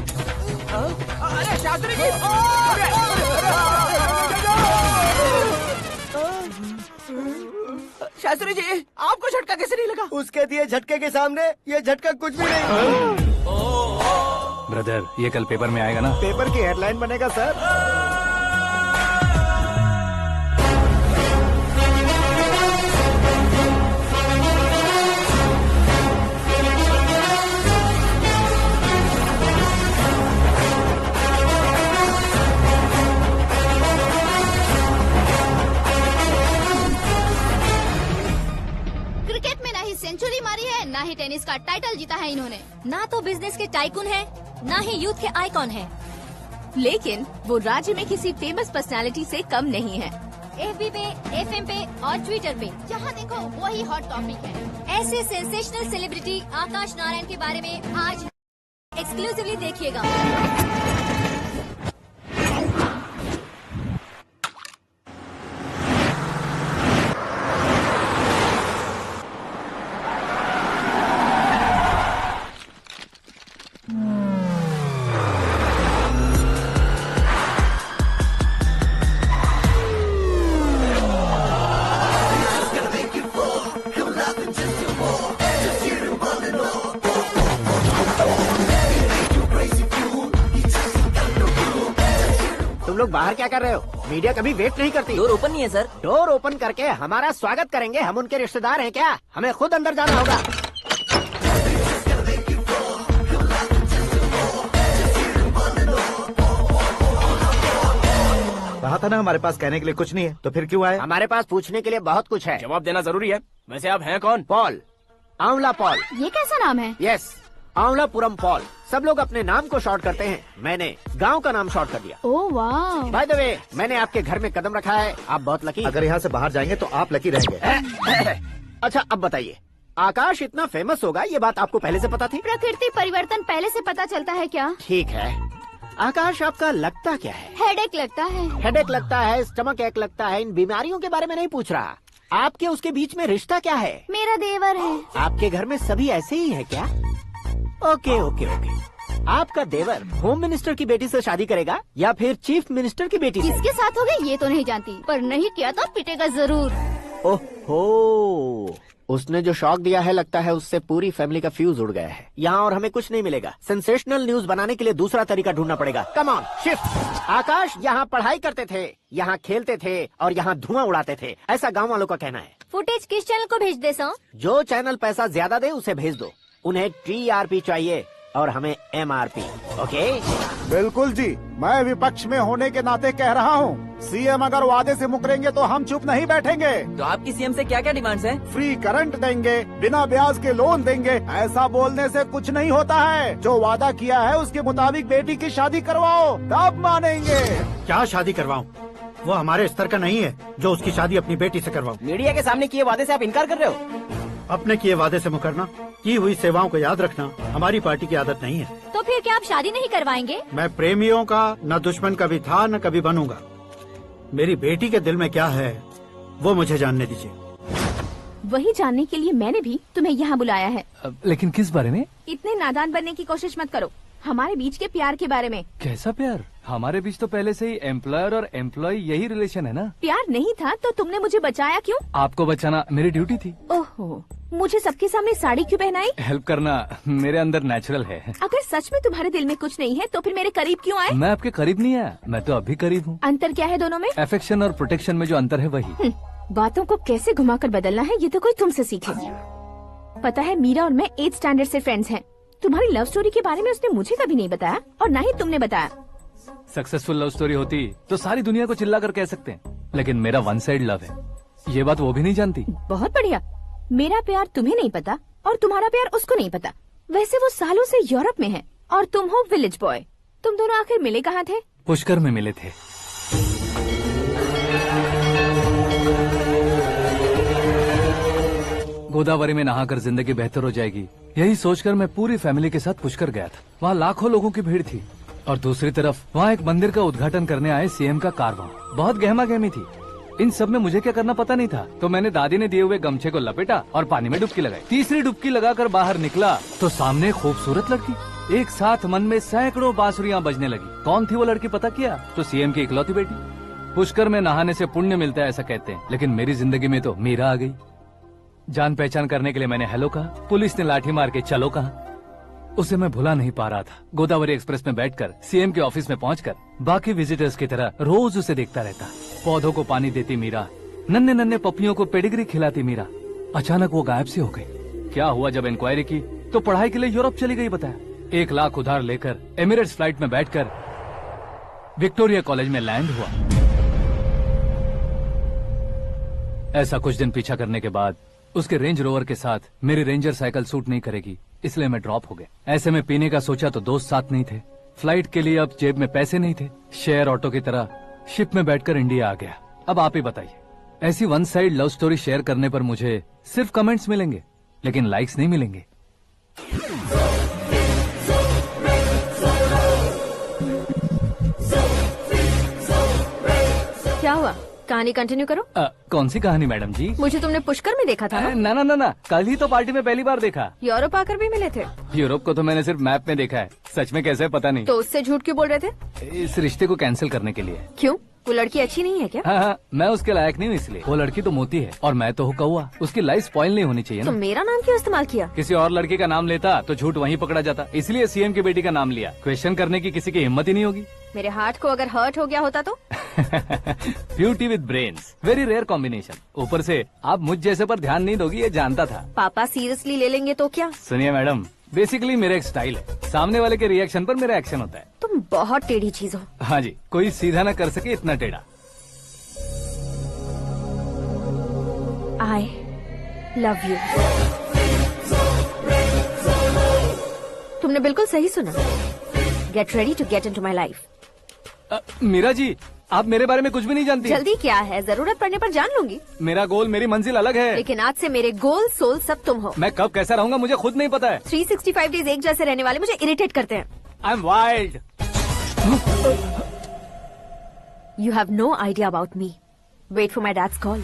अरे शास्त्री जी, शास्त्री जी आपको झटका कैसे नहीं लगा?
उसके दिए झटके के सामने ये झटका कुछ भी नहीं।
ब्रदर, ये कल पेपर में आएगा ना?
पेपर की हेडलाइन बनेगा सर।
सेंचुरी मारी है, ना ही टेनिस का टाइटल जीता है इन्होंने। ना तो बिजनेस के टाइकून है, ना ही यूथ के आइकॉन है।
लेकिन वो राज्य में किसी फेमस पर्सनालिटी से कम नहीं है।
एफबी पे, एफएम पे और ट्विटर पे जहाँ देखो वही हॉट टॉपिक है। ऐसे सेंसेशनल सेलिब्रिटी आकाश नारायण के बारे में आज एक्सक्लूसिवली देखिएगा।
तुम लोग बाहर क्या कर रहे हो? मीडिया कभी वेट नहीं करती।
डोर ओपन नहीं है सर।
डोर ओपन करके हमारा स्वागत करेंगे? हम उनके रिश्तेदार हैं क्या? हमें खुद अंदर जाना होगा।
कहा था ना हमारे पास कहने के लिए कुछ नहीं है, तो फिर क्यों आए?
हमारे पास पूछने के लिए बहुत कुछ है।
जवाब देना जरूरी है। वैसे आप हैं कौन?
पॉल, आंवला पॉल।
ये कैसा नाम है?
Yes, Aanwalapuram Paul. सब लोग अपने नाम को शॉर्ट करते हैं, मैंने गांव का नाम शॉर्ट कर दिया।
ओह वाह।
बाय द वे, मैंने आपके घर में कदम रखा है, आप बहुत लकी।
अगर यहाँ से बाहर जाएंगे तो आप लकी रहेंगे।
अच्छा अब बताइए, आकाश इतना फेमस होगा ये बात आपको पहले से पता थी?
प्रकृति परिवर्तन पहले से पता चलता है क्या?
ठीक है, आकाश आपका लगता क्या है?
हेडेक लगता है।
हेडेक लगता है, स्टमक एक लगता है, इन बीमारियों के बारे में नहीं पूछ रहा। आपके उसके बीच में रिश्ता क्या है?
मेरा देवर है।
आपके घर में सभी ऐसे ही है क्या? Okay okay okay.
आपका देवर होम मिनिस्टर की बेटी से शादी करेगा या फिर चीफ मिनिस्टर की बेटी से?
किसके साथ हो गए ये तो नहीं जानती, पर नहीं किया तो पिटेगा जरूर।
ओहो, उसने जो शॉक दिया है लगता है उससे पूरी फैमिली का फ्यूज उड़ गया है। यहाँ और हमें कुछ नहीं मिलेगा। सेंसेशनल न्यूज बनाने के लिए दूसरा तरीका ढूंढना पड़ेगा। Come on shift. आकाश यहाँ पढ़ाई करते थे, यहाँ खेलते थे और यहाँ धुआं उड़ाते थे, ऐसा गाँव वालों का कहना है।
फुटेज किस चैनल को भेज दे सो?
जो चैनल पैसा ज्यादा दे उसे भेज दो। उन्हें TRP चाहिए और हमें MRP। ओके?
बिल्कुल जी, मैं विपक्ष में होने के नाते कह रहा हूँ, सीएम अगर वादे से मुकरेंगे तो हम चुप नहीं बैठेंगे।
तो आपकी सीएम से क्या क्या डिमांड्स हैं?
फ्री करंट देंगे, बिना ब्याज के लोन देंगे। ऐसा बोलने से कुछ नहीं होता है। जो वादा किया है उसके मुताबिक बेटी की शादी करवाओ, तब मानेंगे।
क्या शादी करवाऊं? वो हमारे स्तर का नहीं है जो उसकी शादी अपनी बेटी से करवाऊं।
मीडिया के सामने किए वादे से आप इनकार कर रहे हो?
अपने किए वादे से मुकरना, की हुई सेवाओं को याद रखना हमारी पार्टी की आदत नहीं है।
तो फिर क्या आप शादी नहीं करवाएंगे?
मैं प्रेमियों का न दुश्मन कभी था न कभी बनूंगा। मेरी बेटी के दिल में क्या है वो मुझे जानने दीजिए।
वही जानने के लिए मैंने भी तुम्हें यहाँ बुलाया है।
लेकिन किस बारे में?
इतने नादान बनने की कोशिश मत करो। हमारे बीच के प्यार के बारे में।
कैसा प्यार? हमारे बीच तो पहले से ही एम्प्लॉयर और एम्प्लॉय यही रिलेशन है ना।
प्यार नहीं था तो तुमने मुझे बचाया क्यों?
आपको बचाना मेरी ड्यूटी थी।
ओहो, मुझे सबके सामने साड़ी क्यों पहनाई?
हेल्प करना मेरे अंदर नेचुरल है।
अगर सच में तुम्हारे दिल में कुछ नहीं है तो फिर मेरे करीब क्यों आए?
मैं आपके करीब नहीं आया, मैं तो अभी करीब हूँ।
अंतर क्या है दोनों में?
अफेक्शन और प्रोटेक्शन में जो अंतर है वही।
बातों को कैसे घुमाकर बदलना है ये तो कोई तुमसे सीखे। पता है मीरा और मैं 8th स्टैंडर्ड से फ्रेंड्स हैं। तुम्हारी लव स्टोरी के बारे में उसने मुझे कभी नहीं बताया और न ही तुमने बताया।
सक्सेसफुल लव स्टोरी होती तो सारी दुनिया को चिल्ला कर कह सकते हैं, लेकिन मेरा वन साइड लव है, ये बात वो भी नहीं जानती।
बहुत बढ़िया। मेरा प्यार तुम्हें नहीं पता और तुम्हारा प्यार उसको नहीं पता। वैसे वो सालों से यूरोप में है और तुम हो विलेज बॉय। तुम दोनों आखिर मिले कहाँ थे?
पुष्कर में मिले थे। गोदावरी में नहाकर जिंदगी बेहतर हो जाएगी, यही सोचकर मैं पूरी फैमिली के साथ पुष्कर गया था। वहाँ लाखों लोगों की भीड़ थी और दूसरी तरफ वहाँ एक मंदिर का उद्घाटन करने आए सीएम का कारवां। बहुत गहमा गहमी थी। इन सब में मुझे क्या करना पता नहीं था, तो मैंने दादी ने दिए हुए गमछे को लपेटा और पानी में डुबकी लगाई। तीसरी डुबकी लगाकर बाहर निकला तो सामने खूबसूरत लड़की। एक साथ मन में सैकड़ों बांसुरियां बजने लगी। कौन थी वो लड़की पता किया? तो सीएम की इकलौती बेटी। पुष्कर में नहाने से पुण्य मिलता है ऐसा कहते हैं, लेकिन मेरी जिंदगी में तो मीरा आ गई। जान पहचान करने के लिए मैंने हेलो कहा, पुलिस ने लाठी मार के चलो कहा। उसे मैं भुला नहीं पा रहा था। गोदावरी एक्सप्रेस में बैठकर सीएम के ऑफिस में पहुंचकर बाकी विजिटर्स की तरह रोज उसे देखता रहता। पौधों को पानी देती मीरा, नन्हे नन्हे पपियों को पेडिग्री खिलाती मीरा। अचानक वो गायब सी हो गई। क्या हुआ? जब इंक्वायरी की तो पढ़ाई के लिए यूरोप चली गई बताया। 1 लाख उधार लेकर एमिरेट्स फ्लाइट में बैठकर विक्टोरिया कॉलेज में लैंड हुआ। ऐसा कुछ दिन पीछा करने के बाद उसके रेंज रोवर के साथ मेरी रेंजर साइकिल सूट नहीं करेगी, इसलिए मैं ड्रॉप हो गया। ऐसे में पीने का सोचा तो दोस्त साथ नहीं थे। फ्लाइट के लिए अब जेब में पैसे नहीं थे। शेयर ऑटो की तरह शिप में बैठकर इंडिया आ गया। अब आप ही बताइए, ऐसी one side love story share करने पर मुझे सिर्फ कमेंट्स मिलेंगे, लेकिन लाइक्स नहीं मिलेंगे।
क्या हुआ? कहानी कंटिन्यू करो।
कौन सी कहानी मैडम जी?
मुझे तुमने पुष्कर में देखा था ना?
ना, कल ही तो पार्टी में पहली बार देखा।
यूरोप आकर भी मिले थे?
यूरोप को तो मैंने सिर्फ मैप में देखा है, सच में कैसे पता नहीं।
तो उससे झूठ क्यों बोल रहे थे?
इस रिश्ते को कैंसिल करने के लिए।
क्यों? वो लड़की अच्छी नहीं है क्या?
हाँ, मैं उसके लायक नहीं हूँ इसलिए। वो लड़की तो मोती है और मैं तो हूँ कौवा। उसकी लाइफ स्पॉइल नहीं होनी चाहिए ना।
तो मेरा नाम क्यों इस्तेमाल किया?
किसी और लड़की का नाम लेता तो झूठ वहीं पकड़ा जाता, इसलिए सीएम की बेटी का नाम लिया। क्वेश्चन करने की किसी की हिम्मत ही नहीं होगी।
मेरे हार्ट को अगर हर्ट हो गया होता तो?
Beauty with brains, very rare combination. ऊपर से आप मुझ जैसे पर ध्यान नहीं दोगी ये जानता था।
पापा सीरियसली ले लेंगे तो क्या?
सुनिए मैडम, बेसिकली मेरा एक स्टाइल है, सामने वाले के रिएक्शन पर मेरा एक्शन होता है।
तुम बहुत टेढ़ी चीज हो।
हाँ जी, कोई सीधा न कर सके इतना टेढ़ा।
I love you। तुमने बिल्कुल सही सुना। Get ready to get into my life।
Meera ji, आप मेरे बारे में कुछ भी नहीं जानती।
जल्दी क्या है, जरूरत पड़ने पर जान लूंगी।
मेरा गोल, मेरी मंजिल अलग है।
लेकिन आज से मेरे गोल सोल सब तुम हो।
मैं कब कैसा रहूंगा मुझे खुद नहीं पता है।
365 डेज एक जैसे रहने वाले मुझे इरिटेट करते हैं।
I'm wild।
You have no idea about me। Wait for my dad's call।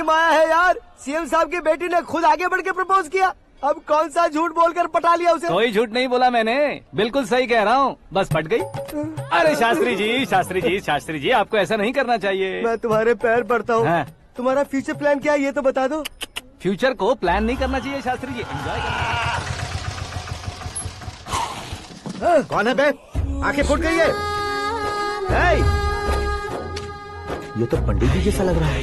माया है यार, सीएम साहब की बेटी ने खुद आगे बढ़ के प्रपोज किया, अब कौन सा झूठ बोलकर पटा लिया उसे।
कोई झूठ नहीं बोला मैंने, बिल्कुल सही कह रहा हूँ, बस पट गई। अरे शास्त्री जी आपको ऐसा नहीं करना चाहिए।
मैं तुम्हारे पैर पड़ता हूँ।
हाँ।
तुम्हारा फ्यूचर प्लान क्या है ये तो बता दो।
फ्यूचर को प्लान नहीं करना चाहिए शास्त्री जी, एंजॉय करना।
कौन है बे? आंखें फूट गई है। ये तो पंडित जी जैसा लग रहा है।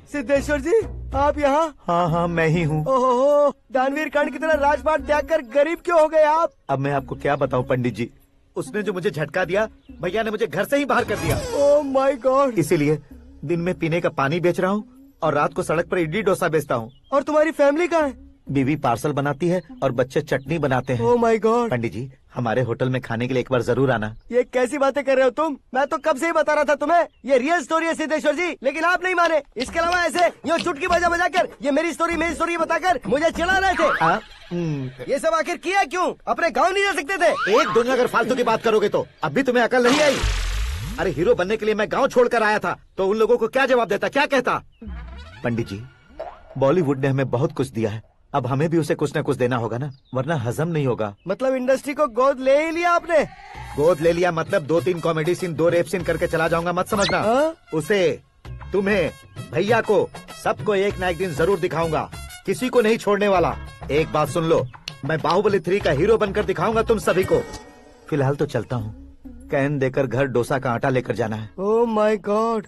सिद्धेश्वर जी आप यहाँ?
हाँ मैं ही हूँ।
ओहो, दानवीर कर्ण की तरह राजपाट त्याग कर गरीब क्यों हो गए आप?
अब मैं आपको क्या बताऊँ पंडित जी, उसने जो मुझे झटका दिया, भैया ने मुझे घर से ही बाहर कर दिया।
ओह माय गॉड।
इसीलिए दिन में पीने का पानी बेच रहा हूँ और रात को सड़क पर इडली डोसा बेचता हूँ।
और तुम्हारी फैमिली कहाँ है?
बीवी पार्सल बनाती है और बच्चे चटनी बनाते हैं।
ओह माय गॉड।
पंडित जी हमारे होटल में खाने के लिए एक बार जरूर आना।
ये कैसी बातें कर रहे हो तुम? मैं तो कब से ही बता रहा था तुम्हें, ये रियल स्टोरी है सिद्धेश्वर जी, लेकिन आप नहीं माने। इसके अलावा ऐसे यूँ चुटकी बजा कर ये मेरी स्टोरी बताकर मुझे चिढ़ा रहे थे। ये सब आखिर किया क्यों? अपने गाँव नहीं जा सकते थे?
एक दिन अगर फालतू की बात करोगे तो अब भी तुम्हें अकल नहीं आई। अरे हीरो बनने के लिए मैं गाँव छोड़कर आया था तो उन लोगों को क्या जवाब देता, क्या कहता? पंडित जी बॉलीवुड ने हमें बहुत कुछ दिया है, अब हमें भी उसे कुछ न कुछ देना होगा ना, वरना हजम नहीं होगा।
मतलब इंडस्ट्री को गोद ले ही लिया आपने?
गोद ले लिया मतलब 2-3 कॉमेडी सीन 2 रेप सीन करके चला जाऊंगा मत समझना। उसे, तुम्हें, भैया को, सबको एक ना एक दिन जरूर दिखाऊंगा, किसी को नहीं छोड़ने वाला। एक बात सुन लो, मैं बाहुबली 3 का हीरो बनकर दिखाऊंगा तुम सभी को। फिलहाल तो चलता हूँ, कैन देकर घर डोसा का आटा लेकर जाना है।
Oh my god.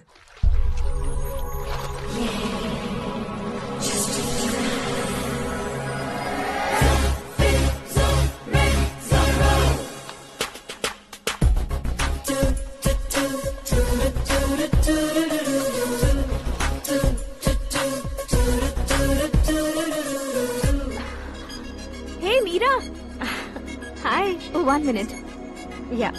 Hey Meera, hi, 1 minute. या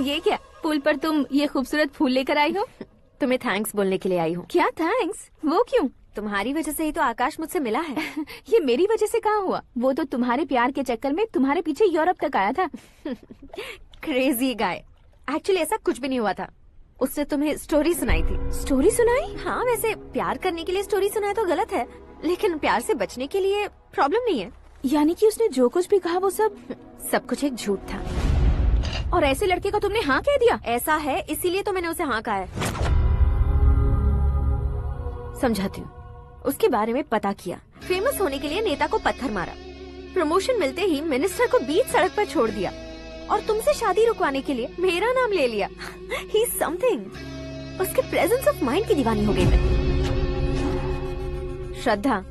ये क्या, पुल पर तुम ये खूबसूरत फूल लेकर आई हो?
तुम्हें थैंक्स बोलने के लिए आई हूँ।
क्या थैंक्स? वो क्यों?
तुम्हारी वजह से ही तो आकाश मुझसे मिला है।
ये मेरी वजह से कहाँ हुआ? वो तो तुम्हारे प्यार के चक्कर में तुम्हारे पीछे यूरोप तक आया था।
Crazy guy. एक्चुअली ऐसा कुछ भी नहीं हुआ था, उसने तुम्हें स्टोरी सुनाई थी।
स्टोरी सुनाई?
हाँ, वैसे प्यार करने के लिए स्टोरी सुनाए तो गलत है, लेकिन प्यार से बचने के लिए प्रॉब्लम नहीं है।
यानी कि उसने जो कुछ भी कहा वो सब
कुछ एक झूठ था।
और ऐसे लड़के को तुमने हाँ कह दिया?
ऐसा है, इसीलिए तो मैंने उसे हाँ कहा है। समझाती हूँ। उसके बारे में पता किया, फेमस होने के लिए नेता को पत्थर मारा, प्रमोशन मिलते ही मिनिस्टर को बीच सड़क पर छोड़ दिया और तुमसे शादी रुकवाने के लिए मेरा नाम ले लिया। ही समथिंग। उसके प्रेजेंस ऑफ माइंड की दीवानी हो गई मैं। श्रद्धा,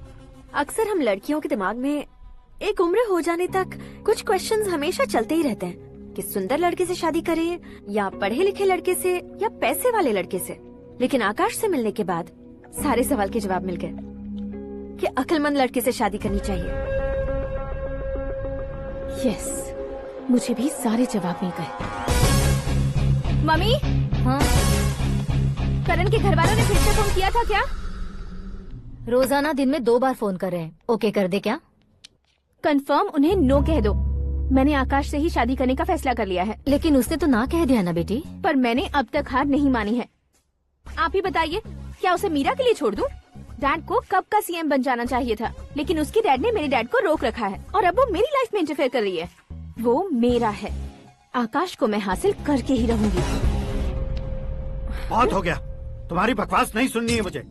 अक्सर हम लड़कियों के दिमाग में एक उम्र हो जाने तक कुछ क्वेश्चंस हमेशा चलते ही रहते हैं कि सुंदर लड़के से शादी करें या पढ़े लिखे लड़के से या पैसे वाले लड़के से। लेकिन आकाश से मिलने के बाद सारे सवाल के जवाब मिल गए कि अक्लमंद लड़के से शादी करनी चाहिए।
यस, मुझे भी सारे जवाब मिल गए। मम्मी,
हाँ?
करण के घर वालों ने फिर से फोन किया था क्या?
रोजाना दिन में 2 बार फोन कर रहे हैं। ओके कर दे क्या?
कंफर्म उन्हें नो कह दो। मैंने आकाश से ही शादी करने का फैसला कर लिया है।
लेकिन उसने तो ना कह दिया ना बेटी।
पर मैंने अब तक हार नहीं मानी है। आप ही बताइए, क्या उसे मीरा के लिए छोड़ दूं? डैड को कब का सीएम बन जाना चाहिए था, लेकिन उसके डैड ने मेरे डैड को रोक रखा है और अब वो मेरी लाइफ में इंटरफेयर कर रही है। वो मेरा है, आकाश को मैं हासिल करके ही रहूंगी।
बहुत हो गया, तुम्हारी बकवास नहीं सुननी है मुझे।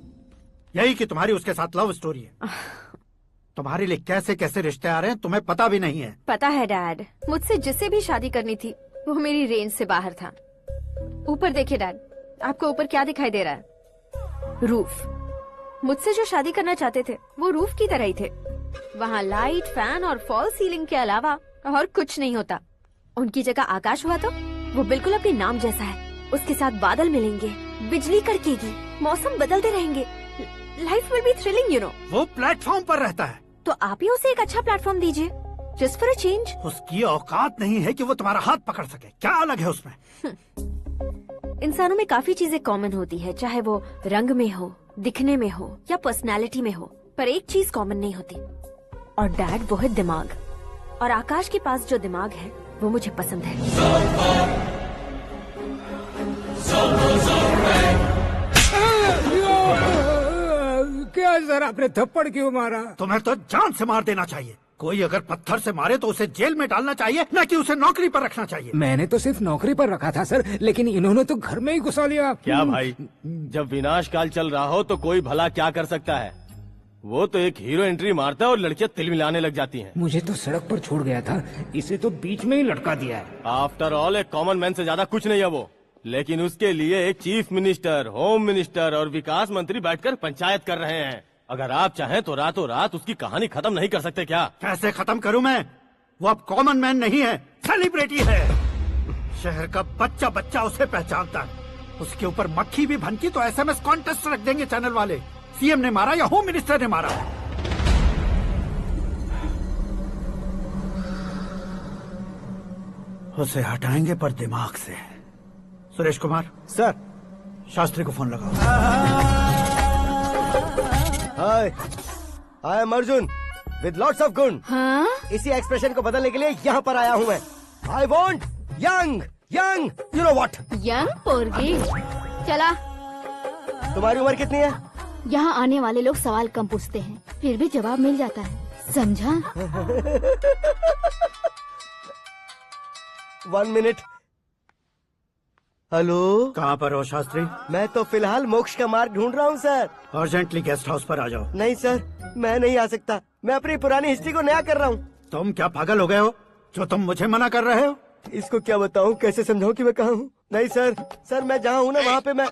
यही कि तुम्हारी उसके साथ लव स्टोरी है। तुम्हारे लिए कैसे कैसे रिश्ते आ रहे हैं तुम्हें पता भी नहीं है।
पता है डैड, मुझसे जिसे भी शादी करनी थी वो मेरी रेंज से बाहर था। ऊपर देखिए डैड, आपको ऊपर क्या दिखाई दे रहा है? रूफ। मुझसे जो शादी करना चाहते थे वो रूफ की तरह ही थे। वहाँ लाइट, फैन और फॉल सीलिंग के अलावा और कुछ नहीं होता। उनकी जगह आकाश हुआ तो वो बिल्कुल अपने नाम जैसा है। उसके साथ बादल मिलेंगे, बिजली कड़केगी, मौसम बदलते रहेंगे, life will be thrilling you know.
वो प्लेटफॉर्म पर रहता है।
तो आप ही उसे एक अच्छा प्लेटफॉर्म दीजिए, जस्ट फॉर अ चेंज।
उसकी औकात नहीं है कि वो तुम्हारा हाथ पकड़ सके। क्या अलग है उसमें?
इंसानों में काफी चीजें कॉमन होती है, चाहे वो रंग में हो, दिखने में हो या पर्सनालिटी में हो, पर एक चीज कॉमन नहीं होती, और डैड वो है दिमाग। और आकाश के पास जो दिमाग है वो मुझे पसंद है।
क्या सर, आपने थप्पड़ क्यों मारा?
तुम्हें तो जान से मार देना चाहिए। कोई अगर पत्थर से मारे तो उसे जेल में डालना चाहिए, न कि उसे नौकरी पर रखना चाहिए।
मैंने तो सिर्फ नौकरी पर रखा था सर, लेकिन इन्होंने तो घर में ही घुसा लिया।
क्या भाई, जब विनाश काल चल रहा हो तो कोई भला क्या कर सकता है? वो तो एक हीरो एंट्री मारता है और लड़कियां तिल मिलाने लग जाती हैं।
मुझे तो सड़क पर छोड़ गया था, इसे तो बीच में ही लटका दिया है।
आफ्टर ऑल एक कॉमन मैन से ज्यादा कुछ नहीं है वो, लेकिन उसके लिए एक चीफ मिनिस्टर, होम मिनिस्टर और विकास मंत्री बैठकर पंचायत कर रहे हैं। अगर आप चाहें तो रातों रात उसकी कहानी खत्म नहीं कर सकते क्या?
कैसे खत्म करूं मैं? वो अब कॉमन मैन नहीं है, सेलिब्रिटी है। शहर का बच्चा बच्चा उसे पहचानता है। उसके ऊपर मक्खी भी भनकी तो SMS कॉन्टेस्ट रख देंगे चैनल वाले। सीएम ने मारा या होम मिनिस्टर ने मारा? उसे हटाएंगे पर दिमाग से। सुरेश कुमार
सर,
शास्त्री को फोन लगाओ।
Hi, I am Arjun with lots of गुण।
हाँ?
इसी एक्सप्रेशन को बदलने के लिए यहाँ पर आया हूँ मैं। I want young young, you know what?
Young पोरगी। चला।
तुम्हारी उम्र कितनी है?
यहाँ आने वाले लोग सवाल कम पूछते हैं, फिर भी जवाब मिल जाता है, समझा?
1 मिनट। हेलो,
कहाँ पर हो शास्त्री?
मैं तो फिलहाल मोक्ष का मार्ग ढूंढ रहा हूँ सर।
अर्जेंटली गेस्ट हाउस पर आ जाओ।
नहीं सर, मैं नहीं आ सकता। मैं अपनी पुरानी हिस्ट्री को नया कर रहा हूँ।
तुम क्या पागल हो गए हो जो तुम मुझे मना कर रहे हो?
इसको क्या बताऊँ, कैसे समझाऊँ कि मैं कहाँ हूँ? नहीं सर मैं जहाँ हूँ ना वहाँ पे मैं।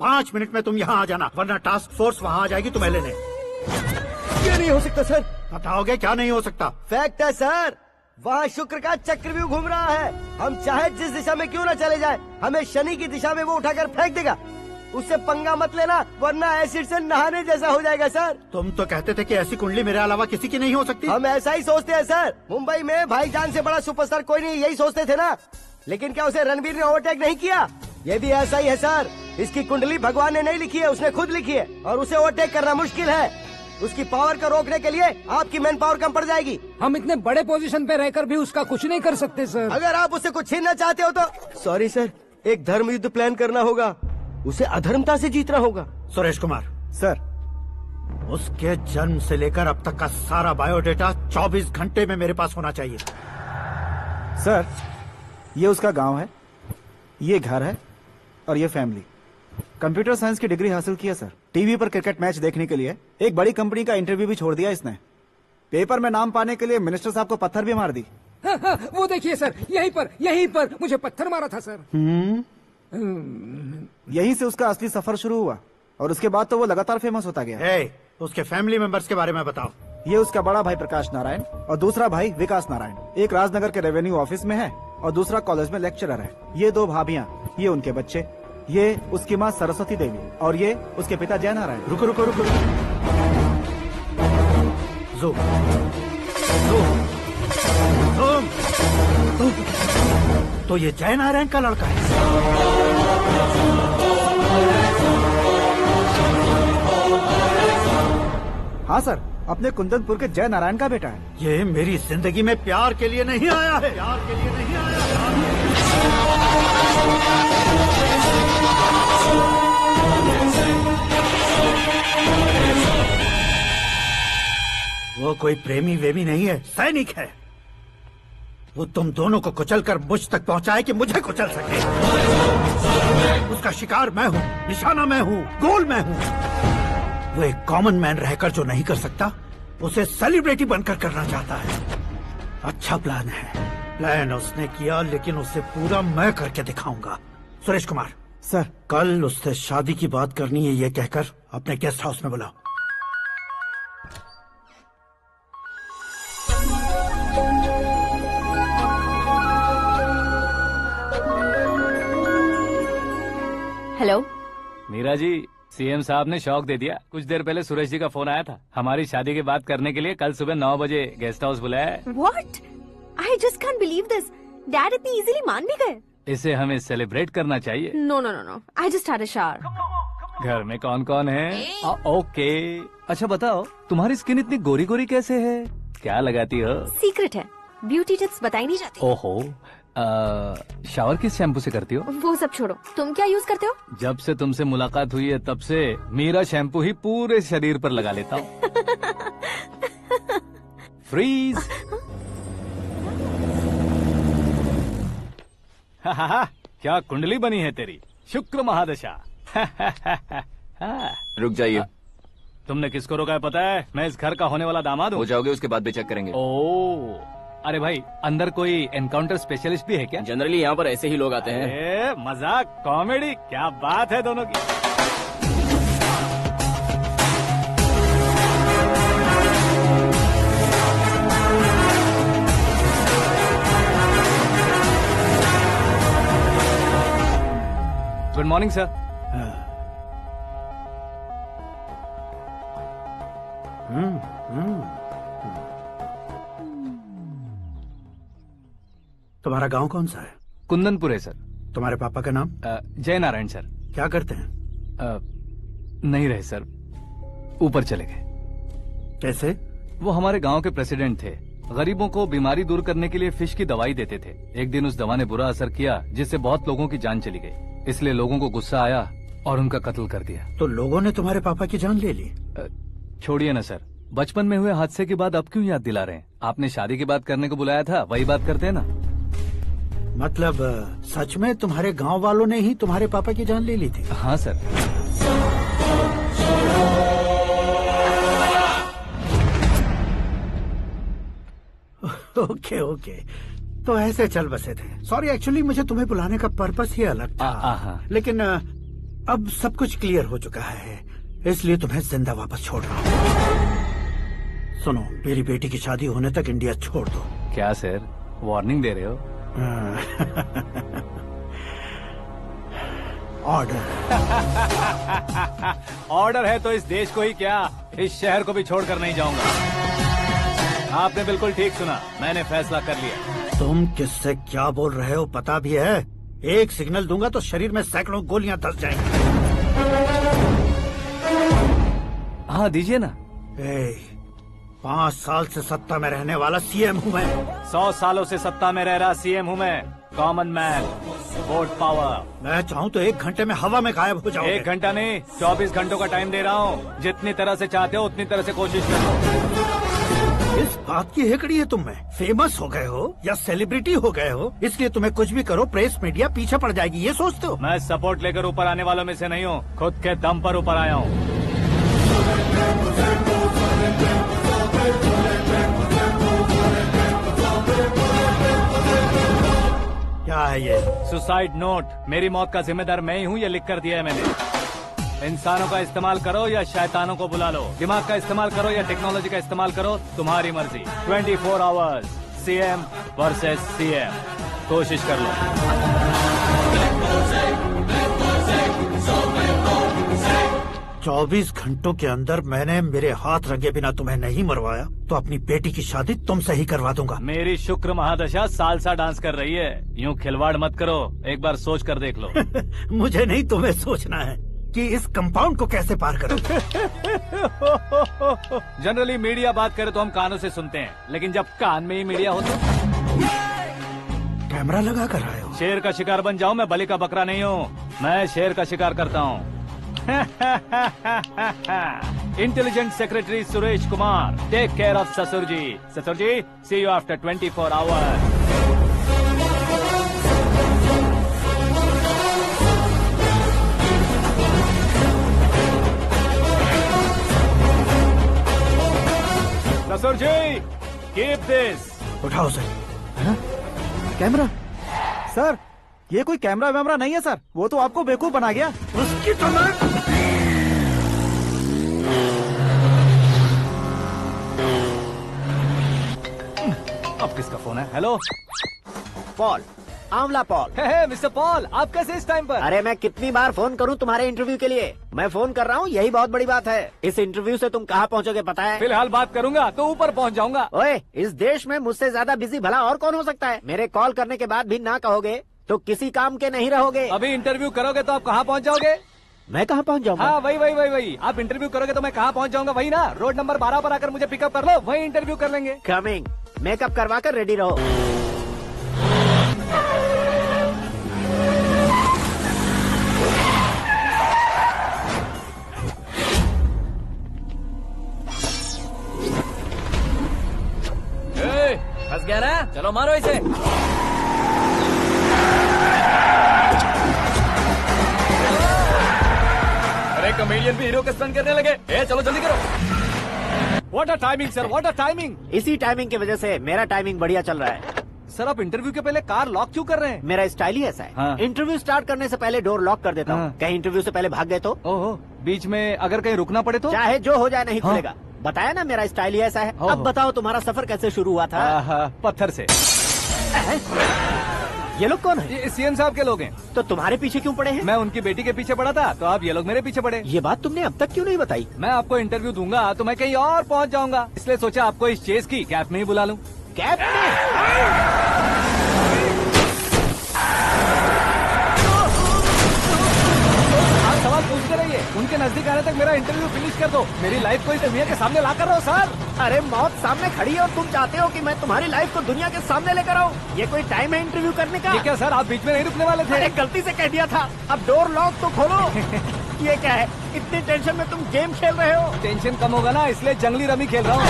5 मिनट में तुम यहाँ आ जाना, वरना टास्क फोर्स वहाँ आ जाएगी तुम्हें लेने।
ये नहीं हो सकता सर।
बताओगे क्या नहीं हो सकता?
फैक्ट है सर, वहाँ शुक्र का चक्रव्यूह घूम रहा है। हम चाहे जिस दिशा में क्यों न चले जाए, हमें शनि की दिशा में वो उठाकर फेंक देगा। उससे पंगा मत लेना, वरना एसिड से नहाने जैसा हो जाएगा सर।
तुम तो कहते थे कि ऐसी कुंडली मेरे अलावा किसी की नहीं हो सकती।
हम ऐसा ही सोचते हैं सर। मुंबई में भाईजान से बड़ा सुपरस्टार कोई नहीं, यही सोचते थे ना। लेकिन क्या उसे रणवीर ने ओवरटेक नहीं किया? ये भी ऐसा ही है सर। इसकी कुंडली भगवान ने नहीं लिखी है, उसने खुद लिखी है, और उसे ओवरटेक करना मुश्किल है। उसकी पावर को रोकने के लिए आपकी मैन पावर कम पड़ जाएगी।
हम इतने बड़े पोजीशन पे रहकर भी उसका कुछ नहीं कर सकते सर।
अगर आप उसे कुछ छीनना चाहते हो तो सॉरी सर, एक धर्म युद्ध प्लान करना होगा। उसे अधर्मता से जीतना होगा।
सुरेश कुमार
सर,
उसके जन्म से लेकर अब तक का सारा बायोडेटा 24 घंटे में मेरे पास होना चाहिए।
सर, ये उसका गांव है, ये घर है और ये फैमिली। कंप्यूटर साइंस की डिग्री हासिल की है सर। टीवी पर क्रिकेट मैच देखने के लिए एक बड़ी कंपनी का इंटरव्यू भी छोड़ दिया इसने। पेपर में नाम पाने के लिए मिनिस्टर साहब को पत्थर भी मार दी।
वो देखिए सर, यहीं पर मुझे पत्थर मारा था सर।
यहीं से उसका असली सफर शुरू हुआ और उसके बाद तो वो लगातार फेमस होता गया।
उसके फैमिली मेंबर्स के बारे में बताओ।
ये उसका बड़ा भाई प्रकाश नारायण और दूसरा भाई विकास नारायण। एक राजनगर के रेवेन्यू ऑफिस में है और दूसरा कॉलेज में लेक्चरर है। ये 2 भाभियां, ये उनके बच्चे, ये उसकी माँ सरस्वती देवी और ये उसके पिता जय नारायण।
रुको रुको रुको, तो ये जय नारायण का लड़का है।
हाँ सर, अपने कुंदनपुर के जय नारायण का बेटा है।
ये मेरी जिंदगी में प्यार के लिए नहीं आया है। प्यार के लिए नहीं आया है। वो कोई प्रेमी वेमी नहीं है, सैनिक है। वो तुम दोनों को कुचलकर मुझ तक पहुंचाए कि मुझे कुचल सके। उसका शिकार मैं हूँ, निशाना मैं हूँ, गोल मैं हूँ। वो एक कॉमन मैन रहकर जो नहीं कर सकता, उसे सेलिब्रिटी बनकर करना चाहता है। अच्छा प्लान है। प्लान उसने किया, लेकिन उसे पूरा मैं करके दिखाऊंगा। सुरेश कुमार
सर,
कल उससे शादी की बात करनी है, ये कहकर अपने गेस्ट हाउस में बुलाओ।
हेलो
मीरा जी, सीएम साहब ने शौक दे दिया। कुछ देर पहले सुरेश जी का फोन आया था, हमारी शादी की बात करने के लिए कल सुबह 9 बजे गेस्ट हाउस बुलाया है।
What? I just can't believe this. Dad इतनी इजीली मान भी गए।
इसे हमें सेलिब्रेट करना चाहिए।
No, no, no, no. I just had a shower.
घर में कौन कौन है? ओके। अच्छा बताओ, तुम्हारी स्किन इतनी गोरी गोरी कैसे है? क्या लगाती हो?
सीक्रेट है, ब्यूटी टिप्स बताई नहीं जाती।
ओहो, शावर किस शैम्पू से करती हो?
वो सब छोड़ो, तुम क्या यूज करते हो?
जब से तुमसे मुलाकात हुई है तब से मेरा शैम्पू ही पूरे शरीर पर लगा लेता हूँ। फ्रीज। क्या कुंडली बनी है तेरी, शुक्र महादशा।
रुक जाइए।
तुमने किसको रोका है पता है? मैं इस घर का होने वाला दामाद हूँ।
हो जाओगे उसके बाद भी चेक करेंगे।
ओ, अरे भाई, अंदर कोई एनकाउंटर स्पेशलिस्ट भी है क्या?
जनरली यहाँ पर ऐसे ही लोग आते हैं।
मजाक, कॉमेडी, क्या बात है दोनों की। Good morning sir.
तुम्हारा गांव कौन सा है?
कुंदनपुर है सर।
तुम्हारे पापा का नाम?
जय नारायण सर।
क्या करते हैं?
नहीं रहे सर, ऊपर चले गए।
कैसे?
वो हमारे गांव के प्रेसिडेंट थे। गरीबों को बीमारी दूर करने के लिए फिश की दवाई देते थे। एक दिन उस दवा ने बुरा असर किया जिससे बहुत लोगों की जान चली गई। इसलिए लोगों को गुस्सा आया और उनका कत्ल कर दिया।
तो लोगों ने तुम्हारे पापा की जान ले ली?
छोड़िए ना सर, बचपन में हुए हादसे के बाद अब क्यों याद दिला रहे हैं? आपने शादी की बात करने को बुलाया था, वही बात करते हैं ना।
मतलब सच में तुम्हारे गांव वालों ने ही तुम्हारे पापा की जान ले ली थी?
हाँ सर।
ओके ओके, तो ऐसे चल बसे थे। सॉरी, एक्चुअली मुझे तुम्हें बुलाने का पर्पस ही अलग था। लेकिन अब सब कुछ क्लियर हो चुका है, इसलिए तुम्हें जिंदा वापस छोड़ रहा हूँ। सुनो, मेरी बेटी की शादी होने तक इंडिया छोड़ दो।
क्या सर, वार्निंग दे रहे हो?
ऑर्डर।
ऑर्डर है तो इस देश को ही क्या, इस शहर को भी छोड़कर नहीं जाऊंगा। आपने बिल्कुल ठीक सुना, मैंने फैसला कर लिया।
तुम किससे क्या बोल रहे हो पता भी है? एक सिग्नल दूंगा तो शरीर में सैकड़ों गोलियां धस जाएंगी।
हाँ दीजिए ना।
5 साल से सत्ता में रहने वाला सीएम हूँ मैं।
100 सालों से सत्ता में रह रहा सीएम हूँ मैं। Common man, vote power.
मैं चाहूँ तो 1 घंटे में हवा में गायब हो जाऊँ।
1 घंटा नहीं, 24 घंटों का टाइम दे रहा हूँ। जितनी तरह से चाहते हो उतनी तरह से कोशिश करो।
इस बात की हेकड़ी है तुम में। फेमस हो गए हो या सेलिब्रिटी हो गए हो, इसलिए तुम्हें कुछ भी करो प्रेस मीडिया पीछे पड़ जाएगी, ये सोचते हो?
मैं सपोर्ट लेकर ऊपर आने वालों में से नहीं हूँ, खुद के दम पर ऊपर आया हूँ।
क्या है ये?
Suicide note. मेरी मौत का जिम्मेदार मैं ही हूँ, ये लिख कर दिया है मैंने। इंसानों का इस्तेमाल करो या शैतानों को बुला लो, दिमाग का इस्तेमाल करो या टेक्नोलॉजी का इस्तेमाल करो, तुम्हारी मर्जी। 24 आवर्स, सीएम वर्सेस सीएम, कोशिश कर लो।
24 घंटों के अंदर मैंने मेरे हाथ रंगे बिना तुम्हें नहीं मरवाया तो अपनी बेटी की शादी तुमसे ही करवा दूंगा।
मेरी शुक्र महादशा सालसा डांस कर रही है, यूँ खिलवाड़ मत करो, एक बार सोच कर देख लो।
मुझे नहीं, तुम्हें सोचना है कि इस कंपाउंड को कैसे पार करूं।
जनरली मीडिया बात करे तो हम कानों से सुनते हैं, लेकिन जब कान में ही मीडिया हो तो
कैमरा लगा कर आए हो।
शेर का शिकार बन जाऊं, मैं बलि का बकरा नहीं हूँ, मैं शेर का शिकार करता हूँ। Intelligent secretary Suresh Kumar, take care of ससुर जी। ससुर जी, सी यू आफ्टर 24 आवर्स। ससुर जी, कीप दिस।
उठाओ सर।
कैमरा? सर, ये कोई कैमरा वैमरा नहीं है सर, वो तो आपको बेवकूफ बना गया।
उसकी तो मैं...
अब किसका फोन है? हेलो
पॉल, आंवला पॉल।
मिस्टर पॉल, आप कैसे इस टाइम पर?
अरे मैं कितनी बार फोन करूं तुम्हारे इंटरव्यू के लिए? मैं फोन कर रहा हूं, यही बहुत बड़ी बात है। इस इंटरव्यू से तुम कहाँ पहुँचोगे पता है?
फिलहाल बात करूंगा तो ऊपर पहुंच जाऊंगा।
ओए, इस देश में मुझसे ज्यादा बिजी भला और कौन हो सकता है? मेरे कॉल करने के बाद भी ना कहोगे तो किसी काम के नहीं रहोगे।
अभी इंटरव्यू करोगे तो आप कहाँ पहुँच जाओगे?
मैं कहाँ पहुँच जाऊंगा?
हाँ, वही। आप इंटरव्यू करोगे तो मैं कहाँ पहुँच जाऊंगा? वही ना, रोड नंबर 12 पर आकर मुझे पिकअप कर लो, वही इंटरव्यू कर लेंगे।
कमिंग। मेकअप करवा कर रेडी रहो।
फंस गया ना, चलो मारो इसे। अरे कॉमेडियन भी हीरो के स्टंट करने लगे। चलो जल्दी करो।
What a timing sir, what a timing.
इसी टाइमिंग की वजह से मेरा टाइमिंग बढ़िया चल रहा है।
सर आप इंटरव्यू के पहले कार लॉक क्यों कर रहे हैं?
मेरा स्टाइल ही ऐसा है।
हाँ।
इंटरव्यू स्टार्ट करने से पहले डोर लॉक कर देता हूँ।
हाँ।
कहीं इंटरव्यू से पहले भाग गए तो?
ओहो, बीच में अगर कहीं रुकना पड़े तो?
चाहे जो हो जाए नहीं
हाँ।
खुलेगा। बताया ना मेरा स्टाइल ही ऐसा है।
ओहो।
अब बताओ तुम्हारा सफर कैसे शुरू हुआ था?
पत्थर से।
ये लोग कौन है?
ये सीएम साहब के लोग हैं।
तो तुम्हारे पीछे क्यों पड़े हैं?
मैं उनकी बेटी के पीछे पड़ा था तो आप ये लोग मेरे पीछे पड़े।
ये बात तुमने अब तक क्यों नहीं बताई?
मैं आपको इंटरव्यू दूंगा तो मैं कहीं और पहुंच जाऊंगा, इसलिए सोचा आपको इस चेस की कैब में ही बुला लूं।
कैब में?
आप सवाल पूछते रहिए, उनके नजदीक आने तक मेरा इंटरव्यू फिनिश कर दो। मेरी लाइफ को इस दुनिया के सामने ला कर रहो सर।
अरे मौत सामने खड़ी है और तुम चाहते हो कि मैं तुम्हारी लाइफ को दुनिया के सामने लेकर आऊं? ये कोई टाइम है इंटरव्यू करने का?
ये क्या सर, आप बीच में नहीं रुकने वाले थे?
अरे गलती से कह दिया था। अब डोर लॉक तो खोलो। ये क्या है? इतनी टेंशन में तुम गेम खेल रहे हो?
टेंशन कम होगा ना, इसलिए जंगली रमी खेल रहा हूँ।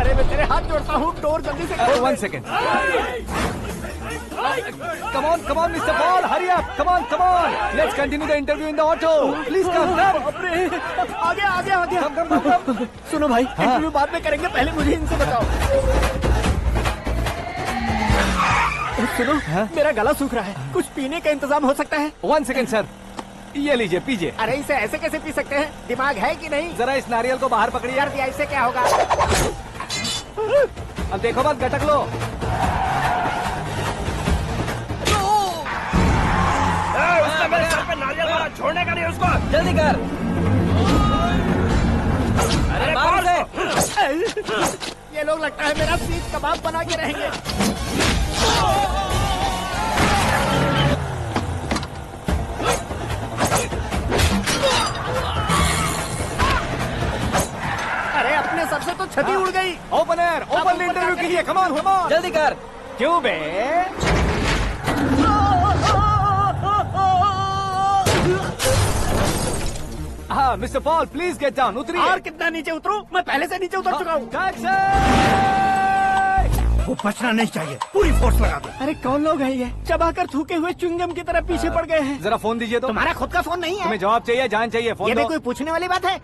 अरे मैं तेरे हाथ जोड़ता हूँ, डोर जल्दी से खोल।
1 second. Come on, Mr. Paul, hurry up. Come on. Let's continue the interview in the auto. Please come.
आगे।
Come.
सुनो भाई, इंटरव्यू बाद में करेंगे, पहले मुझे इनसे बताओ। सुनो, मेरा गला सूख रहा है, कुछ पीने का इंतजाम हो सकता है?
1 सेकेंड सर, ये लीजिए पीजिए।
अरे इसे ऐसे कैसे पी सकते हैं? दिमाग है कि नहीं?
जरा इस नारियल को बाहर पकड़िए।
कर दिया, इससे क्या होगा?
अब देखो मत, गटक लो।
उसने मेरे सर पे नारियल मारा, छोड़ने का नहीं उसको।
जल्दी कर। अरे मार दे।
ये लोग लगता है मेरा सीख कबाब बना के रहेंगे। अरे अपने सर से तो छती उड़ गई।
ओपन इंटरव्यू कीजिए। कम ऑन
जल्दी कर।
क्यों बे? हाँ mister Paul, please get down. उतरिए।
और कितना नीचे उतरूं? मैं पहले से नीचे उतर चुका हूँ।
वो बचना नहीं चाहिए, पूरी फोर्स लगा दो।
अरे कौन लोग हैं ये? चबाकर थूके हुए च्युइंगम की तरह पीछे पड़ गए हैं।
जरा फोन दीजिए तो।
तुम्हारा खुद का फोन नहीं है?
तुम्हें जवाब चाहिए, जान चाहिए, फोन
ये भी
दो।
कोई पूछने वाली बात है?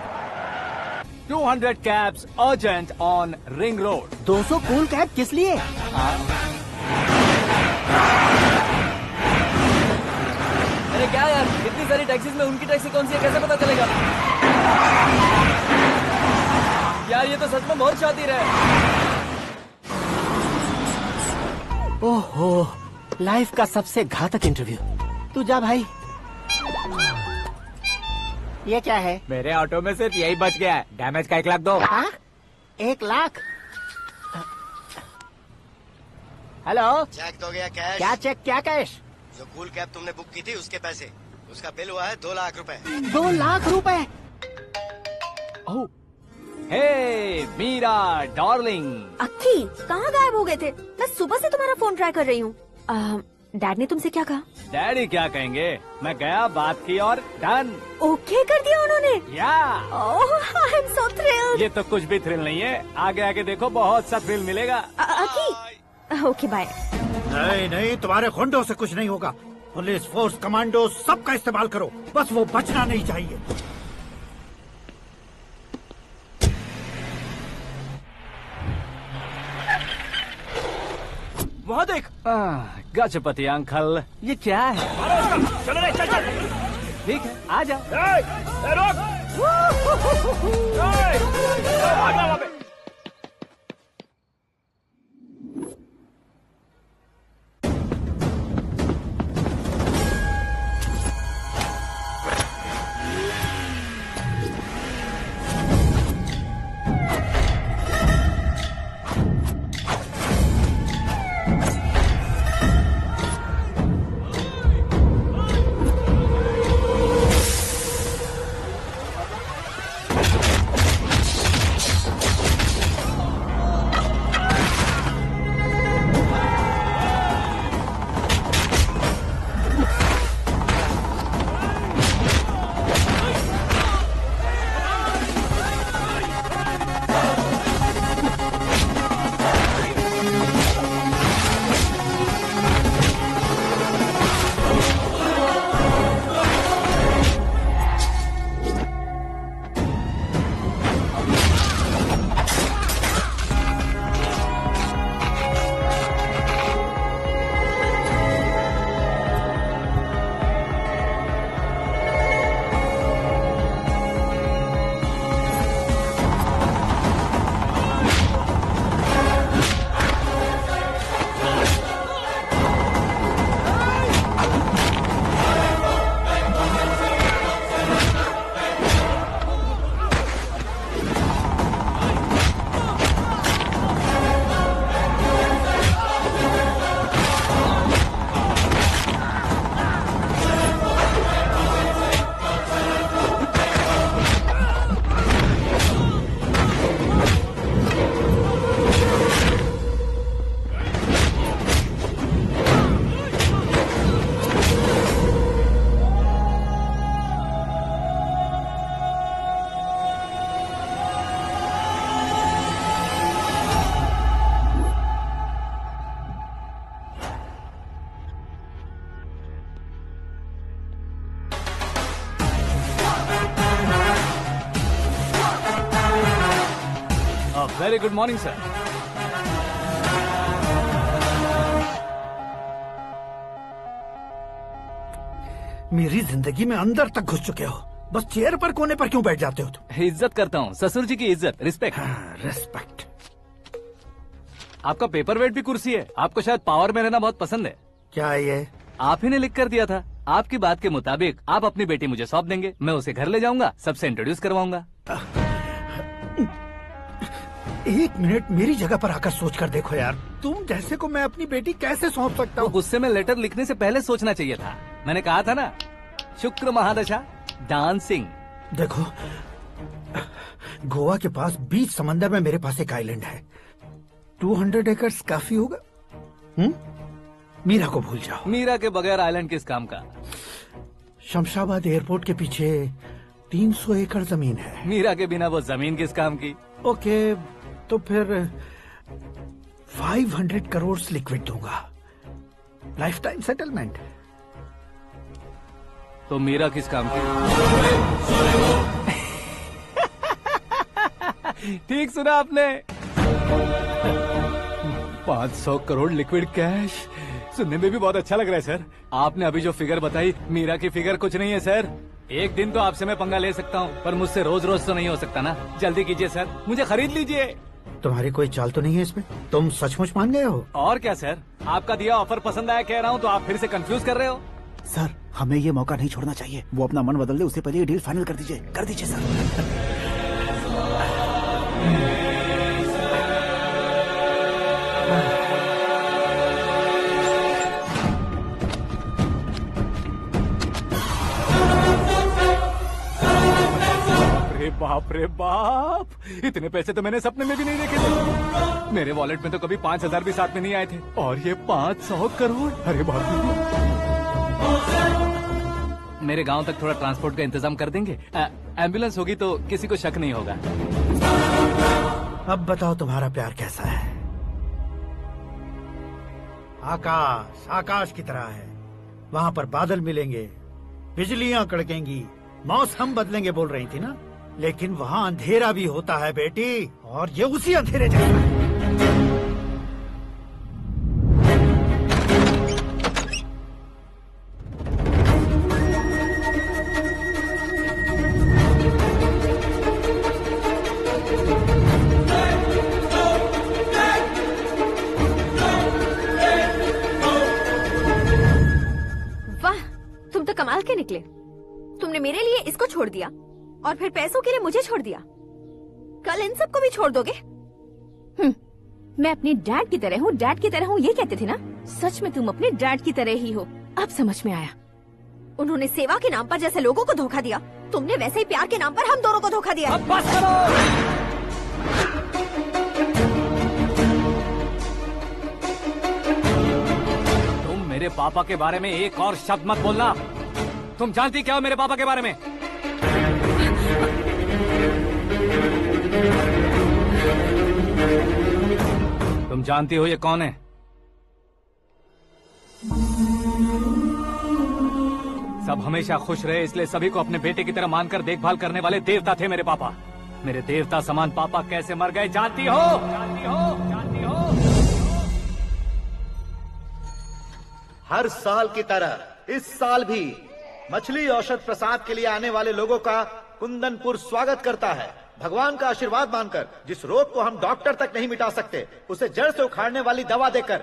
200 cabs urgent on Ring Road.
200 cool cab किस लिए?
अरे क्या यार, इतनी सारी टैक्सीज में उनकी टैक्सी कौन सी है, कैसे पता चलेगा? यार ये तो सच में बहुत शातिर है।
ओहो, लाइफ का सबसे घातक इंटरव्यू। तू जा भाई। ये क्या है?
मेरे ऑटो में सिर्फ यही बच गया है, डैमेज का 1 लाख दो।
1 लाख? हेलो,
चेक तो गया कैश।
क्या चेक, क्या कैश?
जो कूल कैब तुमने बुक की थी उसके पैसे, उसका बिल हुआ है 2 लाख रुपए।
2 लाख रुपए?
हे मीरा डार्लिंग।
अक्की, कहाँ गायब हो गए थे? मैं सुबह से तुम्हारा फोन ट्राई कर रही हूँ। डैड ने तुमसे क्या कहा?
डैडी क्या कहेंगे, मैं गया, बात की और डन।
ओके कर दिया उन्होंने?
या।
ओह, आई एम सो थ्रिल्ड।
ये तो कुछ भी थ्रिल नहीं है, आगे आगे देखो बहुत सा थ्रिल मिलेगा।
अक्की, ओके बाय।
नहीं, तुम्हारे गुंडों से कुछ नहीं होगा। पुलिस फोर्स, कमांडो, सबका इस्तेमाल करो, बस वो बचना नहीं चाहिए।
वहाँ देख। गजपति अंकल, ये क्या है?
चलो रे, चल।
ठीक है, आ जा। Very good morning sir.
मेरी जिंदगी में अंदर तक घुस चुके हो, बस चेयर पर कोने पर क्यों बैठ जाते हो तुम?
इज्जत करता हूँ, ससुर जी की इज्जत, रिस्पेक्ट।
रिस्पेक्ट।
आपका पेपर वेट भी कुर्सी है। आपको शायद पावर में रहना बहुत पसंद है।
क्या है ये?
आप ही ने लिख कर दिया था। आपकी बात के मुताबिक आप अपनी बेटी मुझे सौंप देंगे, मैं उसे घर ले जाऊंगा, सबसे इंट्रोड्यूस करवाऊंगा।
एक मिनट मेरी जगह पर आकर सोच कर देखो यार, तुम जैसे को मैं अपनी बेटी कैसे सौंप सकता हूँ?
गुस्से में लेटर लिखने से पहले सोचना चाहिए था। मैंने कहा था ना, शुक्र महादशा डांसिंग।
देखो, गोवा के पास बीच समंदर में मेरे पास एक आइलैंड है, 200 एकर्स काफी होगा। मीरा को भूल जाओ।
मीरा के बगैर आइलैंड किस काम का?
शमशाबाद एयरपोर्ट के पीछे 300 एकड़ जमीन है।
मीरा के बिना वो जमीन किस काम की?
ओके, तो फिर 500 करोड़ लिक्विड दूंगा, लाइफ टाइम सेटलमेंट।
तो मीरा किस काम की? ठीक सुना आपने, 500 करोड़ लिक्विड कैश। सुनने में भी बहुत अच्छा लग रहा है सर। आपने अभी जो फिगर बताई, मीरा की फिगर कुछ नहीं है सर। एक दिन तो आपसे मैं पंगा ले सकता हूँ, पर मुझसे रोज रोज तो नहीं हो सकता ना। जल्दी कीजिए सर, मुझे खरीद लीजिए।
तुम्हारी कोई चाल तो नहीं है इसमें? तुम सचमुच मान गए हो?
और क्या सर, आपका दिया ऑफर पसंद आया कह रहा हूँ, तो आप फिर से कंफ्यूज कर रहे हो।
सर, हमें ये मौका नहीं छोड़ना चाहिए। वो अपना मन बदल दे, उससे पहले ये डील फाइनल कर दीजिए। कर दीजिए सर।
बाप रे बाप, इतने पैसे तो मैंने सपने में भी नहीं देखे थे। मेरे वॉलेट में तो कभी 5000 भी साथ में नहीं आए थे, और ये 500 करोड़। अरे बाप रे। मेरे गांव तक थोड़ा ट्रांसपोर्ट का इंतजाम कर देंगे? एम्बुलेंस होगी तो किसी को शक नहीं होगा।
अब बताओ तुम्हारा प्यार कैसा है? आकाश आकाश की तरह है, वहाँ पर बादल मिलेंगे, बिजलियां कड़केंगी, मौसम बदलेंगे बोल रही थी ना। लेकिन वहाँ अंधेरा भी होता है बेटी, और ये उसी अंधेरे जैसा है।
वाह, तुम तो कमाल के निकले। तुमने मेरे लिए इसको छोड़ दिया और फिर पैसों के लिए मुझे छोड़ दिया। कल इन सबको भी छोड़ दोगे?
मैं अपने डैड की तरह हूँ, डैड की तरह हूँ, ये कहते थे ना। सच में तुम अपने डैड की तरह ही हो, अब समझ में आया।
उन्होंने सेवा के नाम पर जैसे लोगों को धोखा दिया, तुमने वैसे ही प्यार के नाम पर हम दोनों को धोखा दिया।
अब बस करो। तुम मेरे पापा के बारे में एक और शब्द मत बोलना। तुम जानती क्या हो मेरे पापा के बारे में? तुम जानती हो ये कौन है? सब हमेशा खुश रहे, इसलिए सभी को अपने बेटे की तरह मानकर देखभाल करने वाले देवता थे मेरे पापा। मेरे देवता समान पापा कैसे मर गए जानती हो? जानती हो? जानती हो?
हर साल की तरह इस साल भी मछली औषध प्रसाद के लिए आने वाले लोगों का कुंदनपुर स्वागत करता है। भगवान का आशीर्वाद मानकर जिस रोग को हम डॉक्टर तक नहीं मिटा सकते, उसे जड़ से उखाड़ने वाली दवा देकर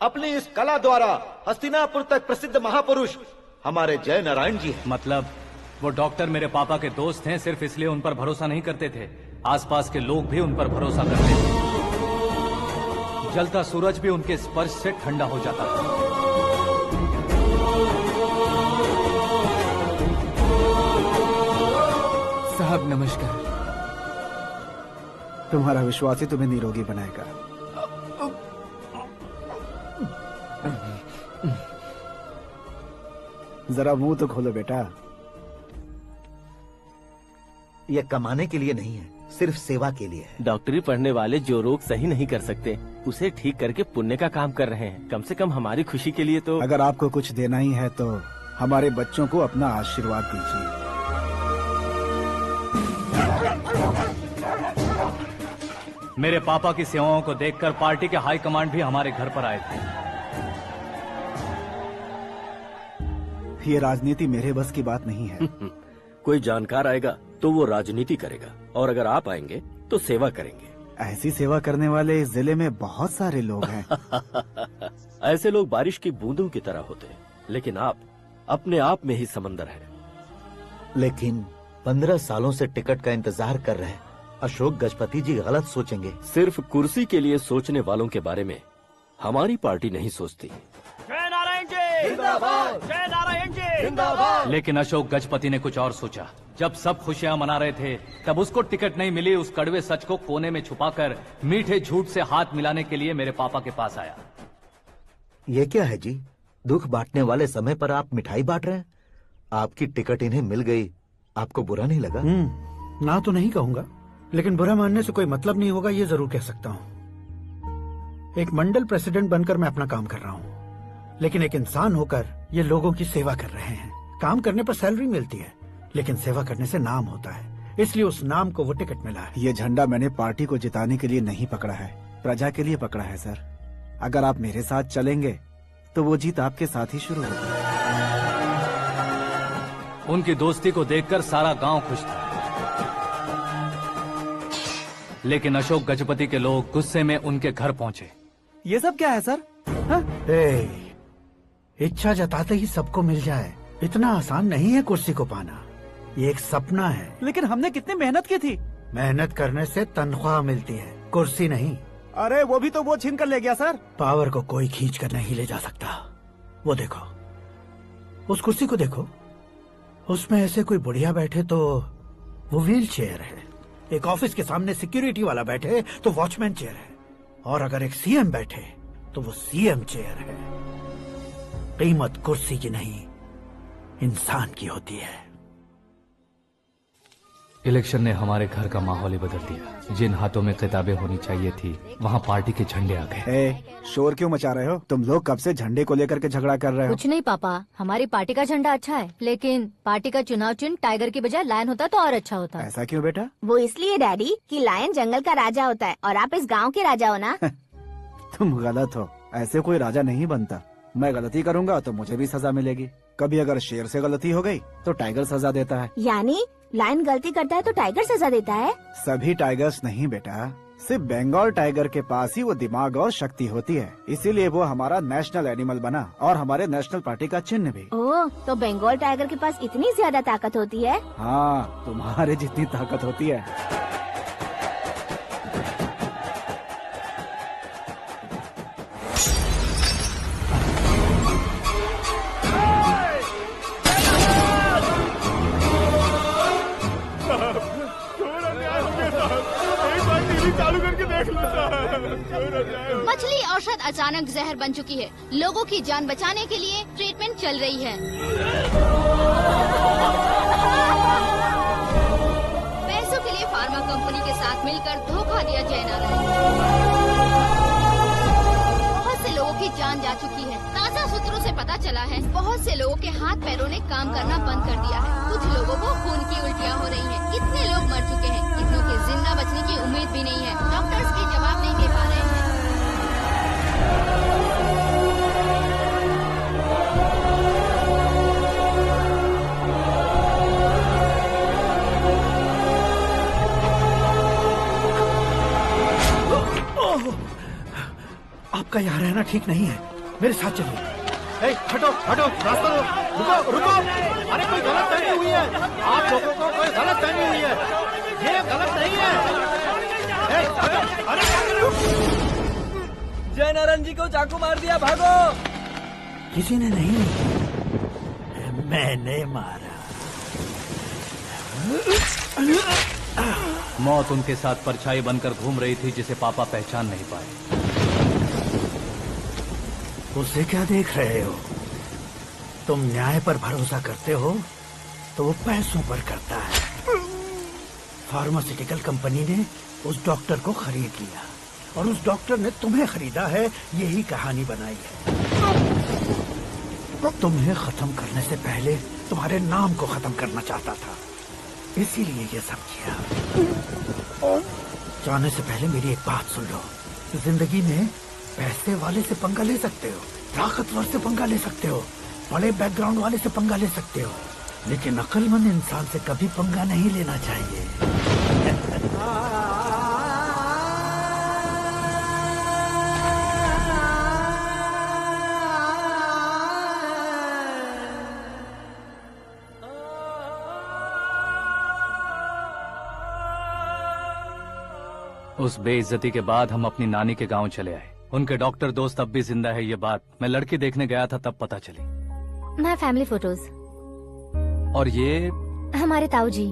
अपनी इस कला द्वारा हस्तिनापुर तक प्रसिद्ध महापुरुष हमारे जय नारायण जी हैं।
मतलब वो डॉक्टर मेरे पापा के दोस्त हैं, सिर्फ इसलिए उन पर भरोसा नहीं करते थे, आसपास के लोग भी उन पर भरोसा करते थे। जलता सूरज भी उनके स्पर्श से ठंडा हो जाता था।
साहब नमस्कार। तुम्हारा विश्वास ही तुम्हें निरोगी बनाएगा। जरा मुंह तो खोलो बेटा।
यह कमाने के लिए नहीं है, सिर्फ सेवा के लिए है।
डॉक्टरी पढ़ने वाले जो रोग सही नहीं कर सकते, उसे ठीक करके पुण्य का काम कर रहे हैं। कम से कम हमारी खुशी के लिए तो।
अगर आपको कुछ देना ही है तो हमारे बच्चों को अपना आशीर्वाद दीजिए।
मेरे पापा की सेवाओं को देखकर पार्टी के हाई कमांड भी हमारे घर पर आए थे।
ये राजनीति मेरे बस की बात नहीं है।
कोई जानकार आएगा तो वो राजनीति करेगा, और अगर आप आएंगे तो सेवा करेंगे।
ऐसी सेवा करने वाले इस जिले में बहुत सारे लोग हैं।
ऐसे लोग बारिश की बूंदों की तरह होते हैं, लेकिन आप अपने आप में ही समंदर हैं।
लेकिन 15 सालों से टिकट का इंतजार कर रहे हैं। अशोक गजपति जी गलत सोचेंगे।
सिर्फ कुर्सी के लिए सोचने वालों के बारे में हमारी पार्टी नहीं सोचती।
जय नारायण जी जिंदाबाद, जय नारायण जी जिंदाबाद। लेकिन अशोक गजपति ने कुछ और सोचा। जब सब खुशियां मना रहे थे तब उसको टिकट नहीं मिली। उस कड़वे सच को कोने में छुपाकर मीठे झूठ से हाथ मिलाने के लिए मेरे पापा के पास आया।
ये क्या है जी? दुख बांटने वाले समय पर आप मिठाई बांट रहे हैं। आपकी टिकट इन्हें मिल गई, आपको बुरा नहीं लगा?
ना तो नहीं कहूंगा, लेकिन बुरा मानने से कोई मतलब नहीं होगा, ये जरूर कह सकता हूँ। एक मंडल प्रेसिडेंट बनकर मैं अपना काम कर रहा हूँ, लेकिन एक इंसान होकर ये लोगों की सेवा कर रहे हैं। काम करने पर सैलरी मिलती है, लेकिन सेवा करने से नाम होता है, इसलिए उस नाम को वो टिकट मिला है।
ये झंडा मैंने पार्टी को जिताने के लिए नहीं पकड़ा है, प्रजा के लिए पकड़ा है सर। अगर आप मेरे साथ चलेंगे तो वो जीत आपके साथ ही शुरू होगी।
उनकी दोस्ती को देखकर सारा गांव खुश था, लेकिन अशोक गजपति के लोग गुस्से में उनके घर पहुंचे।
ये सब क्या है सर?
इच्छा जताते ही सबको मिल जाए, इतना आसान नहीं है कुर्सी को पाना। ये एक सपना है।
लेकिन हमने कितनी मेहनत की थी।
मेहनत करने से तनख्वाह मिलती है, कुर्सी नहीं।
अरे वो भी तो वो छीन कर ले गया सर।
पावर को कोई खींच कर नहीं ले जा सकता। वो देखो, उस कुर्सी को देखो, उसमें ऐसे कोई बुढ़िया बैठे तो वो व्हील चेयर है। एक ऑफिस के सामने सिक्योरिटी वाला बैठे तो वॉचमैन चेयर है, और अगर एक सीएम बैठे तो वो सीएम चेयर है। कीमत कुर्सी की नहीं, इंसान की होती है।
इलेक्शन ने हमारे घर का माहौल ही बदल दिया। जिन हाथों में किताबें होनी चाहिए थी, वहाँ पार्टी के झंडे आ गए।
शोर क्यों मचा रहे हो? तुम लोग कब से झंडे को लेकर के झगड़ा कर रहे हो?
कुछ नहीं पापा, हमारी पार्टी का झंडा अच्छा है, लेकिन पार्टी का चुनाव चिन्ह टाइगर की बजाय लायन होता तो और अच्छा होता।
ऐसा क्यों बेटा?
वो इसलिए डैडी कि लायन जंगल का राजा होता है और आप इस गांव के राजा हो ना।
तुम गलत हो, ऐसे कोई राजा नहीं बनता। मैं गलती करूंगा तो मुझे भी सजा मिलेगी। कभी अगर शेर से गलती हो गई तो टाइगर सजा देता है।
यानी लायन गलती करता है तो टाइगर सजा देता है?
सभी टाइगर्स नहीं बेटा, सिर्फ बंगाल टाइगर के पास ही वो दिमाग और शक्ति होती है, इसीलिए वो हमारा नेशनल एनिमल बना और हमारे नेशनल पार्टी का चिन्ह भी।
ओह, तो बंगाल टाइगर के पास इतनी ज्यादा ताकत होती है?
हाँ, तुम्हारे जितनी ताकत होती है।
मछली औषध अचानक जहर बन चुकी है। लोगों की जान बचाने के लिए ट्रीटमेंट चल रही है। पैसों के लिए फार्मा कंपनी के साथ मिलकर धोखा दिया जय नारायण। बहुत से लोगों की जान जा चुकी है। ताज़ा सूत्रों से पता चला है बहुत से लोगों के हाथ पैरों ने काम करना बंद कर दिया है। कुछ लोगों को खून की उल्टियाँ हो रही हैं। कितने लोग मर चुके हैं, कितनों के जिंदा बचने की उम्मीद भी नहीं है। डॉक्टर्स के जवाब नहीं दे पा रहे हैं।
आपका यहाँ रहना ठीक नहीं है, मेरे साथ चलिए। हटो हटो, रास्ता दो, रुको रुको। अरे कोई गलत फहमी हुई है, आप लोगों को कोई गलत फहमी हुई है, ये गलत नहीं है। हटो, अरे
जय नारायण जी को चाकू मार दिया, भागो।
किसी ने नहीं, मैंने मारा।
मौत उनके साथ परछाई बनकर घूम रही थी, जिसे पापा पहचान नहीं पाए।
उसे क्या देख रहे हो? तुम न्याय पर भरोसा करते हो तो वो पैसों पर करता है। फार्मास्यूटिकल कंपनी ने उस डॉक्टर को खरीद लिया और उस डॉक्टर ने तुम्हें खरीदा है, यही कहानी बनाई है। तुम्हें खत्म करने से पहले तुम्हारे नाम को खत्म करना चाहता था, इसीलिए ये सब किया। जाने से पहले मेरी एक बात सुन लो। जिंदगी में पैसे वाले से पंगा ले सकते हो, ताकतवर से पंगा ले सकते हो, बड़े बैकग्राउंड वाले से पंगा ले सकते हो, लेकिन अक्लमंद इंसान से कभी पंगा नहीं लेना चाहिए।
उस बेइज्जती के बाद हम अपनी नानी के गांव चले आए। उनके डॉक्टर दोस्त अब भी जिंदा है, ये बात मैं लड़की देखने गया था तब पता चली।
मैं फैमिली फोटोज।
और ये
हमारे ताऊ जी।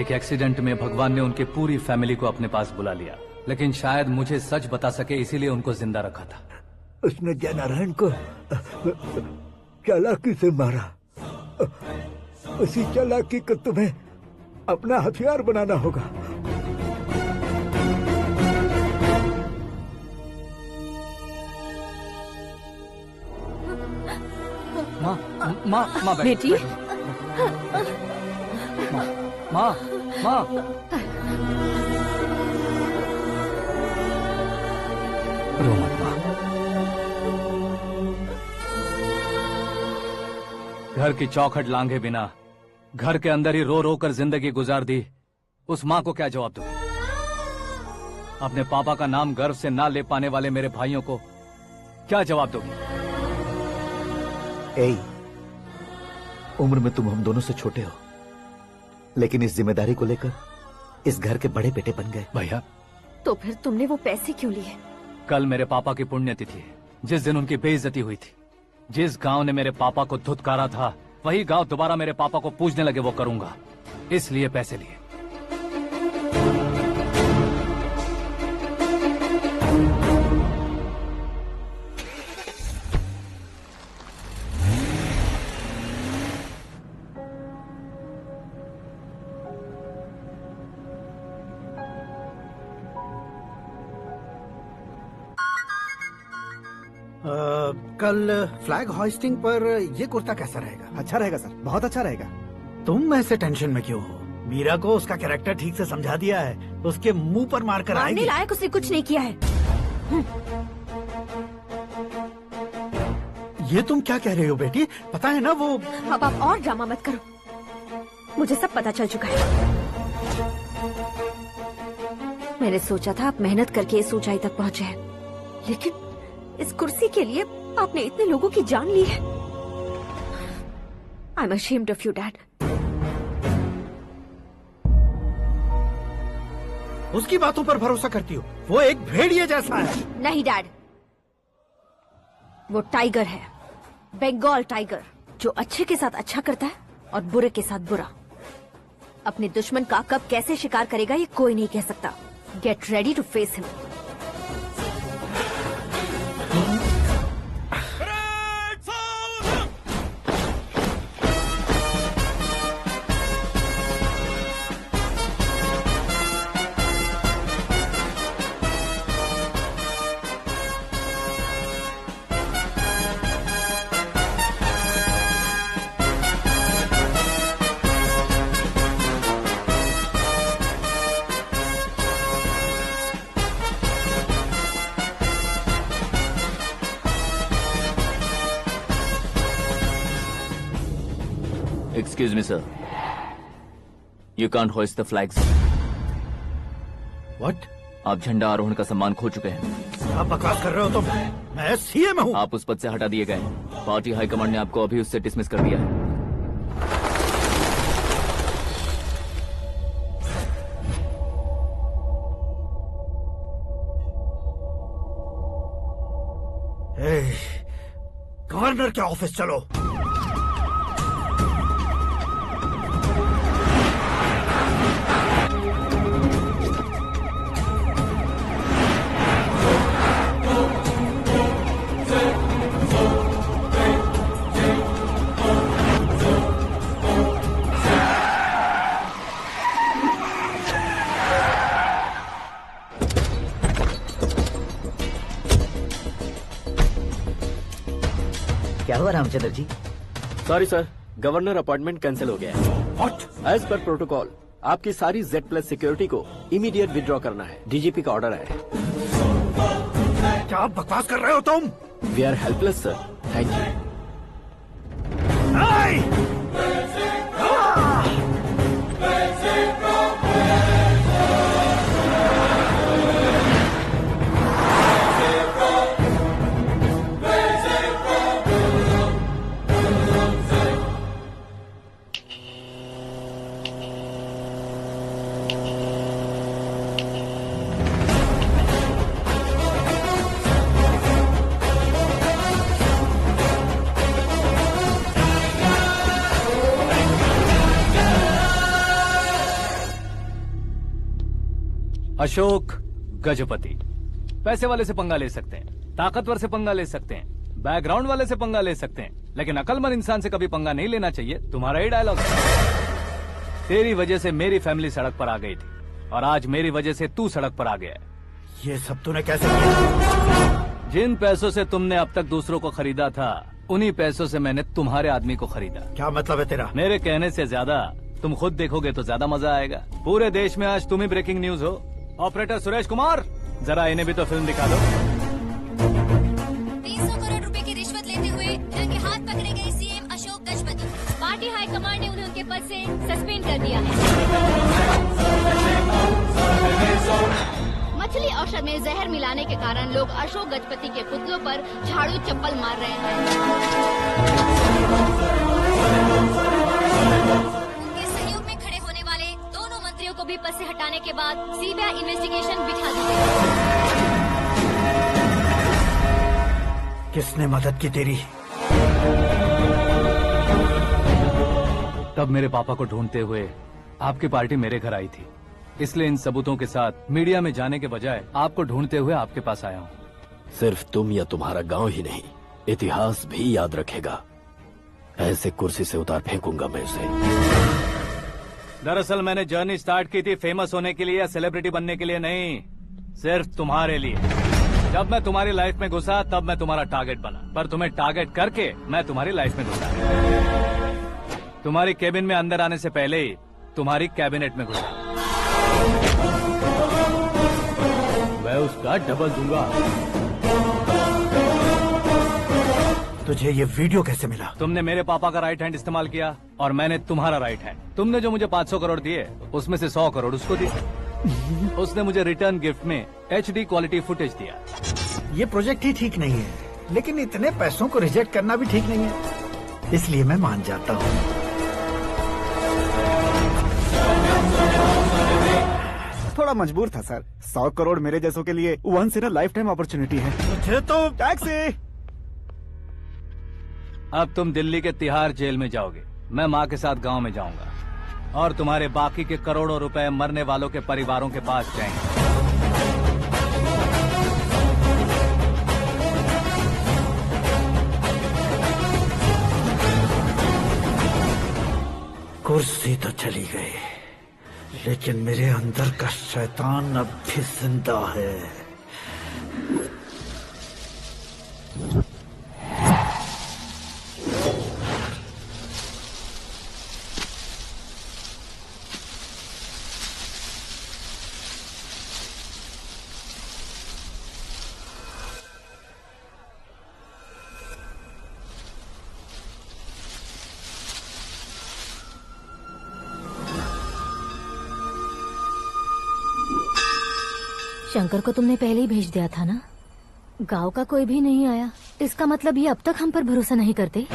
एक एक्सीडेंट में भगवान ने उनकी पूरी फैमिली को अपने पास बुला लिया, लेकिन शायद मुझे सच बता सके इसीलिए उनको जिंदा रखा था।
उसने जयनारायण को चालाकी से मारा। उसी चालाकी को तुम्हें अपना हथियार बनाना होगा।
माँ
बेटी।
माँ रो मत माँ। घर की चौखट लांघे बिना घर के अंदर ही रो रो कर जिंदगी गुजार दी उस माँ को क्या जवाब दूं? अपने पापा का नाम गर्व से ना ले पाने वाले मेरे भाइयों को क्या जवाब दोगी?
उम्र में तुम हम दोनों से छोटे हो, लेकिन इस जिम्मेदारी को लेकर इस घर के बड़े बेटे बन गए।
भैया,
तो फिर तुमने वो पैसे क्यों लिए?
कल मेरे पापा की पुण्यतिथि है, जिस दिन उनकी बेइज्जती हुई थी। जिस गांव ने मेरे पापा को धुतकारा था, वही गांव दोबारा मेरे पापा को पूजने लगे वो करूंगा, इसलिए पैसे लिए।
कल फ्लैग होइस्टिंग पर ये कुर्ता कैसा रहेगा?
अच्छा रहेगा सर, बहुत अच्छा रहेगा।
तुम ऐसे टेंशन में क्यों हो? मीरा को उसका कैरेक्टर ठीक से समझा दिया है, उसके मुंह पर मारकर आएगी।
मारने लायक उसने कुछ नहीं किया है।
ये तुम क्या कह रहे हो बेटी? पता है ना वो।
अब आप और ड्रामा मत करो, मुझे सब पता चल चुका है। मैंने सोचा था आप मेहनत करके इस ऊंचाई तक पहुंचे हैं, लेकिन इस कुर्सी के लिए आपने इतने लोगों की जान ली है। I am ashamed of you, Dad.
उसकी बातों पर भरोसा करती हो? वो एक भेड़िए जैसा है।
नहीं डैड, वो टाइगर है, बंगाल टाइगर, जो अच्छे के साथ अच्छा करता है और बुरे के साथ बुरा। अपने दुश्मन का कब कैसे शिकार करेगा ये कोई नहीं कह सकता। Get ready to face him.
Excuse me, sir. You can't hoist the flags.
What?
आप झंडा आरोहण का सम्मान खो चुके हैं।
आप बकवास कर रहे हो तुम? मैं सीएम हूँ।
आप उस पद से हटा दिए गए। पार्टी हाईकमांड ने आपको अभी उससे डिसमिस कर दिया है।
गवर्नर के ऑफिस चलो।
क्या हुआ Ramchandra ji?
Sorry sir, governor appointment cancel हो गया है।
एज पर प्रोटोकॉल आपकी सारी Z+ सिक्योरिटी को इमीडिएट विड्रॉ करना है। डीजीपी का ऑर्डर है।
क्या बकवास कर रहे हो तुम?
We are helpless sir. Thank you.
Ashok Gajapati पैसे वाले से पंगा ले सकते हैं, ताकतवर से पंगा ले सकते हैं, बैकग्राउंड वाले से पंगा ले सकते हैं, लेकिन अकलमंद इंसान से कभी पंगा नहीं लेना चाहिए। तुम्हारा ही डायलॉग है। तेरी वजह से मेरी फैमिली सड़क पर आ गई थी और आज मेरी वजह से तू सड़क पर आ गया है।
ये सब तूने कैसे किया?
जिन पैसों से तुमने अब तक दूसरों को खरीदा था, उन्हीं पैसों से मैंने तुम्हारे आदमी को खरीदा।
क्या मतलब है तेरा?
मेरे कहने से ज्यादा तुम खुद देखोगे तो ज्यादा मजा आएगा। पूरे देश में आज तुम ही ब्रेकिंग न्यूज हो। ऑपरेटर सुरेश कुमार, जरा इन्हें भी तो फिल्म दिखा दो।
300 करोड़ रुपए की रिश्वत लेते हुए रंगे हाथ पकड़े गए CM Ashok Gajapati. Party high command ने उन्हें उनके पद से सस्पेंड कर दिया है।
मछली औषध में जहर मिलाने के कारण लोग अशोक गजपति के पुतलों पर झाड़ू चप्पल मार रहे हैं।
उनके सहयोग में खड़े होने वाले दोनों मंत्रियों को भी पद से हटाने के बाद सीबीआई इन्वेस्टिगेशन बिठा दी गई।
किसने मदद की तेरी?
तब मेरे पापा को ढूंढते हुए आपकी पार्टी मेरे घर आई थी, इसलिए इन सबूतों के साथ मीडिया में जाने के बजाय आपको ढूंढते हुए आपके पास आया हूँ।
सिर्फ तुम या तुम्हारा गांव ही नहीं, इतिहास भी याद रखेगा। ऐसे कुर्सी से उतार फेंकूंगा मैं उसे।
दरअसल मैंने जर्नी स्टार्ट की थी फेमस होने के लिए या सेलिब्रिटी बनने के लिए नहीं, सिर्फ तुम्हारे लिए। जब मैं तुम्हारी लाइफ में घुसा तब मैं तुम्हारा टारगेट बना, पर तुम्हें टारगेट करके मैं तुम्हारी लाइफ में घुसा। तुम्हारी केबिन में अंदर आने से पहले ही तुम्हारी कैबिनेट में घुसा।
मैं उसका डबल दूंगा।
तुझे ये वीडियो कैसे मिला?
तुमने मेरे पापा का राइट हैंड इस्तेमाल किया और मैंने तुम्हारा राइट हैंड। तुमने जो मुझे 500 करोड़ दिए, उसमें से 100 करोड़ उसको दिए। उसने मुझे रिटर्न गिफ्ट में HD क्वालिटी फुटेज दिया।
ये प्रोजेक्ट ही ठीक नहीं है, लेकिन इतने पैसों को रिजेक्ट करना भी ठीक नहीं है, इसलिए मैं मान जाता हूँ।
थोड़ा मजबूर था सर। 100 करोड़ मेरे जैसों के लिए once in a lifetime opportunity है।
मुझे तो
टैक्सी।
अब तुम दिल्ली के तिहाड़ जेल में जाओगे, मैं माँ के साथ गांव में जाऊंगा और तुम्हारे बाकी के करोड़ों रुपए मरने वालों के परिवारों के पास जाएंगे।
कुर्सी तो चली गई, लेकिन मेरे अंदर का शैतान अब भी जिंदा है।
शंकर को तुमने पहले ही भेज दिया था ना? गांव का कोई भी नहीं आया, इसका मतलब ये अब तक हम पर भरोसा नहीं करते।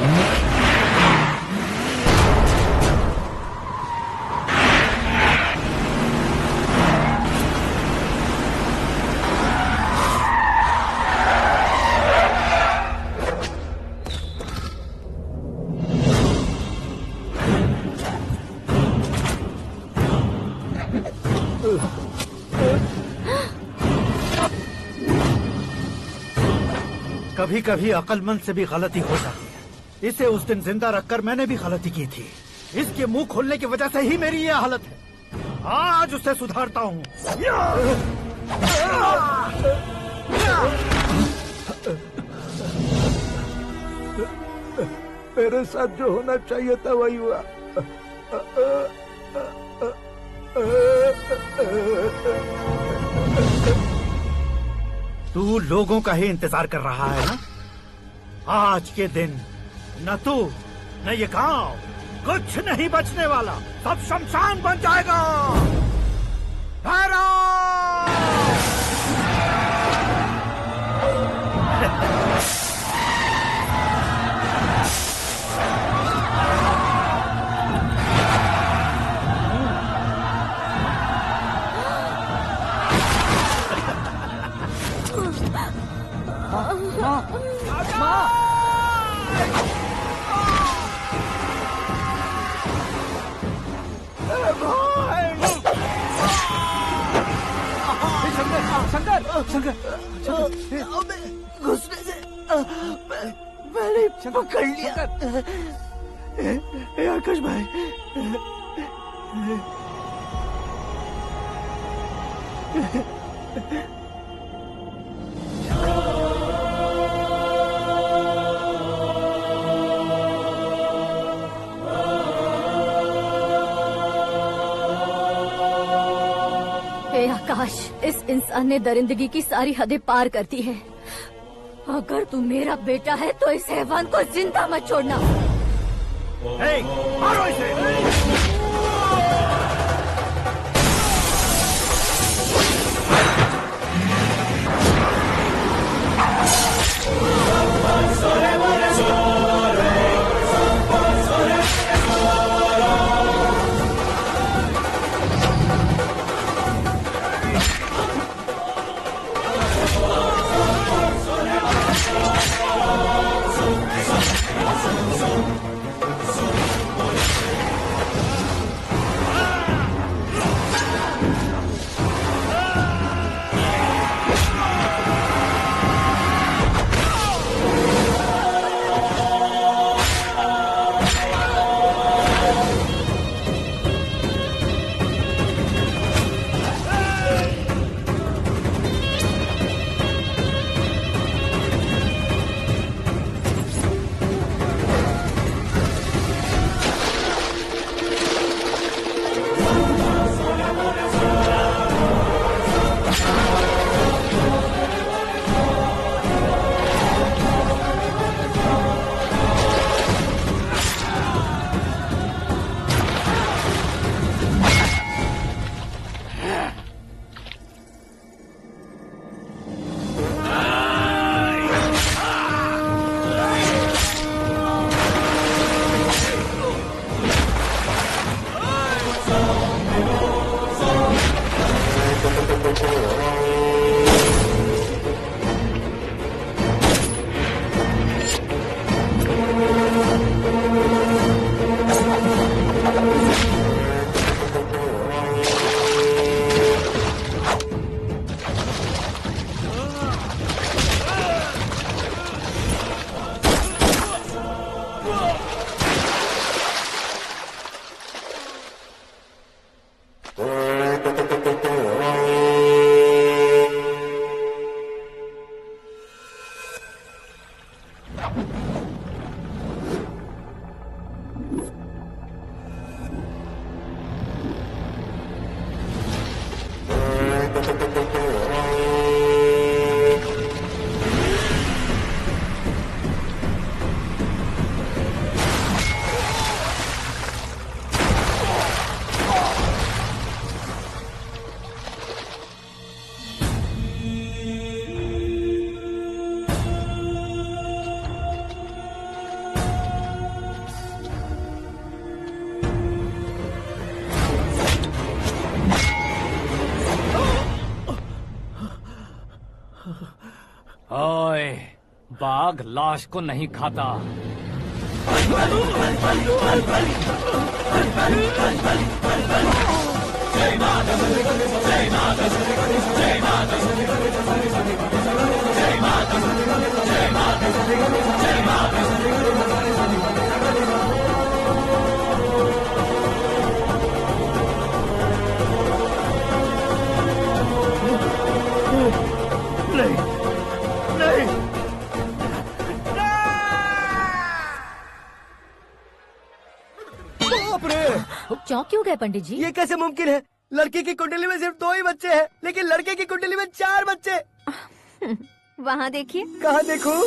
कभी कभी अक्लमंद से भी गलती हो जाती है। इसे उस दिन जिंदा रखकर मैंने भी गलती की थी। इसके मुंह खोलने की वजह से ही मेरी ये हालत है। आज उसे सुधारता हूँ।
मेरे साथ जो होना चाहिए था वही हुआ।
तू लोगों का ही इंतजार कर रहा है ना? आज के दिन न तू न ये गांव कुछ नहीं बचने वाला, सब शमशान बन जाएगा।
घुसने से मैंने पकड़ लिया। आकाश भाई,
हे आकाश, इस इंसान ने दरिंदगी की सारी हदें पार कर दी है। अगर तू मेरा बेटा है तो इस हैवान को जिंदा मत छोड़ना।
मारो इसे।
ओए, बाघ लाश को नहीं खाता।
नहीं, नहीं,
बाप रे!
चौंक क्यों गए पंडित जी?
ये कैसे मुमकिन है? लड़की की कुंडली में सिर्फ 2 ही बच्चे हैं, लेकिन लड़के की कुंडली में 4 बच्चे।
वहाँ देखिए।
कहाँ देखूं?